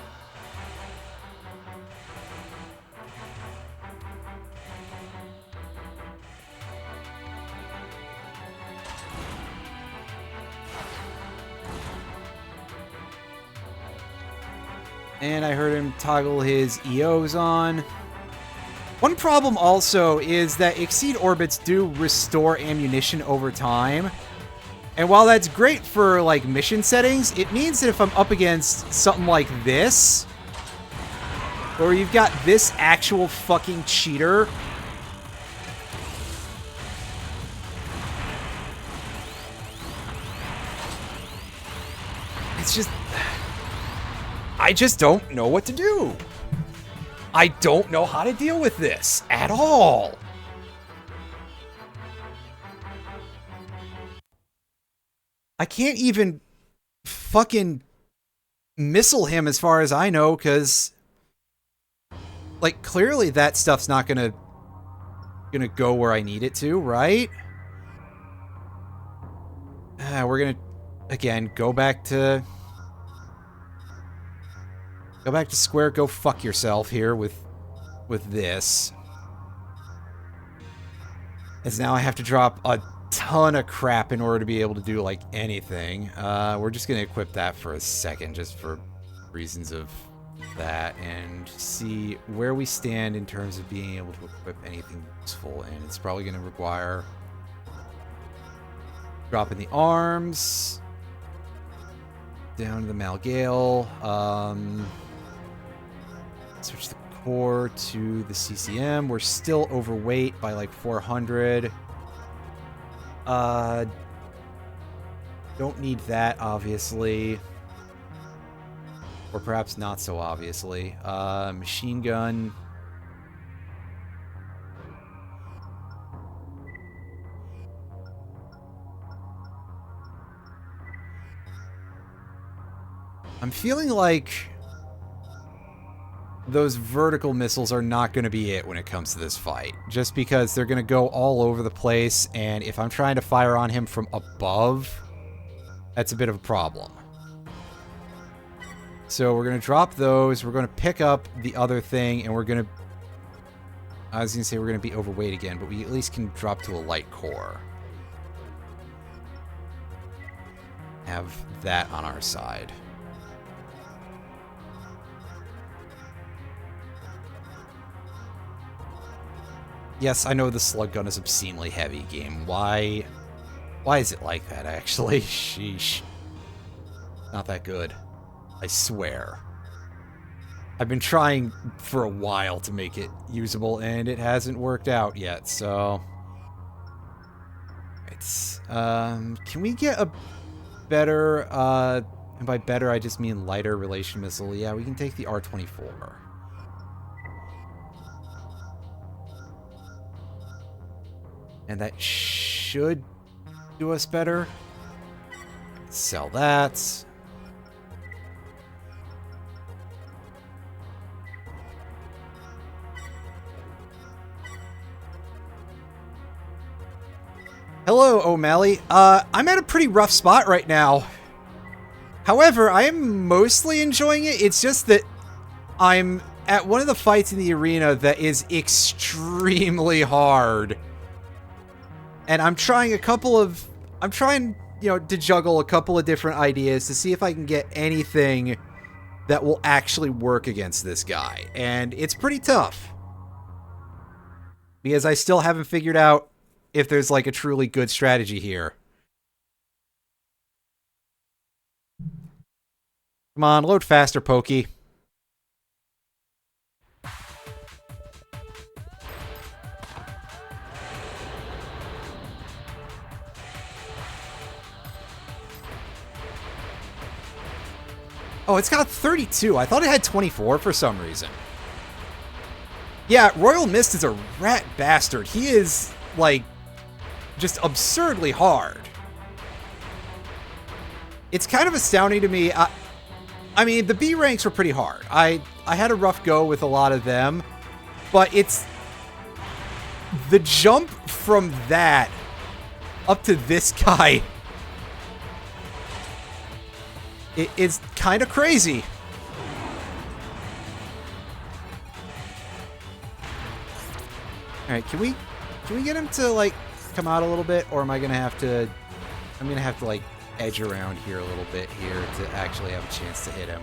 And I heard him toggle his EOs on. One problem also is that Exceed orbits do restore ammunition over time. And while that's great for, like, mission settings, it means that if I'm up against something like this, where you've got this actual fucking cheater, it's just... I just don't know what to do. I don't know how to deal with this at all. I can't even fucking missile him as far as I know, because, like, clearly that stuff's not gonna go where I need it to, right? We're gonna, again, go back to square, go fuck yourself here with this. As now I have to drop a ton of crap in order to be able to do, like, anything. We're just gonna equip that for a second, just for reasons of that, and see where we stand in terms of being able to equip anything useful. And it's probably gonna require dropping the arms down to the Malgale, switch the core to the CCM. We're still overweight by like 400. Don't need that, obviously. Or perhaps not so obviously. Machine gun. I'm feeling like those vertical missiles are not going to be it when it comes to this fight. Just because they're going to go all over the place, and if I'm trying to fire on him from above, that's a bit of a problem. So we're going to drop those, we're going to pick up the other thing, and we're going to... I was going to say we're going to be overweight again, but we at least can drop to a light core. Have that on our side. Yes, I know the slug gun is obscenely heavy, game. Why is it like that, actually? Sheesh. Not that good. I swear. I've been trying for a while to make it usable, and it hasn't worked out yet, so... It's... Can we get a better, and by better I just mean lighter relation missile? Yeah, we can take the R-24. And that should do us better. Sell that. Hello, O'Malley. I'm at a pretty rough spot right now. However, I am mostly enjoying it. It's just that I'm at one of the fights in the arena that is extremely hard. And I'm trying, you know, to juggle a couple of different ideas to see if I can get anything that will actually work against this guy. And it's pretty tough. Because I still haven't figured out if there's like a truly good strategy here. Come on, load faster, Pokey. Oh, it's got 32. I thought it had 24 for some reason. Yeah, Royal Mist is a rat bastard. He is, like, just absurdly hard. It's kind of astounding to me. I mean, the B ranks were pretty hard. I had a rough go with a lot of them, but it's the jump from that up to this guy. It's kind of crazy. All right, can we get him to like come out a little bit, or am I gonna have to? I'm gonna have to like edge around here a little bit here to actually have a chance to hit him.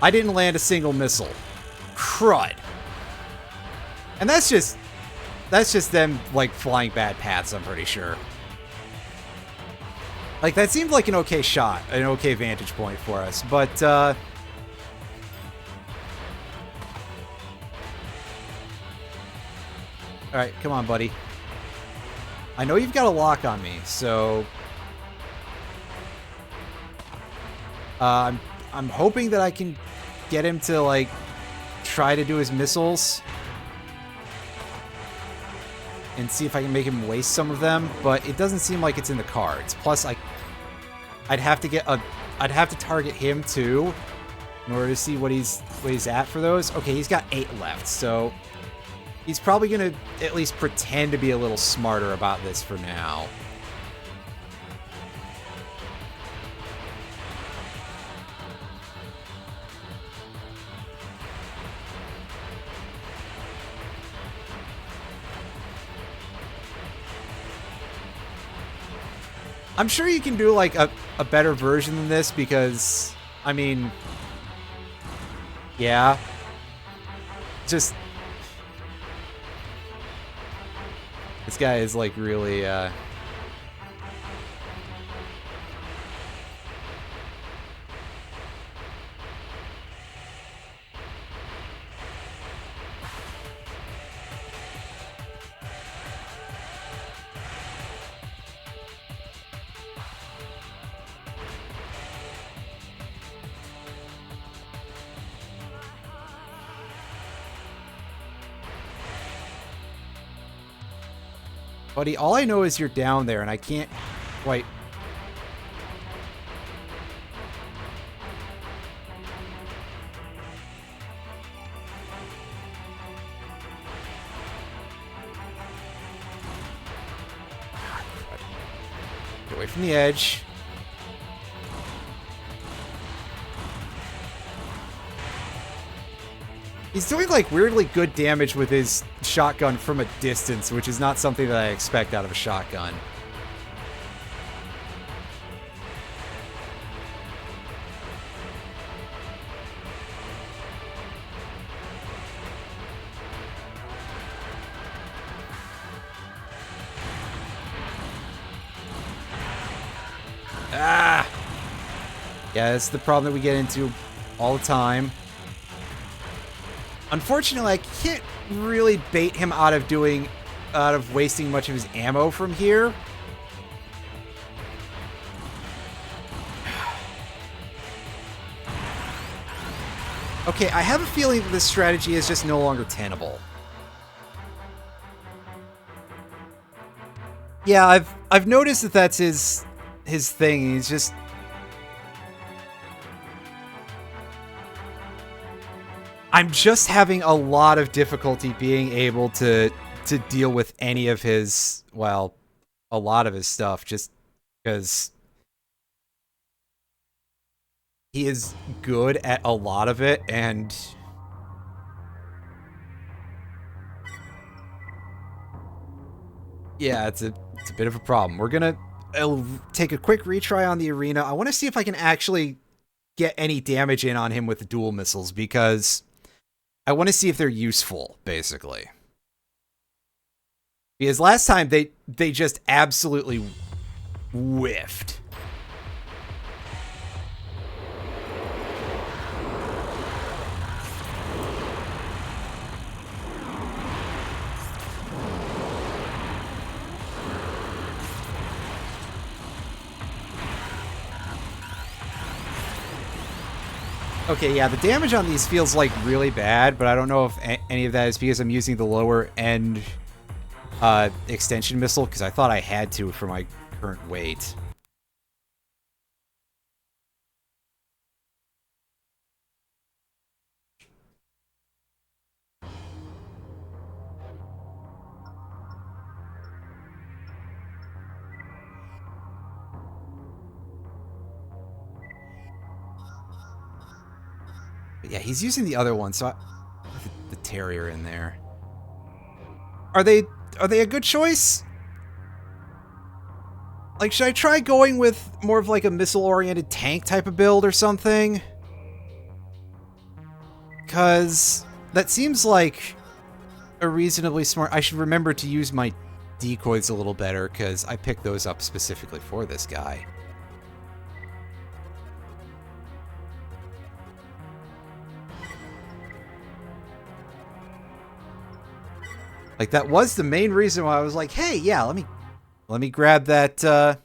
I didn't land a single missile. Crud. And that's just them like flying bad paths, I'm pretty sure. Like that seemed like an okay shot, an okay vantage point for us, but all right, come on, buddy. I know you've got a lock on me, so I'm hoping that I can get him to like try to do his missiles and see if I can make him waste some of them, but it doesn't seem like it's in the cards. Plus, I'd have to target him too in order to see what he's at for those. Okay, he's got 8 left, so he's probably gonna at least pretend to be a little smarter about this for now. I'm sure you can do like a better version than this because, I mean, yeah, just this guy is like really buddy, all I know is you're down there, and I can't quite... Get away from the edge. He's doing, like, weirdly good damage with his shotgun from a distance, which is not something that I expect out of a shotgun. Ah! Yeah, that's the problem that we get into all the time. Unfortunately, I can't really bait him out of wasting much of his ammo from here. Okay, I have a feeling that this strategy is just no longer tenable. Yeah, I've noticed that that's his thing. He's just... I'm just having a lot of difficulty being able to deal with any of his, well, a lot of his stuff, just because he is good at a lot of it, and yeah, it's a bit of a problem. I'll take a quick retry on the arena. I want to see if I can actually get any damage in on him with the dual missiles, because I want to see if they're useful, basically. Because last time, they just absolutely whiffed. Okay, yeah, the damage on these feels like really bad, but I don't know if any of that is because I'm using the lower end extension missile, because I thought I had to for my current weight. But yeah, he's using the other one, so the Terrier in there. Are they a good choice? Like, should I try going with more of like a missile-oriented tank type of build or something? Because that seems like a reasonably smart... I should remember to use my decoys a little better, because I picked those up specifically for this guy. Like, that was the main reason why I was like, hey, yeah, let me grab that, let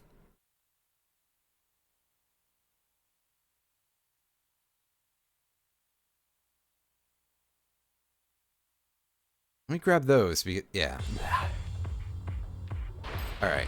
me grab those, because, yeah. Alright.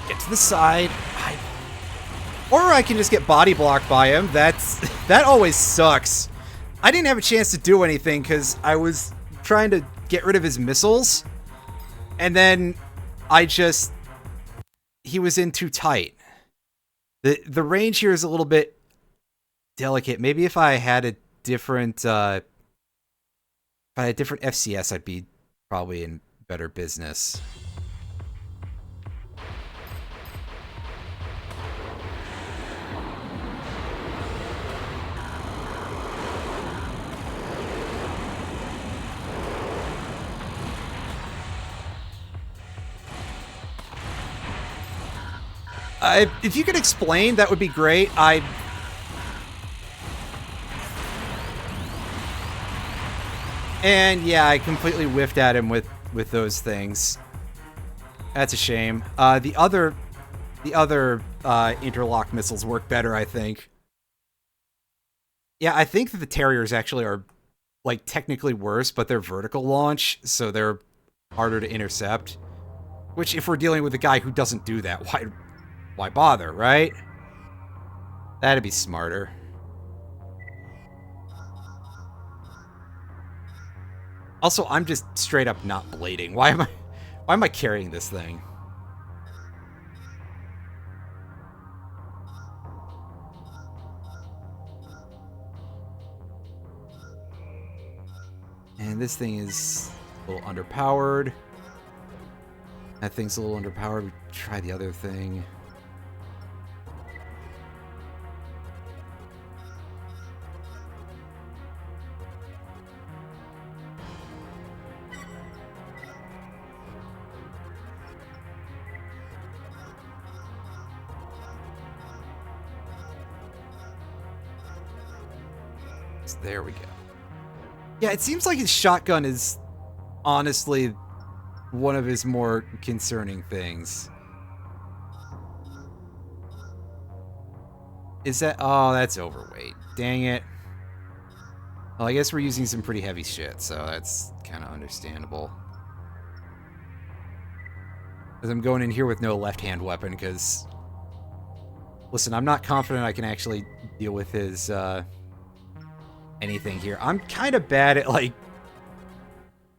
Get to the side. Or I can just get body blocked by him. That always sucks. I didn't have a chance to do anything because I was trying to get rid of his missiles. And then he was in too tight. The range here is a little bit delicate. Maybe if I had a different FCS, I'd be probably in better business. If you could explain, that would be great. And yeah, I completely whiffed at him with those things. That's a shame. The other interlock missiles work better, I think. Yeah, I think that the Terriers actually are like technically worse, but they're vertical launch, so they're harder to intercept. Which, if we're dealing with a guy who doesn't do that, why bother, right? That'd be smarter. Also, I'm just straight up not blading. Why am I carrying this thing? And this thing is a little underpowered. That thing's a little underpowered. We try the other thing. So there we go. Yeah, it seems like his shotgun is honestly one of his more concerning things. Is that... Oh, that's overweight. Dang it. Well, I guess we're using some pretty heavy shit, so that's kind of understandable. Because I'm going in here with no left-hand weapon, because... Listen, I'm not confident I can actually deal with his, anything here. I'm kind of bad at, like,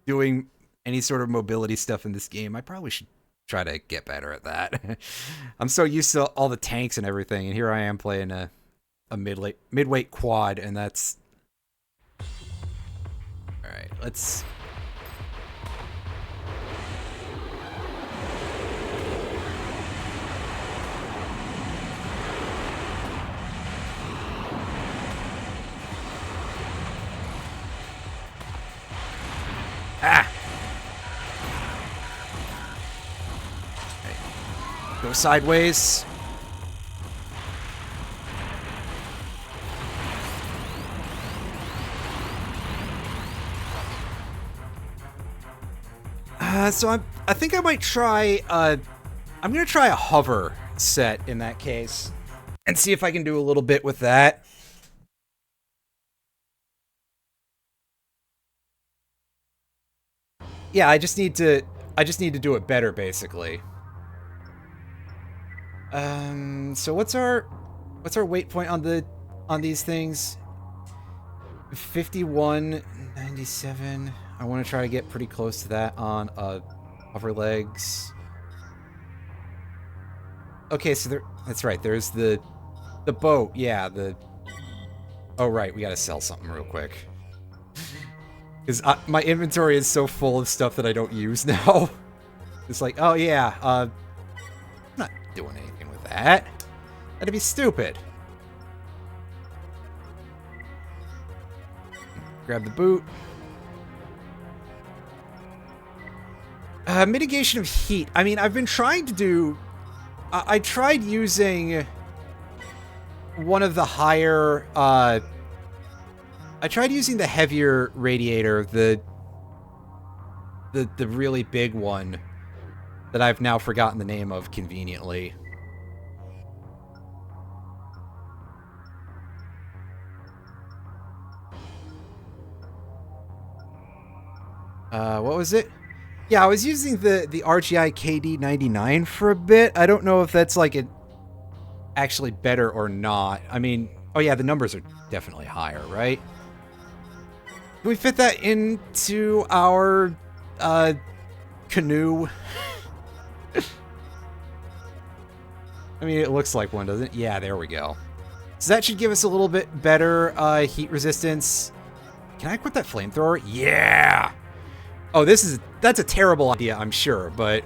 doing any sort of mobility stuff in this game. I probably should try to get better at that. I'm so used to all the tanks and everything, and here I am playing a midweight quad, and that's... Alright, let's... Ah! Go sideways. So I think I might try, I'm gonna try a hover set in that case. And see if I can do a little bit with that. Yeah, I just need to do it better, basically. So what's our weight point on these things? 51.97. I want to try to get pretty close to that on hover legs. Okay, so that's right. There's the boat. Yeah, oh right, we gotta sell something real quick. Because my inventory is so full of stuff that I don't use now. It's like, oh yeah, I'm not doing anything with that. That'd be stupid. Grab the boot. Mitigation of heat. I mean, I've been trying to do... I tried using one of the higher... I tried using the heavier radiator, the really big one that I've now forgotten the name of conveniently. What was it? Yeah, I was using the RGI KD99 for a bit. I don't know if that's like actually better or not. I mean, oh yeah, the numbers are definitely higher, right? Can we fit that into our canoe? I mean, it looks like one, doesn't it? Yeah, there we go. So that should give us a little bit better heat resistance. Can I equip that flamethrower? Yeah! Oh, that's a terrible idea, I'm sure, but...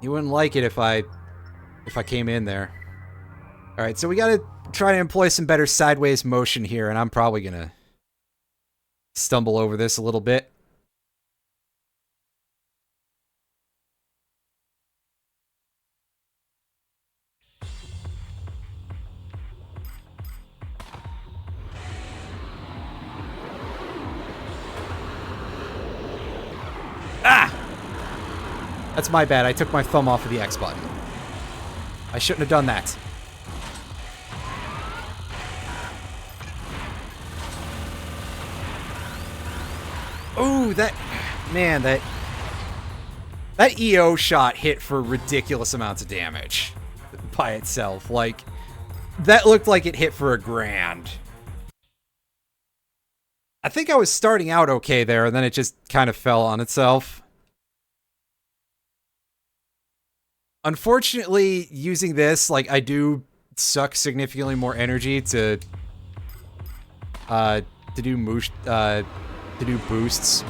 You wouldn't like it if I came in there. Alright, so we gotta try to employ some better sideways motion here, and I'm probably gonna stumble over this a little bit. Ah! That's my bad. I took my thumb off of the X button. I shouldn't have done that. Ooh, man, that EO shot hit for ridiculous amounts of damage by itself. Like, that looked like it hit for a grand. I think I was starting out okay there, and then it just kind of fell on itself. Unfortunately, using this, like, I do suck significantly more energy to do boosts.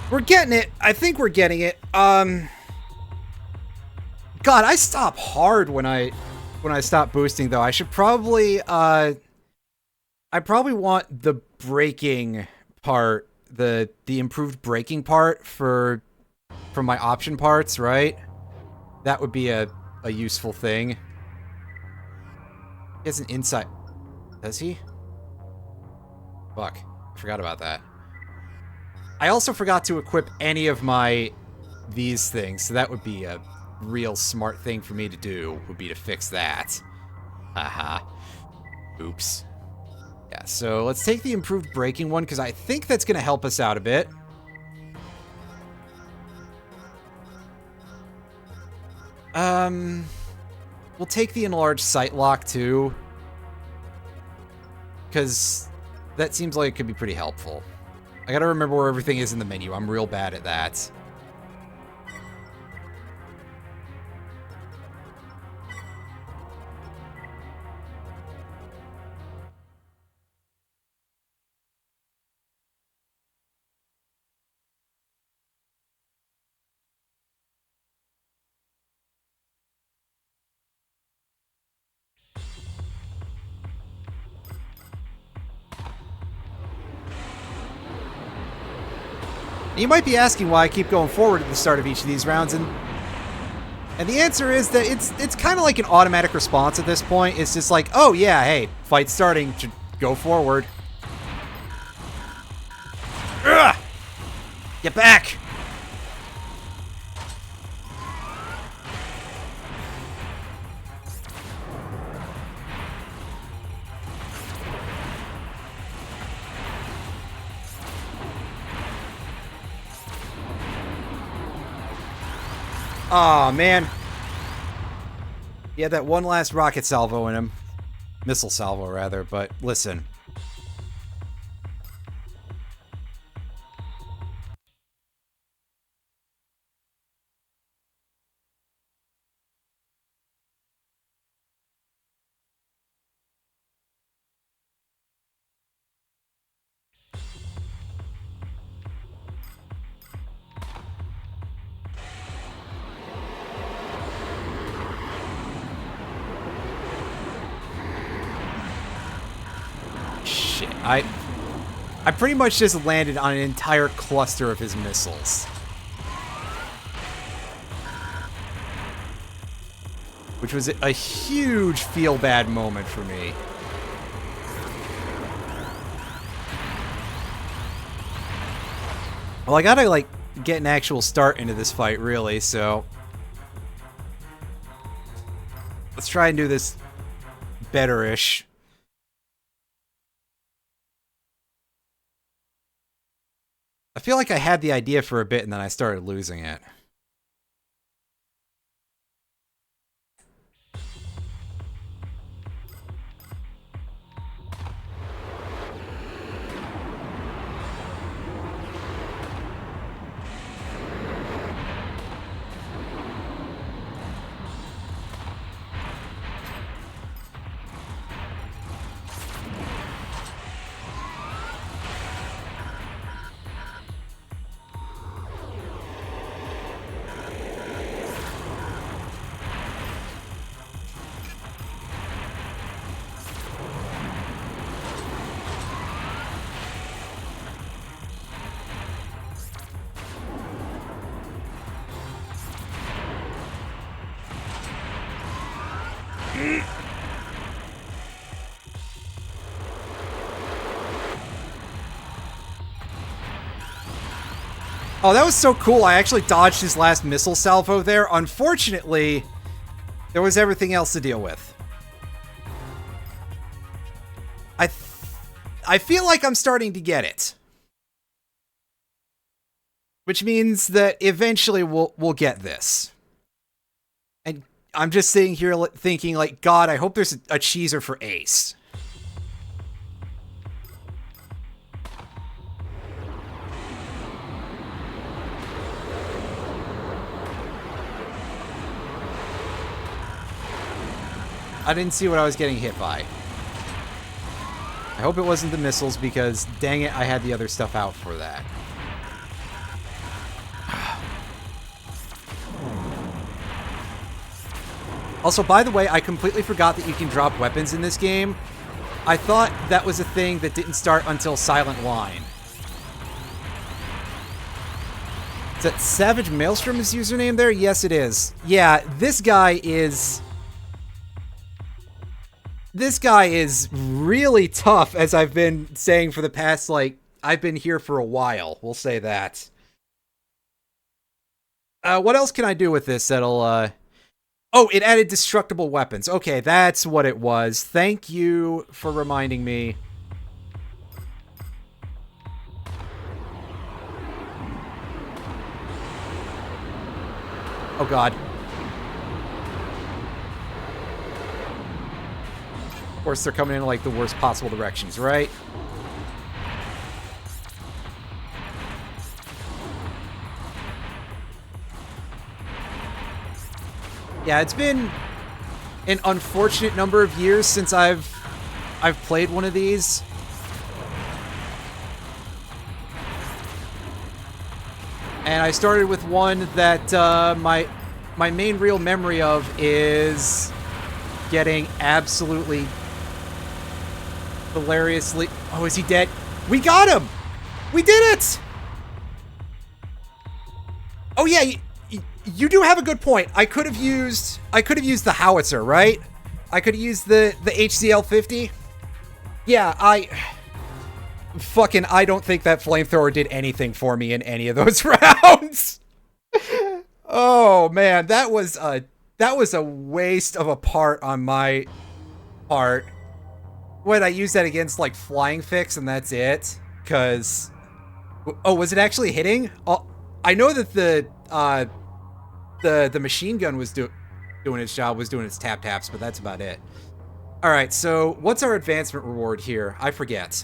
We're getting it. I think we're getting it. God, I stop hard when I stop boosting though. I should probably I probably want the braking part, the improved braking part for my option parts, right? That would be a useful thing. He has an insight. Does he? Fuck. I forgot about that. I also forgot to equip any of these things, so that would be a real smart thing for me to do, would be to fix that. Haha. Oops. Yeah, so let's take the improved braking one, because I think that's going to help us out a bit. We'll take the enlarged sight lock, too. Because that seems like it could be pretty helpful. I gotta remember where everything is in the menu. I'm real bad at that. You might be asking why I keep going forward at the start of each of these rounds, and the answer is that it's kind of like an automatic response at this point. It's just like, oh yeah, hey, fight's starting, should go forward. Ugh! Get back! Aw, man. He had that one last rocket salvo in him. Missile salvo, rather, but listen. Shit, I pretty much just landed on an entire cluster of his missiles. Which was a huge feel-bad moment for me. Well, I gotta, like, get an actual start into this fight, really, so... let's try and do this better-ish. I feel like I had the idea for a bit and then I started losing it. Oh, that was so cool. I actually dodged his last missile salvo there. Unfortunately, there was everything else to deal with. I feel like I'm starting to get it. Which means that eventually we'll get this. And I'm just sitting here thinking, like, God, I hope there's a cheeser for Ace. I didn't see what I was getting hit by. I hope it wasn't the missiles because, dang it, I had the other stuff out for that. Also, by the way, I completely forgot that you can drop weapons in this game. I thought that was a thing that didn't start until Silent Line. Is that Savage Maelstrom his username there? Yes, it is. Yeah, this guy is really tough, as I've been saying for the past, like, I've been here for a while. We'll say that. What else can I do with this that'll, Oh, it added destructible weapons. Okay, that's what it was. Thank you for reminding me. Oh, God. course, they're coming in like the worst possible directions, right? Yeah, it's been an unfortunate number of years since I've played one of these. And I started with one that my main real memory of is getting absolutely hilariously... Oh, is he dead? We got him! We did it! Oh yeah, you do have a good point. I could have used the howitzer, right? I could have used the HCL 50. Yeah, I don't think that flamethrower did anything for me in any of those rounds. Oh man, that was a waste of a part on my part. What, I used that against like Flying Fix and that's it? Cause oh, was it actually hitting? Oh, I know that the machine gun was doing its job, was doing its tap-taps, but that's about it. Alright, so what's our advancement reward here? I forget.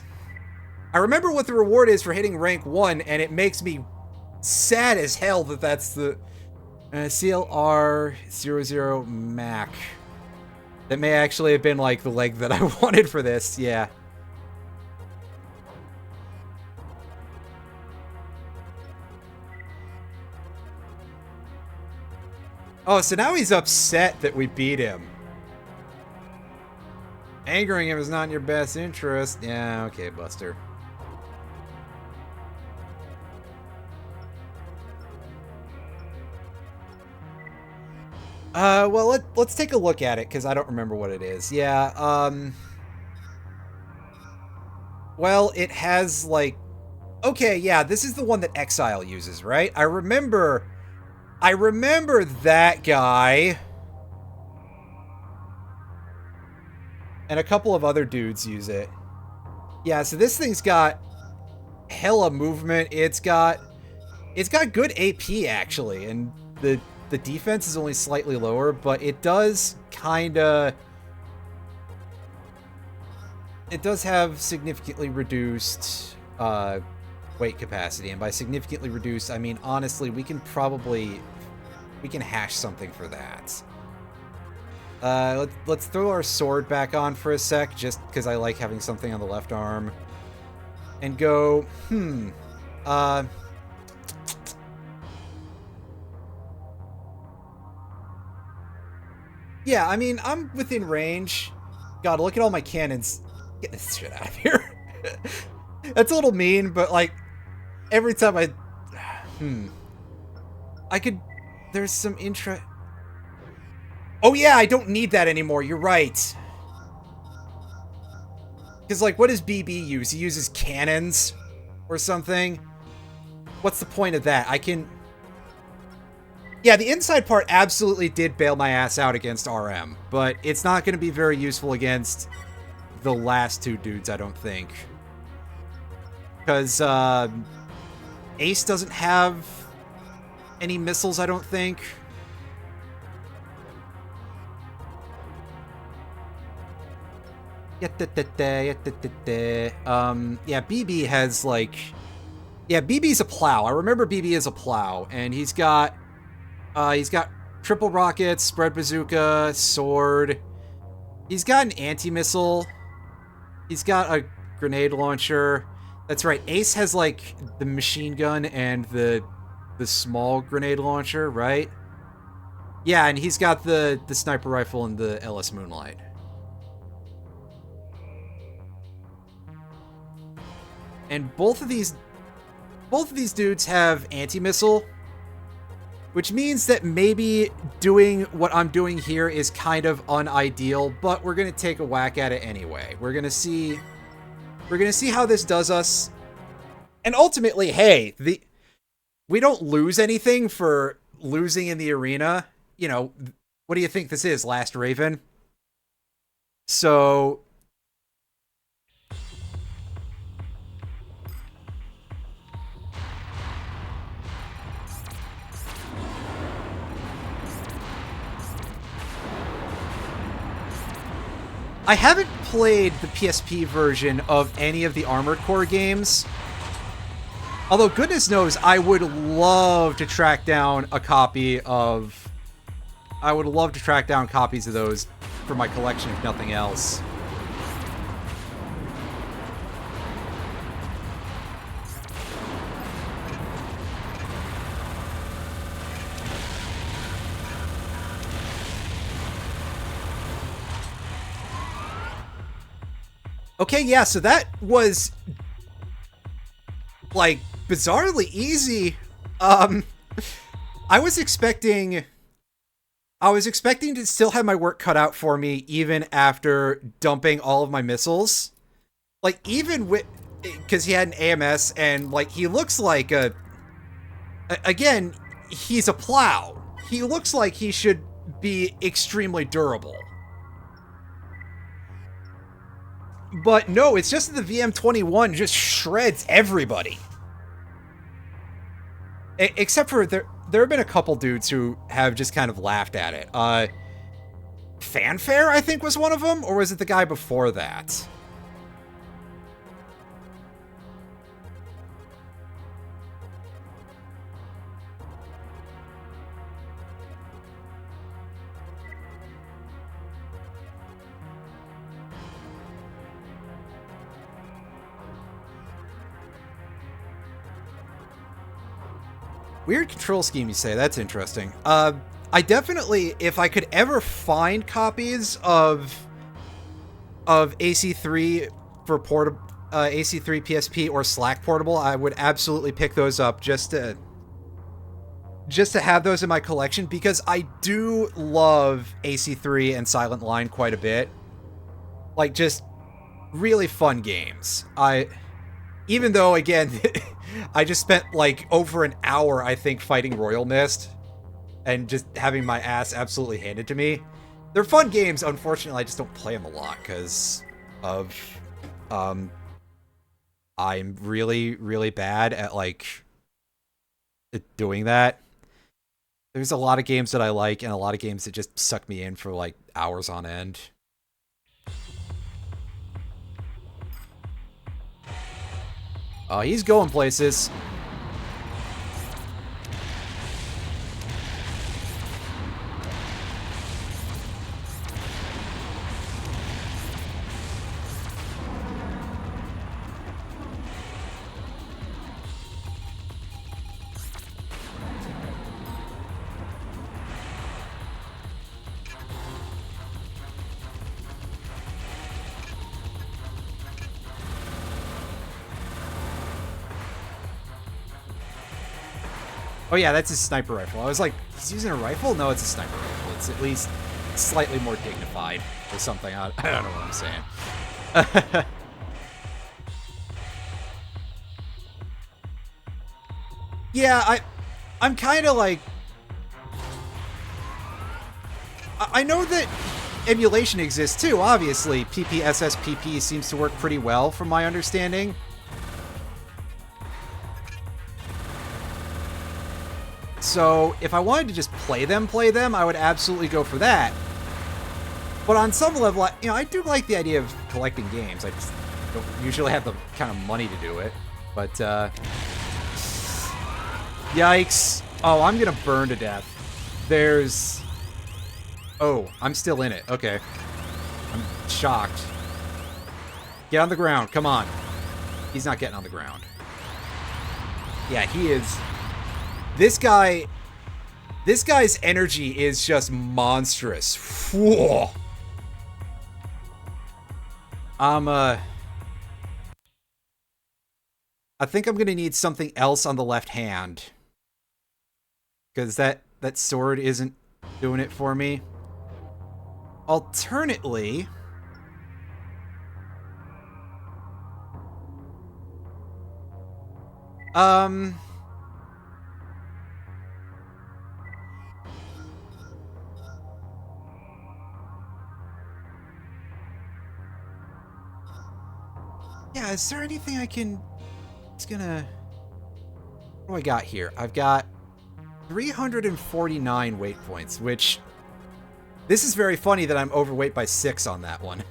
I remember what the reward is for hitting rank 1, and it makes me sad as hell that that's the CLR00 Mac. That may actually have been like the leg that I wanted for this, yeah. Oh, so now he's upset that we beat him. Angering him is not in your best interest. Yeah, okay, Buster. Well, let's take a look at it, because I don't remember what it is. Yeah, well, it has, like... Okay, yeah, this is the one that Exile uses, right? I remember that guy. And a couple of other dudes use it. Yeah, so this thing's got hella movement. It's got good AP, actually, and the defense is only slightly lower, but it does kinda... It does have significantly reduced weight capacity, and by significantly reduced, I mean, honestly, we can hash something for that. Let's throw our sword back on for a sec, just because I like having something on the left arm. And go, yeah, I mean, I'm within range. God, look at all my cannons. Get this shit out of here. That's a little mean, but, like, every time I could... There's some Oh yeah, I don't need that anymore, you're right. Because, like, what does BB use? He uses cannons or something? What's the point of that? I can... Yeah, the inside part absolutely did bail my ass out against RM, but it's not going to be very useful against the last two dudes, I don't think. Because, Ace doesn't have any missiles, I don't think. Yeah, BB has, like... Yeah, BB's a plow. I remember BB is a plow, and he's got triple rockets, spread bazooka, sword. He's got an anti-missile. He's got a grenade launcher. That's right, Ace has, like, the machine gun and the small grenade launcher, right? Yeah, and he's got the sniper rifle and the LS Moonlight. And both of these dudes have anti-missile, which means that maybe doing what I'm doing here is kind of unideal, but we're gonna take a whack at it anyway. We're gonna see how this does us. And ultimately, hey, we don't lose anything for losing in the arena. You know, what do you think this is, Last Raven? So... I haven't played the PSP version of any of the Armored Core games. Although, goodness knows, I would love to track down a copy of... I would love to track down copies of those for my collection, if nothing else. Okay, yeah, so that was, like, bizarrely easy. I was expecting to still have my work cut out for me even after dumping all of my missiles. Like, even with, because he had an AMS, and, like, he looks like again, he's a plow. He looks like he should be extremely durable. But no, it's just that the VM-21 just shreds everybody. Except for there have been a couple dudes who have just kind of laughed at it. Fanfare, I think, was one of them? Or was it the guy before that? Weird control scheme, you say. That's interesting. I definitely, if I could ever find copies of AC3 for AC3 PSP or Slack Portable, I would absolutely pick those up just to have those in my collection, because I do love AC3 and Silent Line quite a bit. Like, just really fun games. Even though, again, I just spent, like, over an hour, I think, fighting Royal Mist and just having my ass absolutely handed to me. They're fun games. Unfortunately, I just don't play them a lot because of, I'm really, really bad at, like, doing that. There's a lot of games that I like and a lot of games that just suck me in for, like, hours on end. Oh, he's going places. Oh yeah, that's his sniper rifle. I was like, he's using a rifle? No, it's a sniper rifle. It's at least slightly more dignified or something. I don't know what I'm saying. Yeah, I'm kind of like... I know that emulation exists too, obviously. PPSSPP seems to work pretty well, from my understanding. So, if I wanted to just play them, I would absolutely go for that. But on some level, you know, I do like the idea of collecting games. I just don't usually have the kind of money to do it. But, yikes. Oh, I'm gonna burn to death. There's... Oh, I'm still in it. Okay. I'm shocked. Get on the ground. Come on. He's not getting on the ground. Yeah, he is... This guy's energy is just monstrous. Whoa. I think I'm gonna need something else on the left hand, because that sword isn't doing it for me. Alternately, yeah, is there anything I can... It's gonna... What do I got here? I've got 349 weight points, which... This is very funny that I'm overweight by 6 on that one.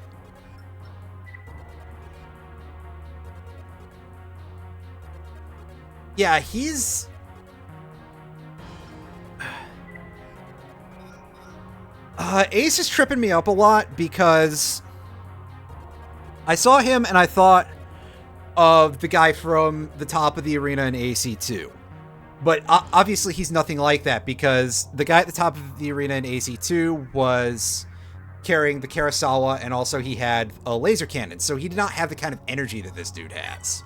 Yeah, he's... Ace is tripping me up a lot because I saw him and I thought of the guy from the top of the arena in AC2. But obviously he's nothing like that because the guy at the top of the arena in AC2 was carrying the Karasawa and also he had a laser cannon. So he did not have the kind of energy that this dude has.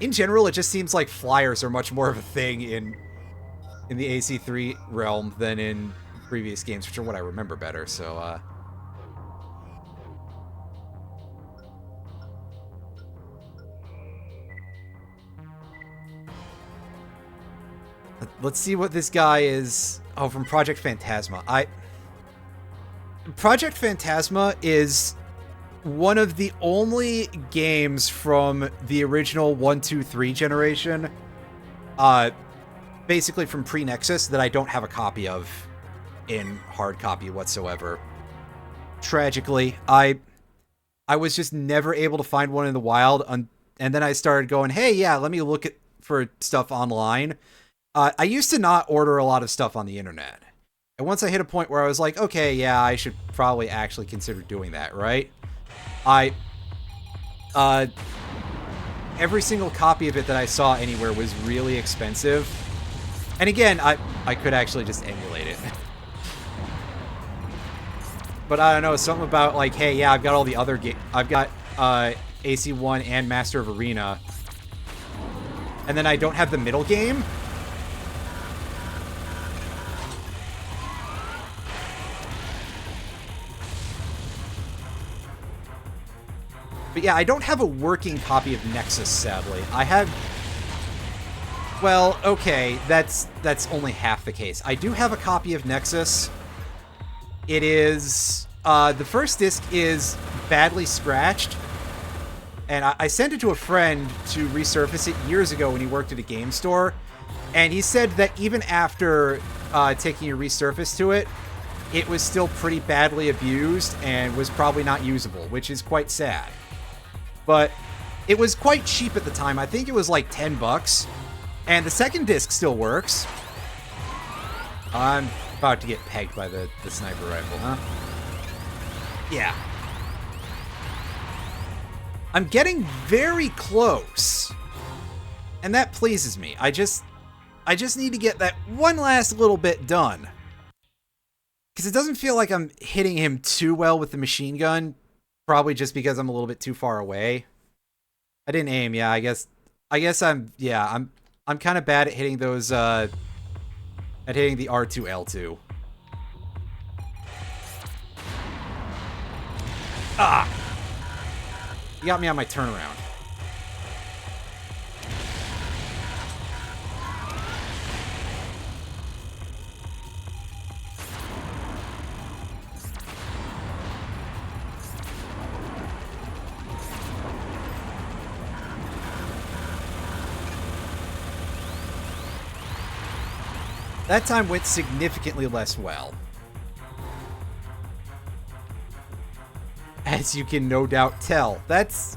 In general, it just seems like flyers are much more of a thing in the AC3 realm than in previous games, which are what I remember better, so, let's see what this guy is... Oh, from Project Phantasma. Project Phantasma is one of the only games from the original 1, 2, 3 generation, basically from pre-Nexus, that I don't have a copy of in hard copy whatsoever. Tragically, I was just never able to find one in the wild, and then I started going, hey, yeah, let me look for stuff online. I used to not order a lot of stuff on the internet. And once I hit a point where I was like, okay, yeah, I should probably actually consider doing that, right? Every single copy of it that I saw anywhere was really expensive. And again, I could actually just emulate it. But I don't know, something about like, hey, yeah, I've got all the other I've got AC1 and Master of Arena. And then I don't have the middle game. But yeah, I don't have a working copy of Nexus, sadly. I have... Well, okay, that's only half the case. I do have a copy of Nexus. It is... the first disc is badly scratched. And I sent it to a friend to resurface it years ago when he worked at a game store. And he said that even after taking a resurface to it, it was still pretty badly abused and was probably not usable, which is quite sad. But it was quite cheap at the time. I think it was like $10. And the second disc still works. I'm about to get pegged by the sniper rifle, huh? Yeah. I'm getting very close. And that pleases me. I just need to get that one last little bit done. Because it doesn't feel like I'm hitting him too well with the machine gun. Probably just because I'm a little bit too far away. I didn't aim, yeah, I guess I'm kind of bad at hitting those, at hitting the R2, L2. Ah! You got me on my turnaround. That time went significantly less well. As you can no doubt tell. That's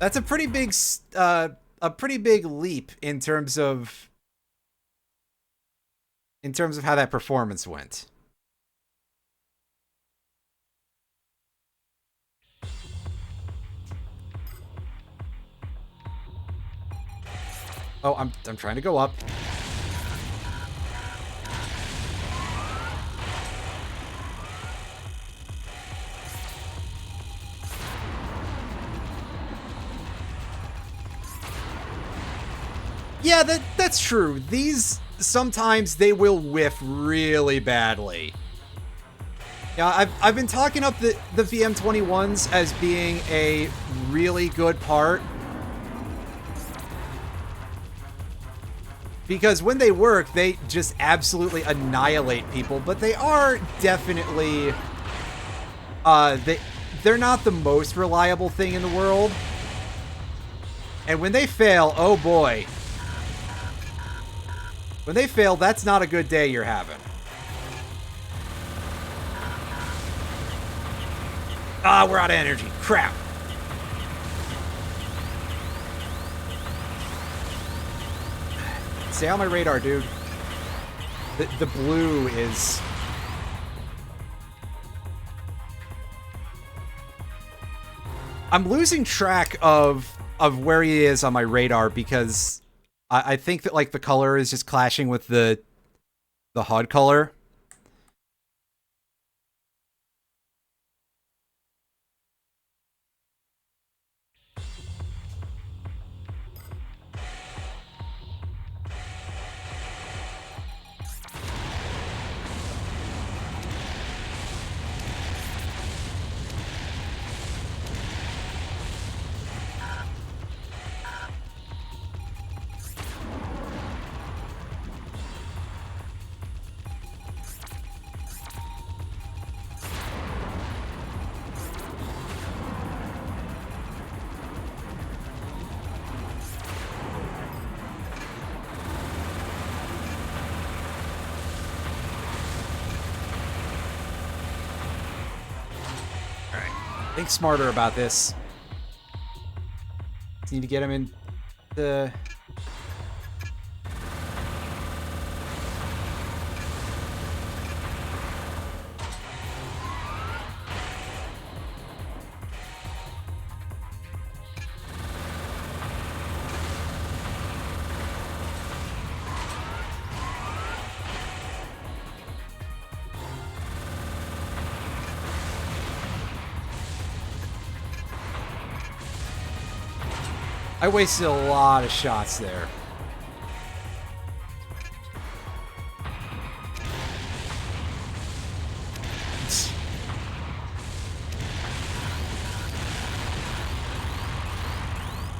a pretty big leap in terms of how that performance went. Oh, I'm trying to go up. Yeah, that's true. These, sometimes they will whiff really badly. Yeah, I've been talking up the VM21s as being a really good part. Because when they work, they just absolutely annihilate people, but they are definitely... they're not the most reliable thing in the world. And when they fail, oh boy. When they fail, that's not a good day you're having. Ah, we're out of energy. Crap. Stay on my radar, dude. The blue is... I'm losing track of where he is on my radar because I think that like the color is just clashing with the HUD color. Think smarter about this. Just need to get him in the... I wasted a lot of shots there.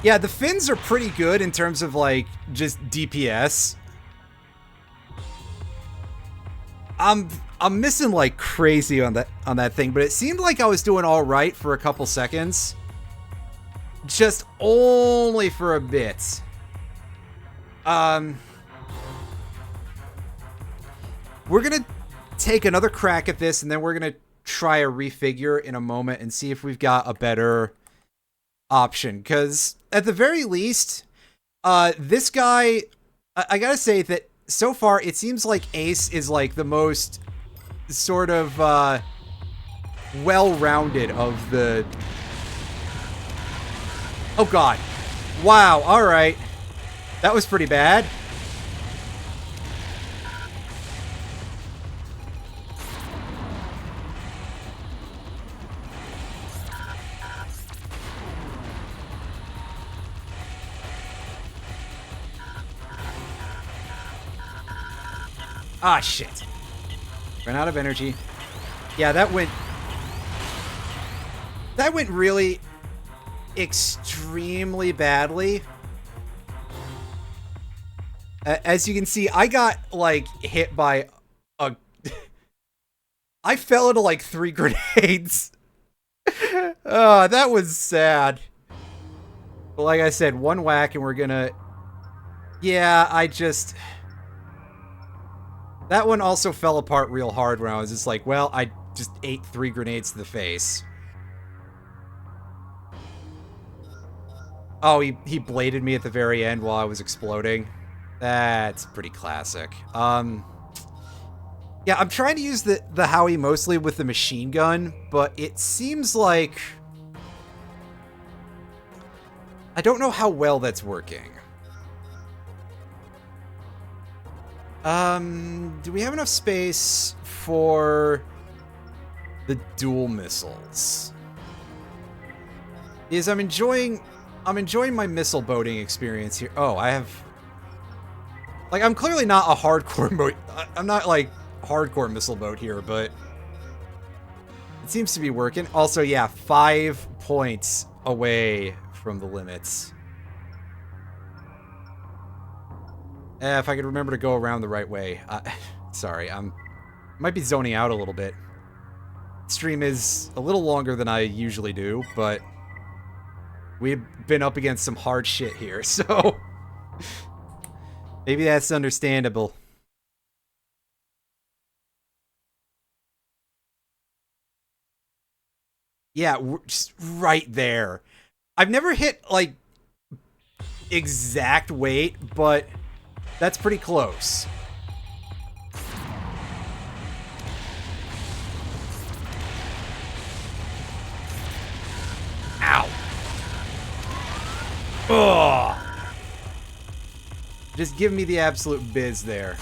Yeah, the fins are pretty good in terms of like just DPS. I'm missing like crazy on that thing, but it seemed like I was doing all right for a couple seconds. Just only for a bit. We're gonna take another crack at this, and then we're gonna try a refigure in a moment and see if we've got a better option. Because at the very least, this guy, I gotta say that so far it seems like Ace is like the most sort of well-rounded of the... Oh god. Wow, alright. That was pretty bad. Ah, shit. Ran out of energy. Yeah, that went really extremely badly. As you can see, I got like hit by a... I fell into like 3 grenades. Oh, that was sad. But like I said, one whack and we're gonna... Yeah, I just... That one also fell apart real hard when I was just like, well, I just ate 3 grenades to the face. Oh, he bladed me at the very end while I was exploding. That's pretty classic. Yeah, I'm trying to use the Howie mostly with the machine gun, but it seems like... I don't know how well that's working. Do we have enough space for the dual missiles? Because I'm enjoying my missile boating experience here. Oh, I have... Like, I'm clearly not a hardcore mode. I'm not, like, hardcore missile boat here, but... It seems to be working. Also, yeah, 5 points away from the limits. If I could remember to go around the right way. Sorry, might be zoning out a little bit. Stream is a little longer than I usually do, but... We've been up against some hard shit here, so... Maybe that's understandable. Yeah, we're just right there. I've never hit, like, exact weight, but That's pretty close. Ow. Ugh. Just give me the absolute biz there.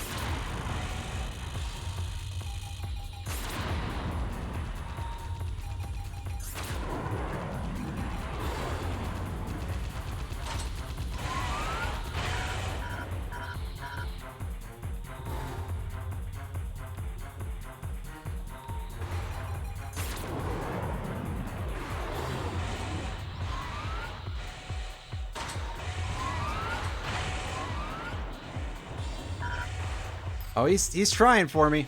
Oh, he's trying for me.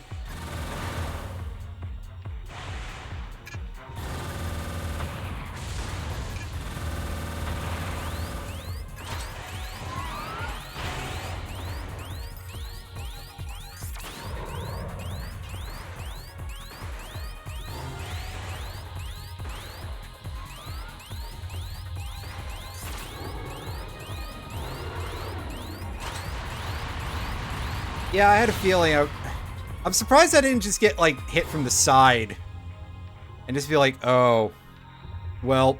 Yeah, I had a feeling. I'm surprised I didn't just get, like, hit from the side. And just feel like, oh. Well.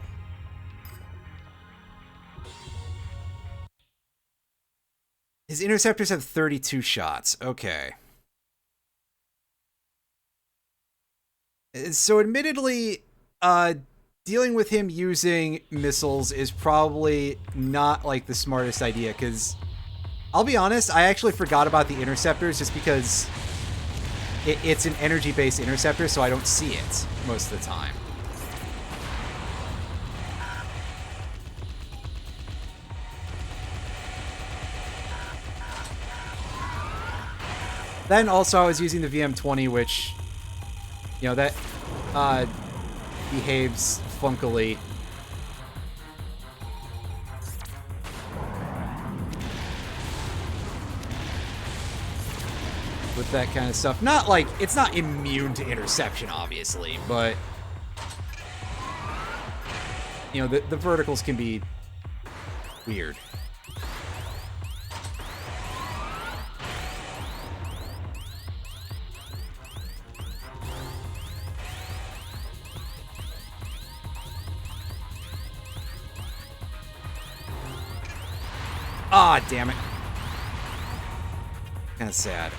His interceptors have 32 shots. Okay. So, admittedly, dealing with him using missiles is probably not, like, the smartest idea, because I'll be honest, I actually forgot about the interceptors just because it's an energy-based interceptor, so I don't see it most of the time. Then also I was using the VM-20, which, you know, that behaves funkily. With that kind of stuff. Not like, it's not immune to interception, obviously, but, you know, the verticals can be weird. Ah, damn it. Kind of sad.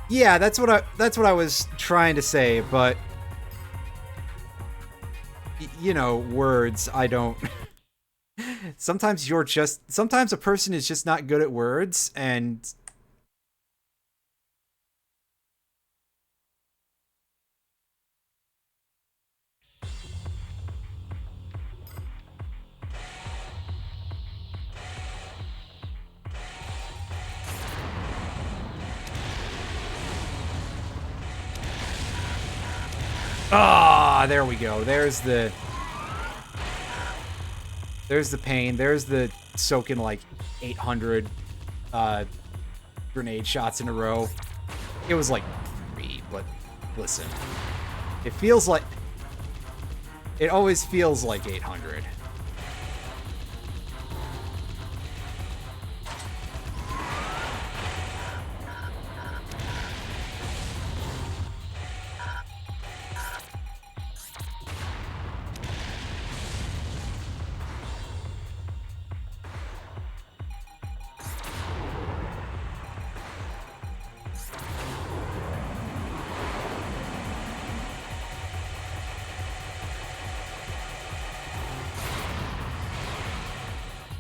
Yeah, that's what I was trying to say, but you know, words, I don't sometimes a person is just not good at words, and ah, there we go. There's the pain. There's the soaking like 800 grenade shots in a row. It was like 3, but listen. It always feels like 800.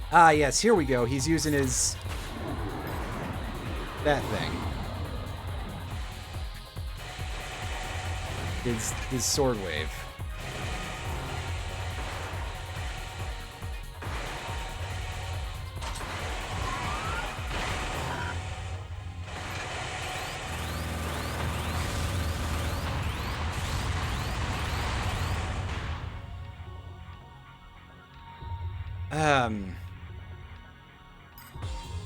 Ah, yes, here we go. He's using that thing. His sword wave.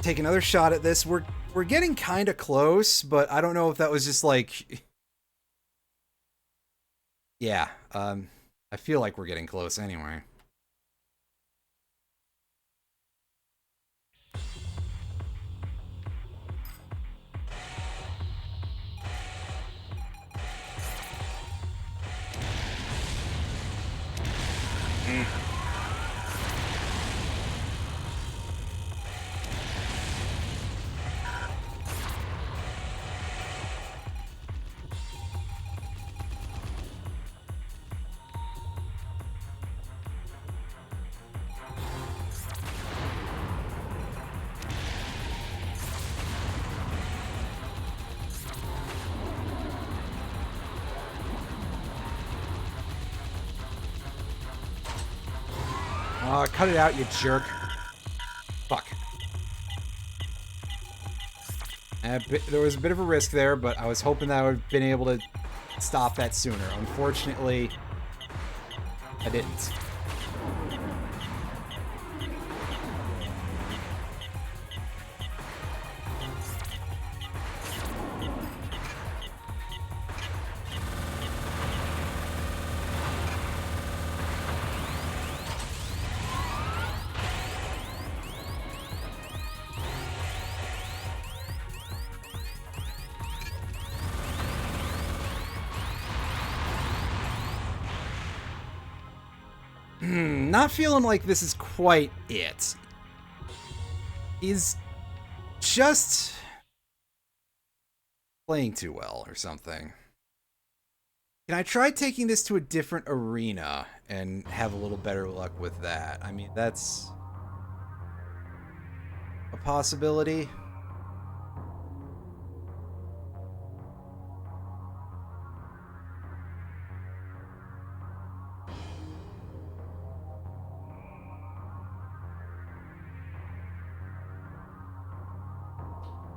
Take another shot at this. We're getting kind of close, but I don't know if that was just like, yeah. I feel like we're getting close anyway. Aw, cut it out, you jerk. Fuck. There was a bit of a risk there, but I was hoping that I would have been able to stop that sooner. Unfortunately, I didn't. Not feeling like this is quite it. He's just playing too well or something. Can I try taking this to a different arena and have a little better luck with that? I mean, that's a possibility.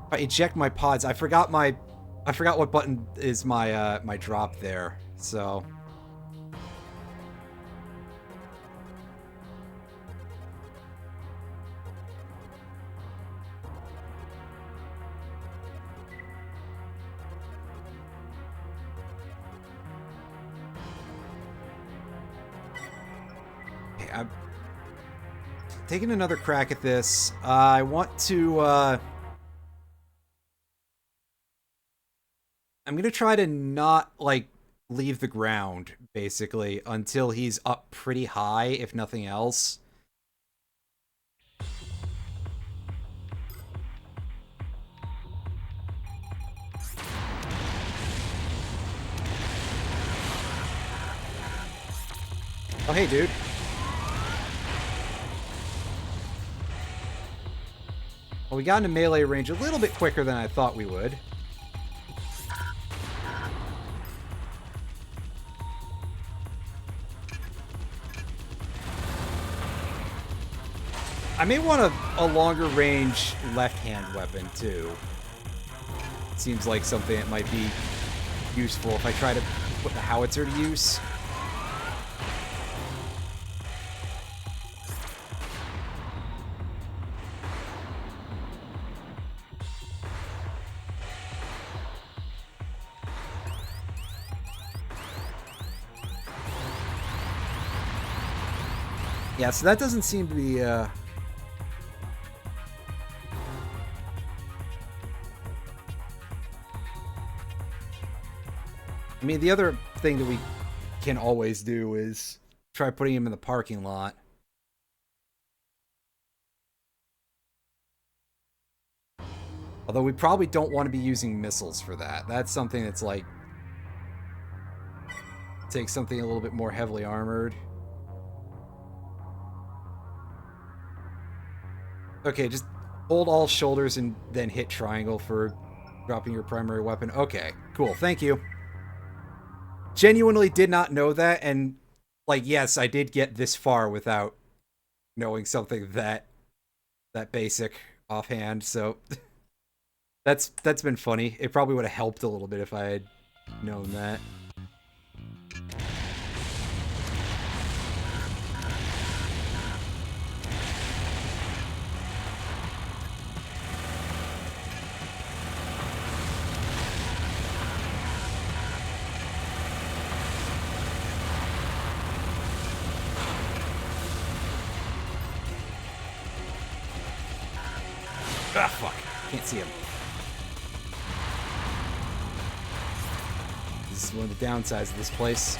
If I eject my pods, I forgot what button is my my drop there. So okay, I'm taking another crack at this. I want to I'm gonna try to not, like, leave the ground, basically, until he's up pretty high, if nothing else. Oh, hey, dude. Well, we got into melee range a little bit quicker than I thought we would. I may want a longer range left-hand weapon, too. Seems like something that might be useful if I try to put the howitzer to use. Yeah, so that doesn't seem to be, I mean, the other thing that we can always do is try putting him in the parking lot. Although we probably don't want to be using missiles for that. That's something that's like... take something a little bit more heavily armored. Okay, just hold all shoulders and then hit triangle for dropping your primary weapon. Okay, cool. Thank you. Genuinely did not know that, and, like, yes, I did get this far without knowing something that basic offhand, so that's been funny. It probably would have helped a little bit if I had known that. Ah, fuck. Can't see him. This is one of the downsides of this place.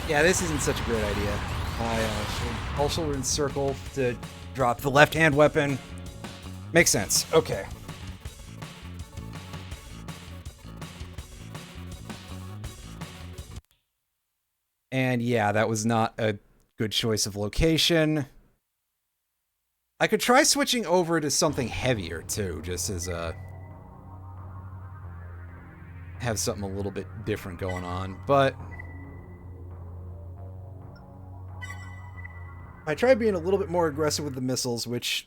Yeah, this isn't such a great idea. All shoulder and circle to drop the left-hand weapon. Makes sense. Okay. And yeah, that was not a good choice of location. I could try switching over to something heavier too, just as a... have something a little bit different going on, but I tried being a little bit more aggressive with the missiles, which...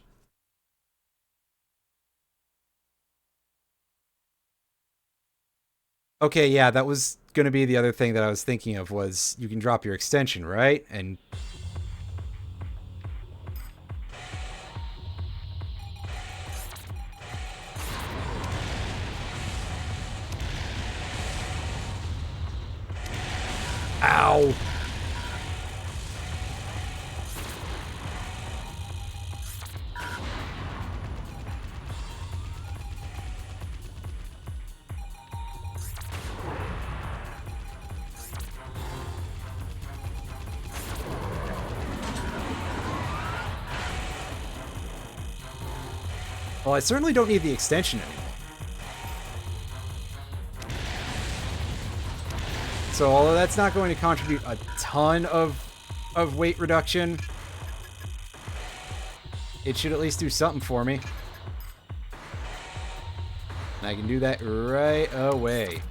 Okay, yeah, that was going to be the other thing that I was thinking of, was you can drop your extension, right? And... Ow! Well, I certainly don't need the extension anymore. So, although that's not going to contribute a ton of weight reduction, it should at least do something for me. And I can do that right away.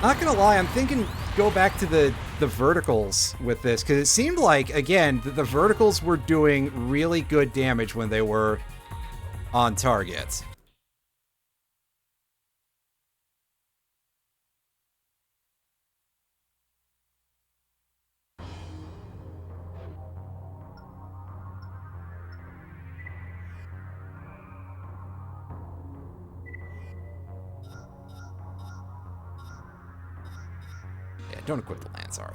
Not gonna lie, I'm thinking go back to the verticals with this, because it seemed like, again, the verticals were doing really good damage when they were on target. Yeah, don't equip the Lancer.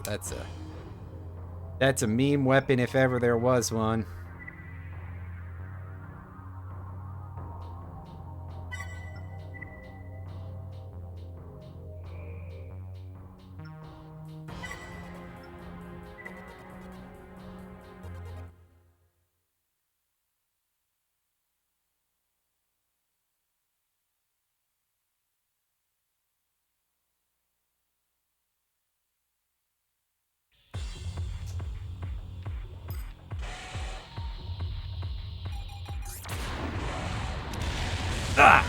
That's a meme weapon if ever there was one. Ah!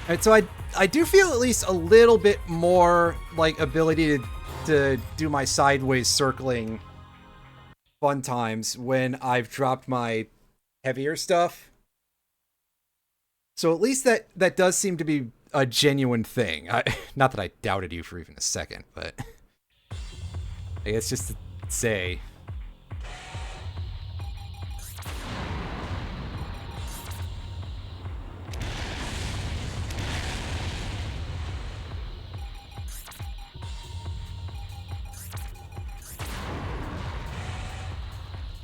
Alright, so I do feel at least a little bit more, like, ability to do my sideways circling fun times when I've dropped my heavier stuff. So at least that does seem to be a genuine thing. Not that I doubted you for even a second, but I guess just to say...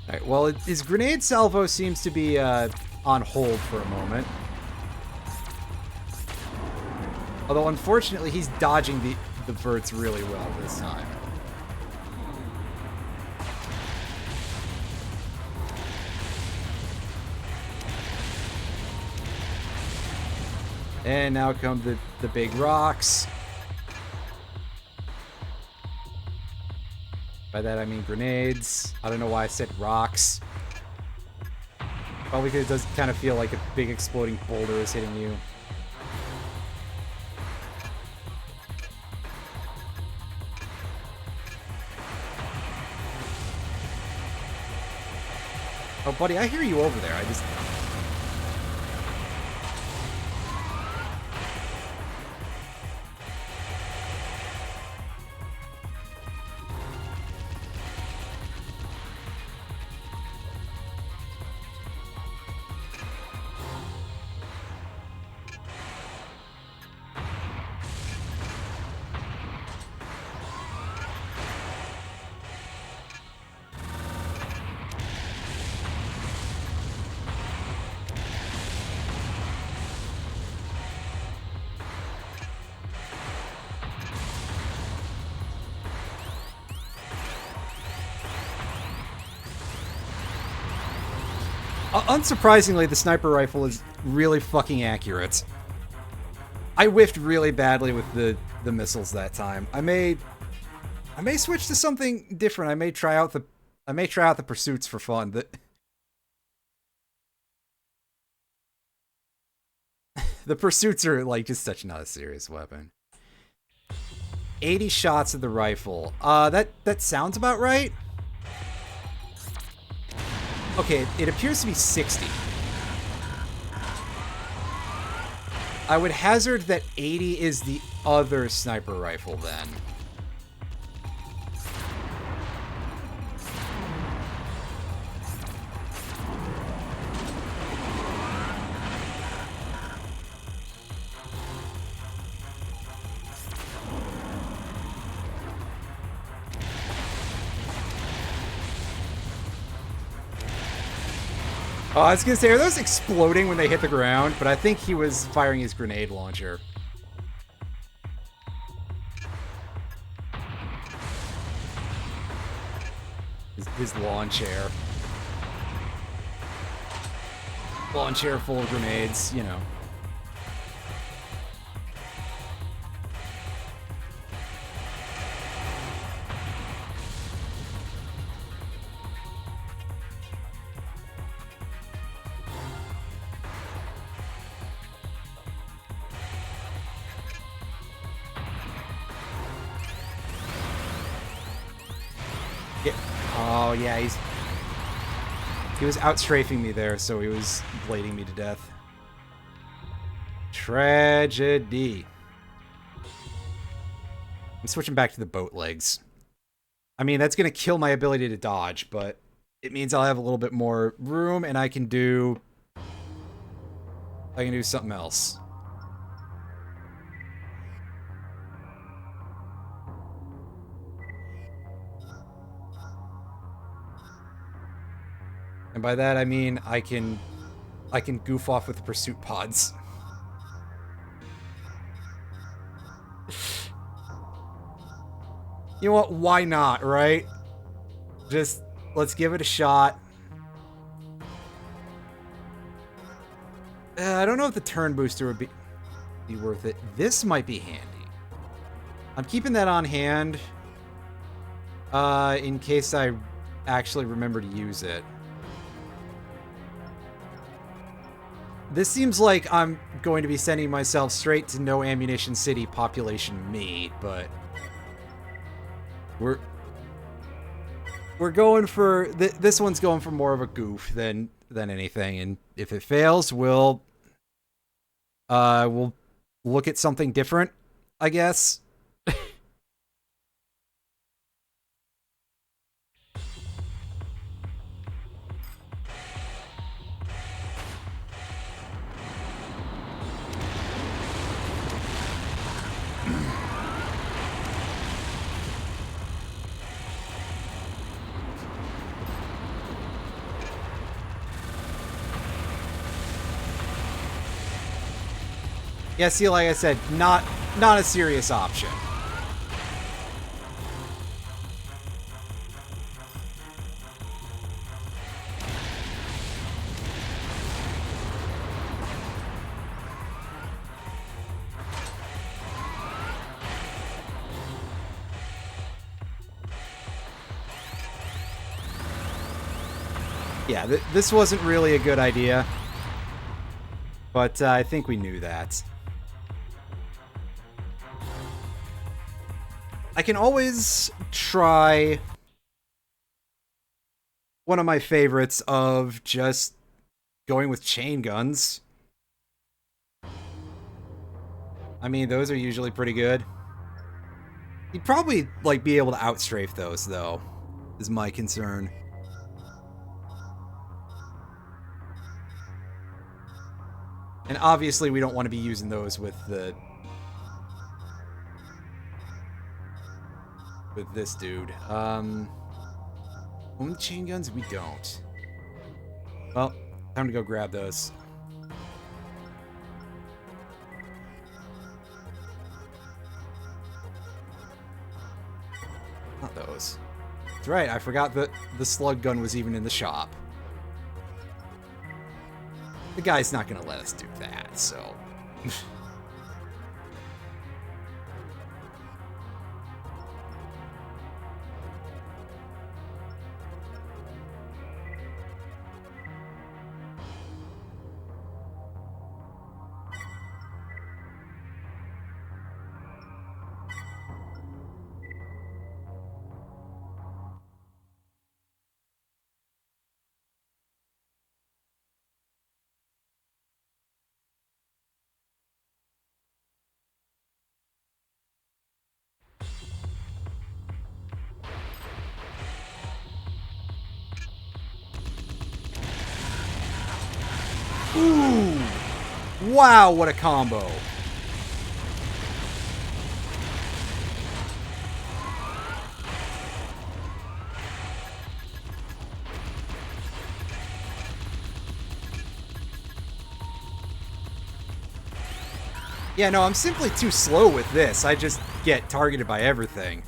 Alright, well, his grenade salvo seems to be on hold for a moment. Although, unfortunately, he's dodging the verts really well this time. And now come the big rocks. By that I mean grenades. I don't know why I said rocks. Probably because it does kind of feel like a big exploding boulder is hitting you. Oh, buddy, I hear you over there. I just... Unsurprisingly, the sniper rifle is really fucking accurate. I whiffed really badly with the missiles that time. I may switch to something different. I may try out the pursuits for fun. The pursuits are like just such not a serious weapon. 80 shots of the rifle. That sounds about right. Okay, it appears to be 60. I would hazard that 80 is the other sniper rifle then. Oh, I was gonna say, are those exploding when they hit the ground? But I think he was firing his grenade launcher. His lawn chair. Lawn chair full of grenades, you know. Oh, yeah, he was out-strafing me there, so he was blading me to death. Tragedy. I'm switching back to the boat legs. I mean, that's going to kill my ability to dodge, but it means I'll have a little bit more room, and I can do something else. And by that I mean I can goof off with the pursuit pods. You know what? Why not, right? Just let's give it a shot. I don't know if the turn booster would be worth it. This might be handy. I'm keeping that on hand in case I actually remember to use it. This seems like I'm going to be sending myself straight to no ammunition city population me, but we're going for this one's going for more of a goof than anything, and if it fails, we'll look at something different, I guess. Yeah, see, like I said, not a serious option. Yeah, this wasn't really a good idea, but I think we knew that. I can always try one of my favorites of just going with chain guns. I mean, those are usually pretty good. You'd probably, like, be able to outstrafe those, though, is my concern. And obviously, we don't want to be using those with the... with this dude. Own the chain guns? We don't. Well, time to go grab those. Not those. That's right, I forgot that the slug gun was even in the shop. The guy's not gonna let us do that, so... Ooh! Wow, what a combo! Yeah, no, I'm simply too slow with this. I just get targeted by everything.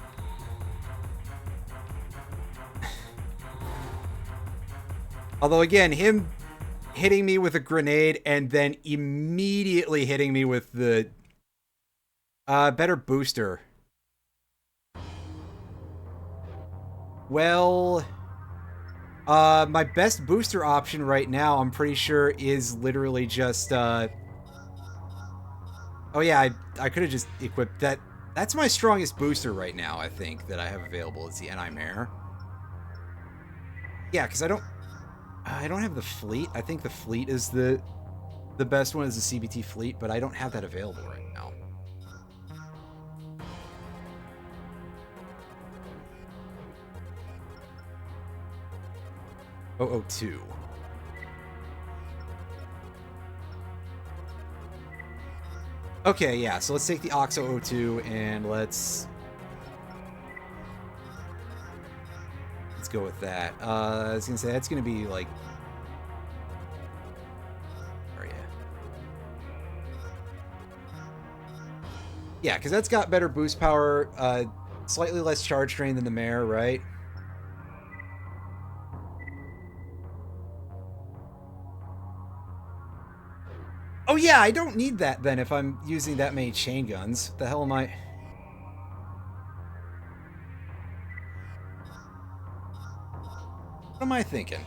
Although, again, him hitting me with a grenade and then immediately hitting me with the better booster. Well, my best booster option right now, I'm pretty sure, is literally just oh yeah, I could have just equipped that. That's my strongest booster right now, I think, that I have available is the Anti-Mare. Yeah, because I don't have the fleet. I think the fleet is the best one is the CBT fleet, but I don't have that available right now. .002. Okay, yeah, so let's take the OXO 02 and let's go with that. I was gonna say that's gonna be like, where are you? Yeah, because that's got better boost power, slightly less charge drain than the Mare, right? Oh yeah, I don't need that then if I'm using that many chain guns. What the hell am I? What am I thinking?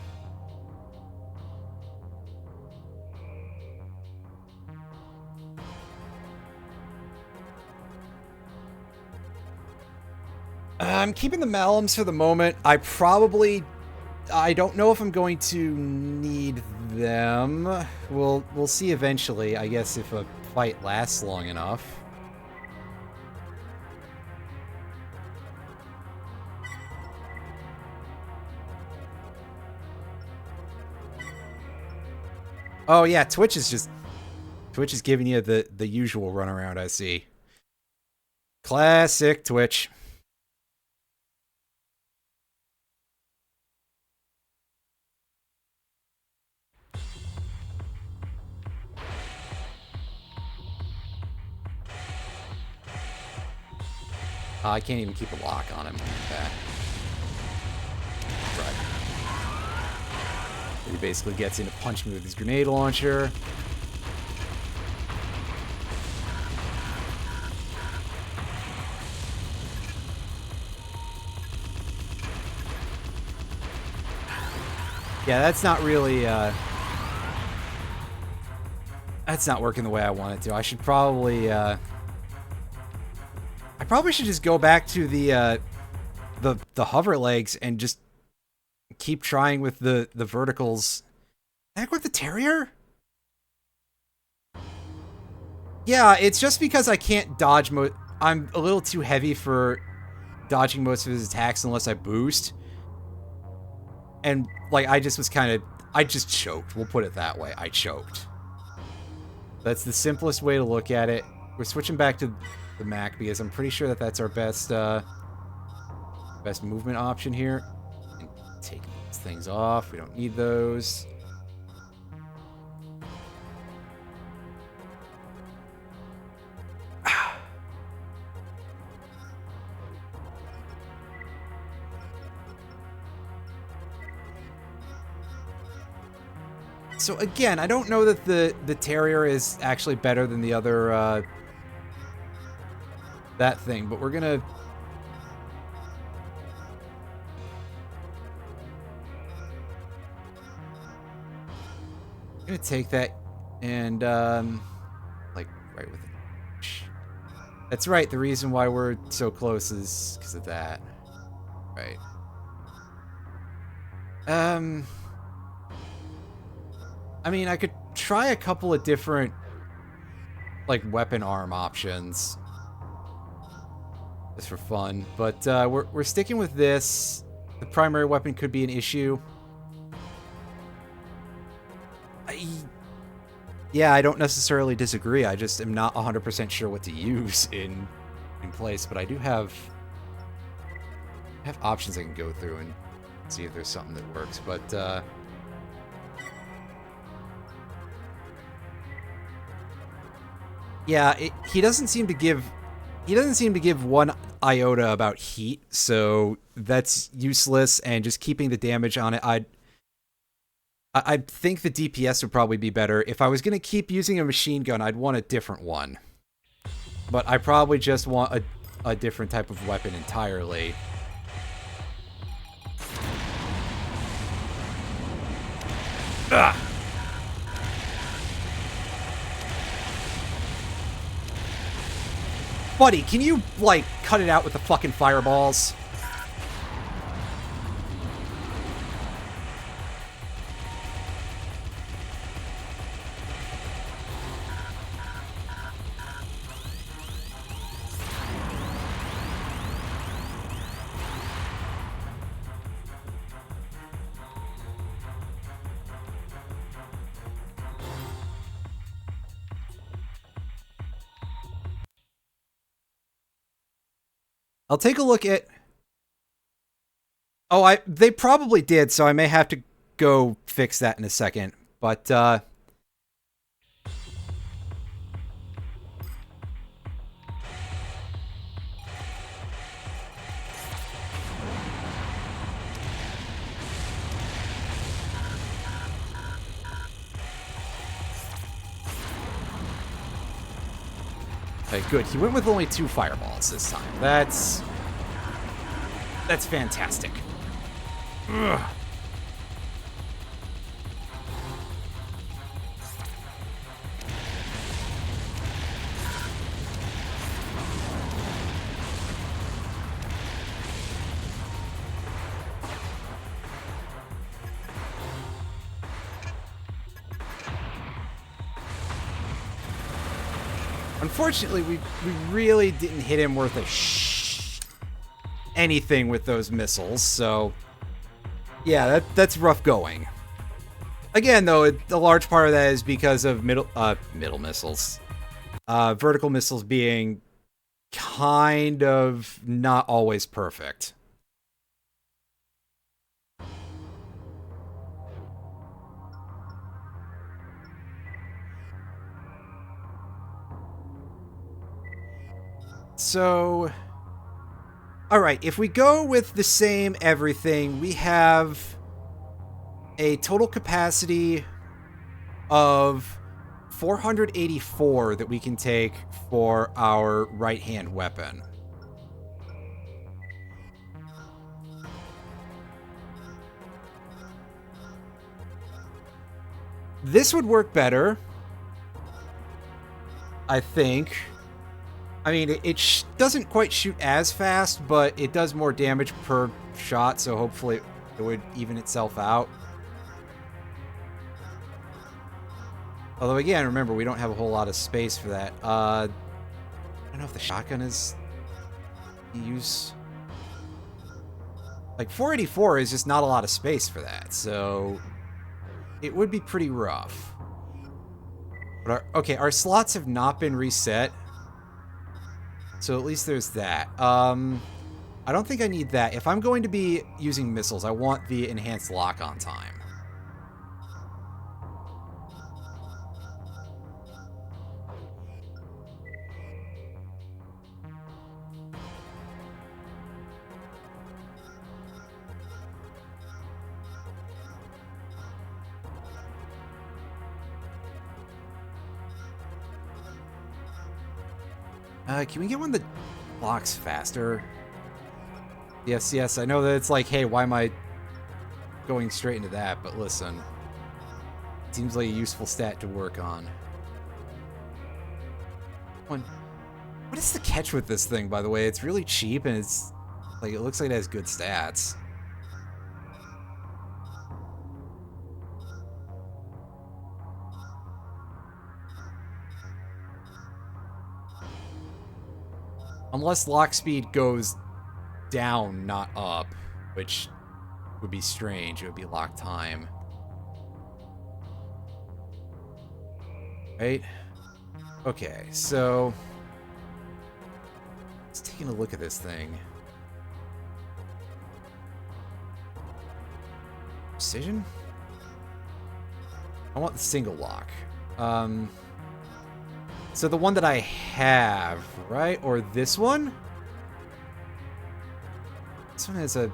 I'm keeping the Malums for the moment. I don't know if I'm going to need them. We'll see eventually, I guess, if a fight lasts long enough. Oh yeah, Twitch is giving you the usual runaround, I see. Classic Twitch. I can't even keep a lock on him like that. Right. He basically gets in to punch me with his grenade launcher. Yeah, that's not really, that's not working the way I want it to. I should probably, I probably should just go back to the hover legs and just keep trying with the verticals. Can I equip the Terrier? Yeah, it's just because I can't dodge I'm a little too heavy for dodging most of his attacks unless I boost. And, like, I just choked. We'll put it that way. I choked. That's the simplest way to look at it. We're switching back to the Mac because I'm pretty sure that that's our best movement option here. And take these things off. We don't need those. So again, I don't know that the Terrier is actually better than the other that thing, but we're gonna take that and like right with it. That's right. The reason why we're so close is because of that. Right. I mean, I could try a couple of different, like, weapon arm options. Just for fun. But we're sticking with this. The primary weapon could be an issue. Yeah, I don't necessarily disagree. I just am not 100% sure what to use in place. But I do have options I can go through and see if there's something that works. But yeah, he doesn't seem to give one iota about heat, so that's useless. And just keeping the damage on it, I think the DPS would probably be better. If I was going to keep using a machine gun, I'd want a different one. But I probably just want a different type of weapon entirely. Ugh. Buddy, can you, like, cut it out with the fucking fireballs? I'll take a look at... Oh, they probably did, so I may have to go fix that in a second. But, okay, good. He went with only 2 fireballs this time. That's fantastic. Ugh. Unfortunately, we really didn't hit him worth anything with those missiles, so yeah, that's rough going. Again, though, a large part of that is because of middle missiles. Vertical missiles being kind of not always perfect. So, all right, if we go with the same everything, we have a total capacity of 484 that we can take for our right-hand weapon. This would work better, I think. I mean, it doesn't quite shoot as fast, but it does more damage per shot, so hopefully... it would even itself out. Although again, remember, we don't have a whole lot of space for that. I don't know if the shotgun is use. Like 484 is just not a lot of space for that, so it would be pretty rough. But our slots have not been reset, so at least there's that. I don't think I need that. If I'm going to be using missiles, I want the enhanced lock-on time. Can we get one that locks faster? Yes, I know that it's like, hey, why am I going straight into that? But listen, it seems like a useful stat to work on. What is the catch with this thing, by the way? It's really cheap, and it's like, it looks like it has good stats. Unless lock speed goes down, not up, which would be strange. It would be lock time. Right? Okay, so let's take a look at this thing. Precision? I want the single lock. So the one that I have, right? Or this one? This one has a...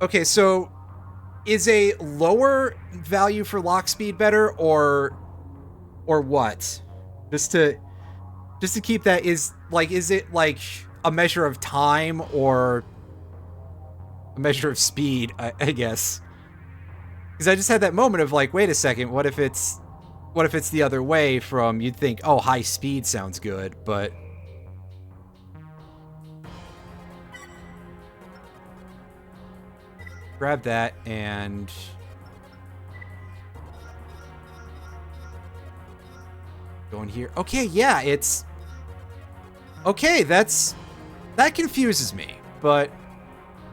Okay, so is a lower value for lock speed better, or what? Just to keep that, is it like a measure of time or a measure of speed, I guess. Because I just had that moment of like, wait a second, what if it's the other way from, you'd think, oh, high speed sounds good, but grab that and go in here. Okay, yeah, it's okay, that confuses me, but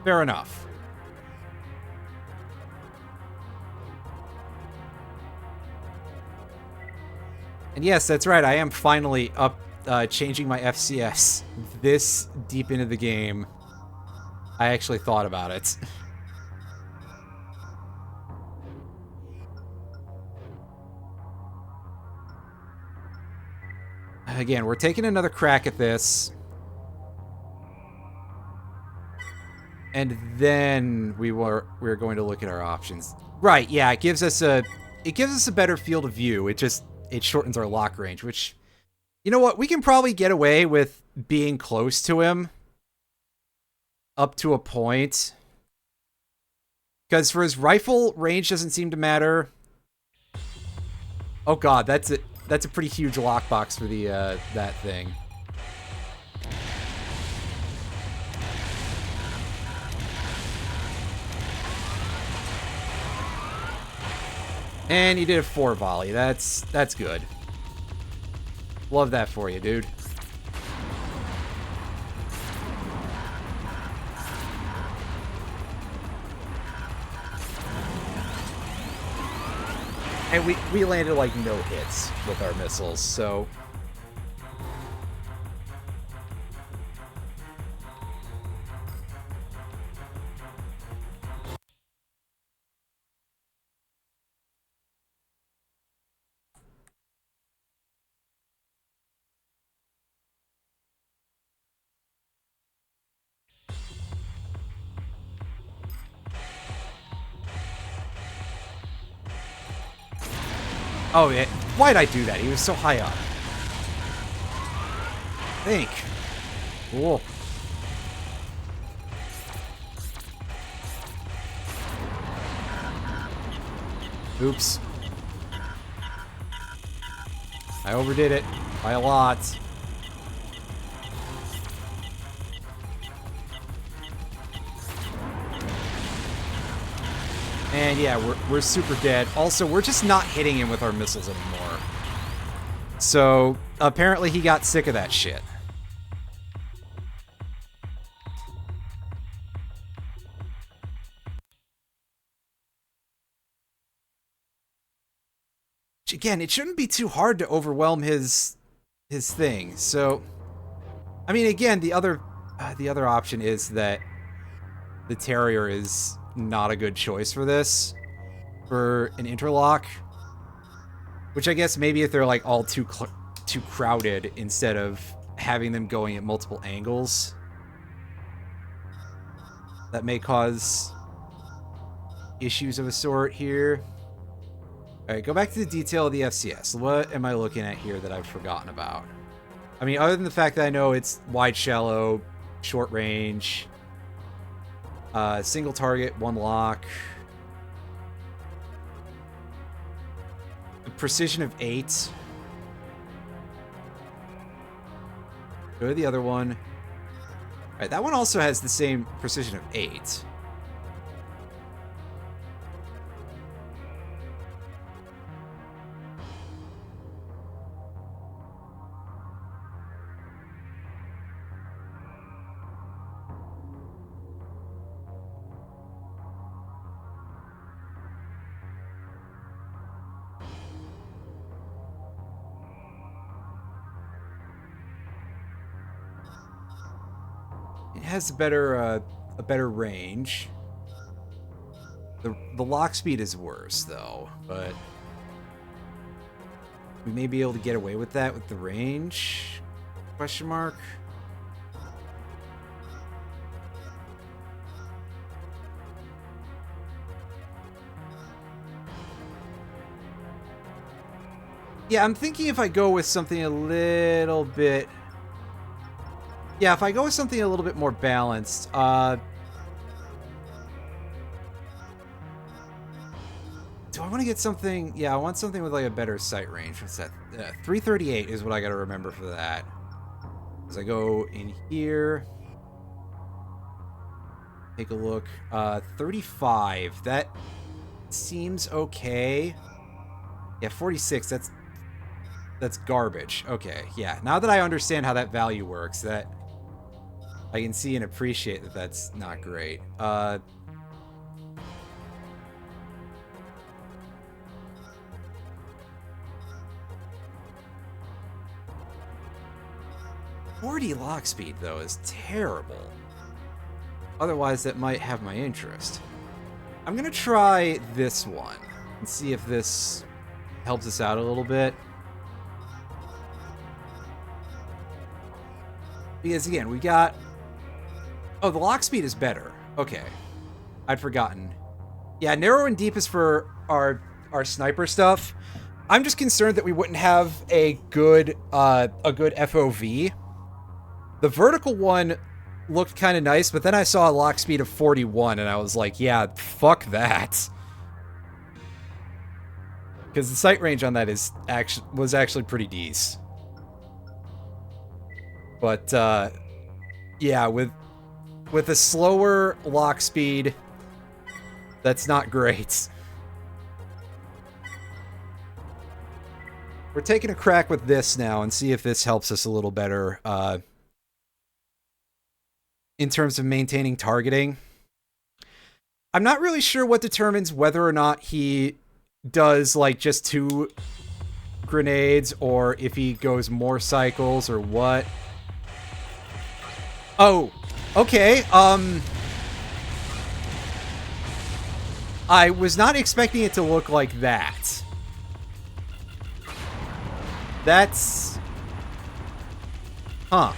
fair enough. And yes, that's right, I am finally up, changing my FCS this deep into the game. I actually thought about it. Again, we're taking another crack at this. And then we're going to look at our options. Right, yeah, it gives us a better field of view. It shortens our lock range, which, you know what, we can probably get away with being close to him up to a point. Because for his rifle, range doesn't seem to matter. Oh god, that's a pretty huge lockbox for the that thing. And you did a 4 volley. That's good. Love that for you, dude. And we landed like no hits with our missiles, so oh, yeah. Why'd I do that? He was so high up. Think. Cool. Oops. I overdid it by a lot. And yeah, we're super dead. Also, we're just not hitting him with our missiles anymore. So, apparently he got sick of that shit. Again, it shouldn't be too hard to overwhelm his thing. So, I mean, again, the other option is that the Terrier is not a good choice for this, for an interlock. Which I guess maybe if they're like all too crowded, instead of having them going at multiple angles, that may cause issues of a sort here. All right, go back to the detail of the FCS. What am I looking at here that I've forgotten about? I mean, other than the fact that I know it's wide, shallow, short range, single target, one lock, a precision of 8. Go to the other one. All right, that one also has the same precision of 8. It has a better range. The lock speed is worse though, but we may be able to get away with that with the range? Question mark. Yeah, I'm thinking if I go with something a little bit... Yeah, if I go with something a little bit more balanced, do I want to get something... Yeah, I want something with like a better sight range. What's that? 338 is what I got to remember for that. As I go in here, take a look. 35. That seems okay. Yeah, 46. That's garbage. Okay, yeah. Now that I understand how that value works, that I can see and appreciate that that's not great. 40 lock speed, though, is terrible. Otherwise, that might have my interest. I'm going to try this one and see if this helps us out a little bit. Because, again, we got... Oh, the lock speed is better. Okay. I'd forgotten. Yeah, narrow and deep is for our sniper stuff. I'm just concerned that we wouldn't have a good FOV. The vertical one looked kind of nice, but then I saw a lock speed of 41, and I was like, yeah, fuck that. Because the sight range on that was actually pretty decent. But, yeah, with a slower lock speed, that's not great. We're taking a crack with this now and see if this helps us a little better in terms of maintaining targeting. I'm not really sure what determines whether or not he does like just 2 grenades or if he goes more cycles or what. Oh, okay. I was not expecting it to look like that. That's... Huh.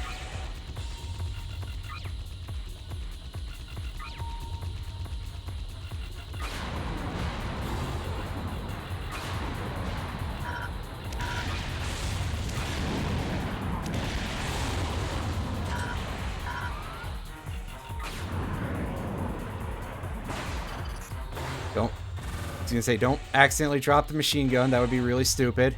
I was gonna say, don't accidentally drop the machine gun. That would be really stupid.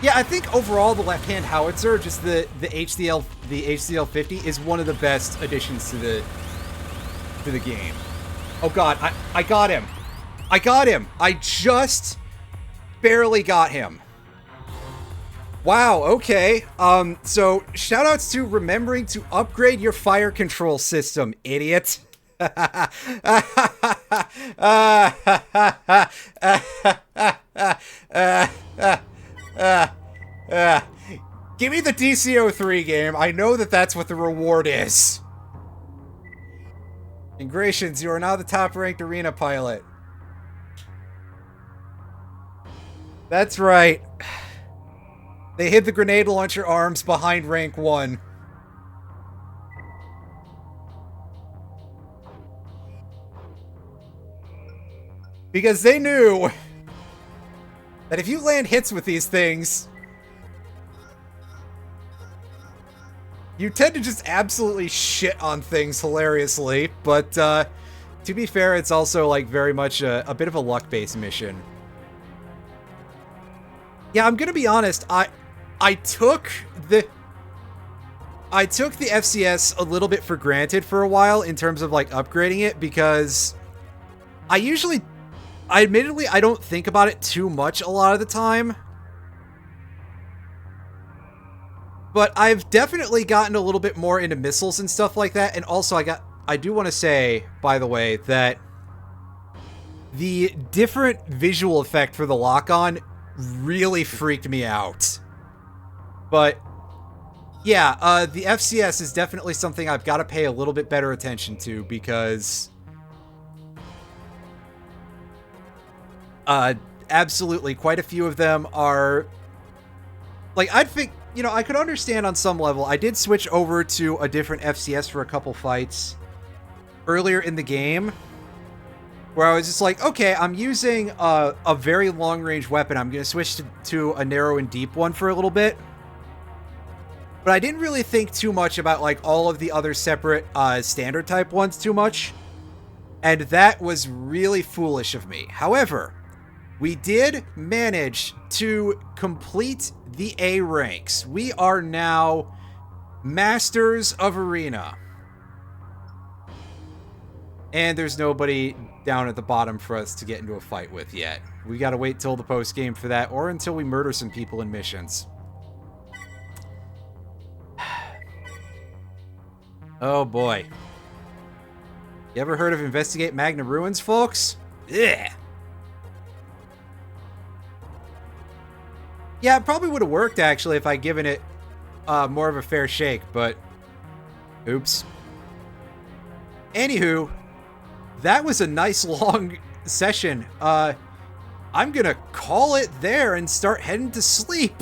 Yeah, I think overall the left-hand howitzer, just the HCL 50, is one of the best additions to the game. Oh god, I got him. I got him. I just barely got him. Wow, okay. So shoutouts to remembering to upgrade your fire control system, idiot. Give me the DC-03 game. I know that that's what the reward is. Ingrations, you are now the top-ranked arena pilot. That's right. They hid the grenade launcher arms behind rank 1. Because they knew that if you land hits with these things, you tend to just absolutely shit on things hilariously. But to be fair, it's also like very much a bit of a luck-based mission. Yeah, I'm gonna be honest. I took the FCS a little bit for granted for a while in terms of like upgrading it, because admittedly I don't think about it too much a lot of the time. But I've definitely gotten a little bit more into missiles and stuff like that, and also I do want to say, by the way, that the different visual effect for the lock-on really freaked me out. But yeah, the FCS is definitely something I've got to pay a little bit better attention to, because absolutely quite a few of them are like, I'd think, you know, I could understand on some level. I did switch over to a different FCS for a couple fights earlier in the game, where I was just like, okay, I'm using a very long-range weapon. I'm going to switch to a narrow and deep one for a little bit. But I didn't really think too much about, like, all of the other separate standard type ones too much. And that was really foolish of me. However, we did manage to complete the A ranks. We are now Masters of Arena. And there's nobody down at the bottom for us to get into a fight with yet. We gotta wait till the post-game for that, or until we murder some people in missions. Oh boy. You ever heard of Investigate Magna Ruins, folks? Yeah. Yeah, it probably would have worked, actually, if I'd given it more of a fair shake, but oops. Anywho, that was a nice long session. I'm gonna call it there and start heading to sleep.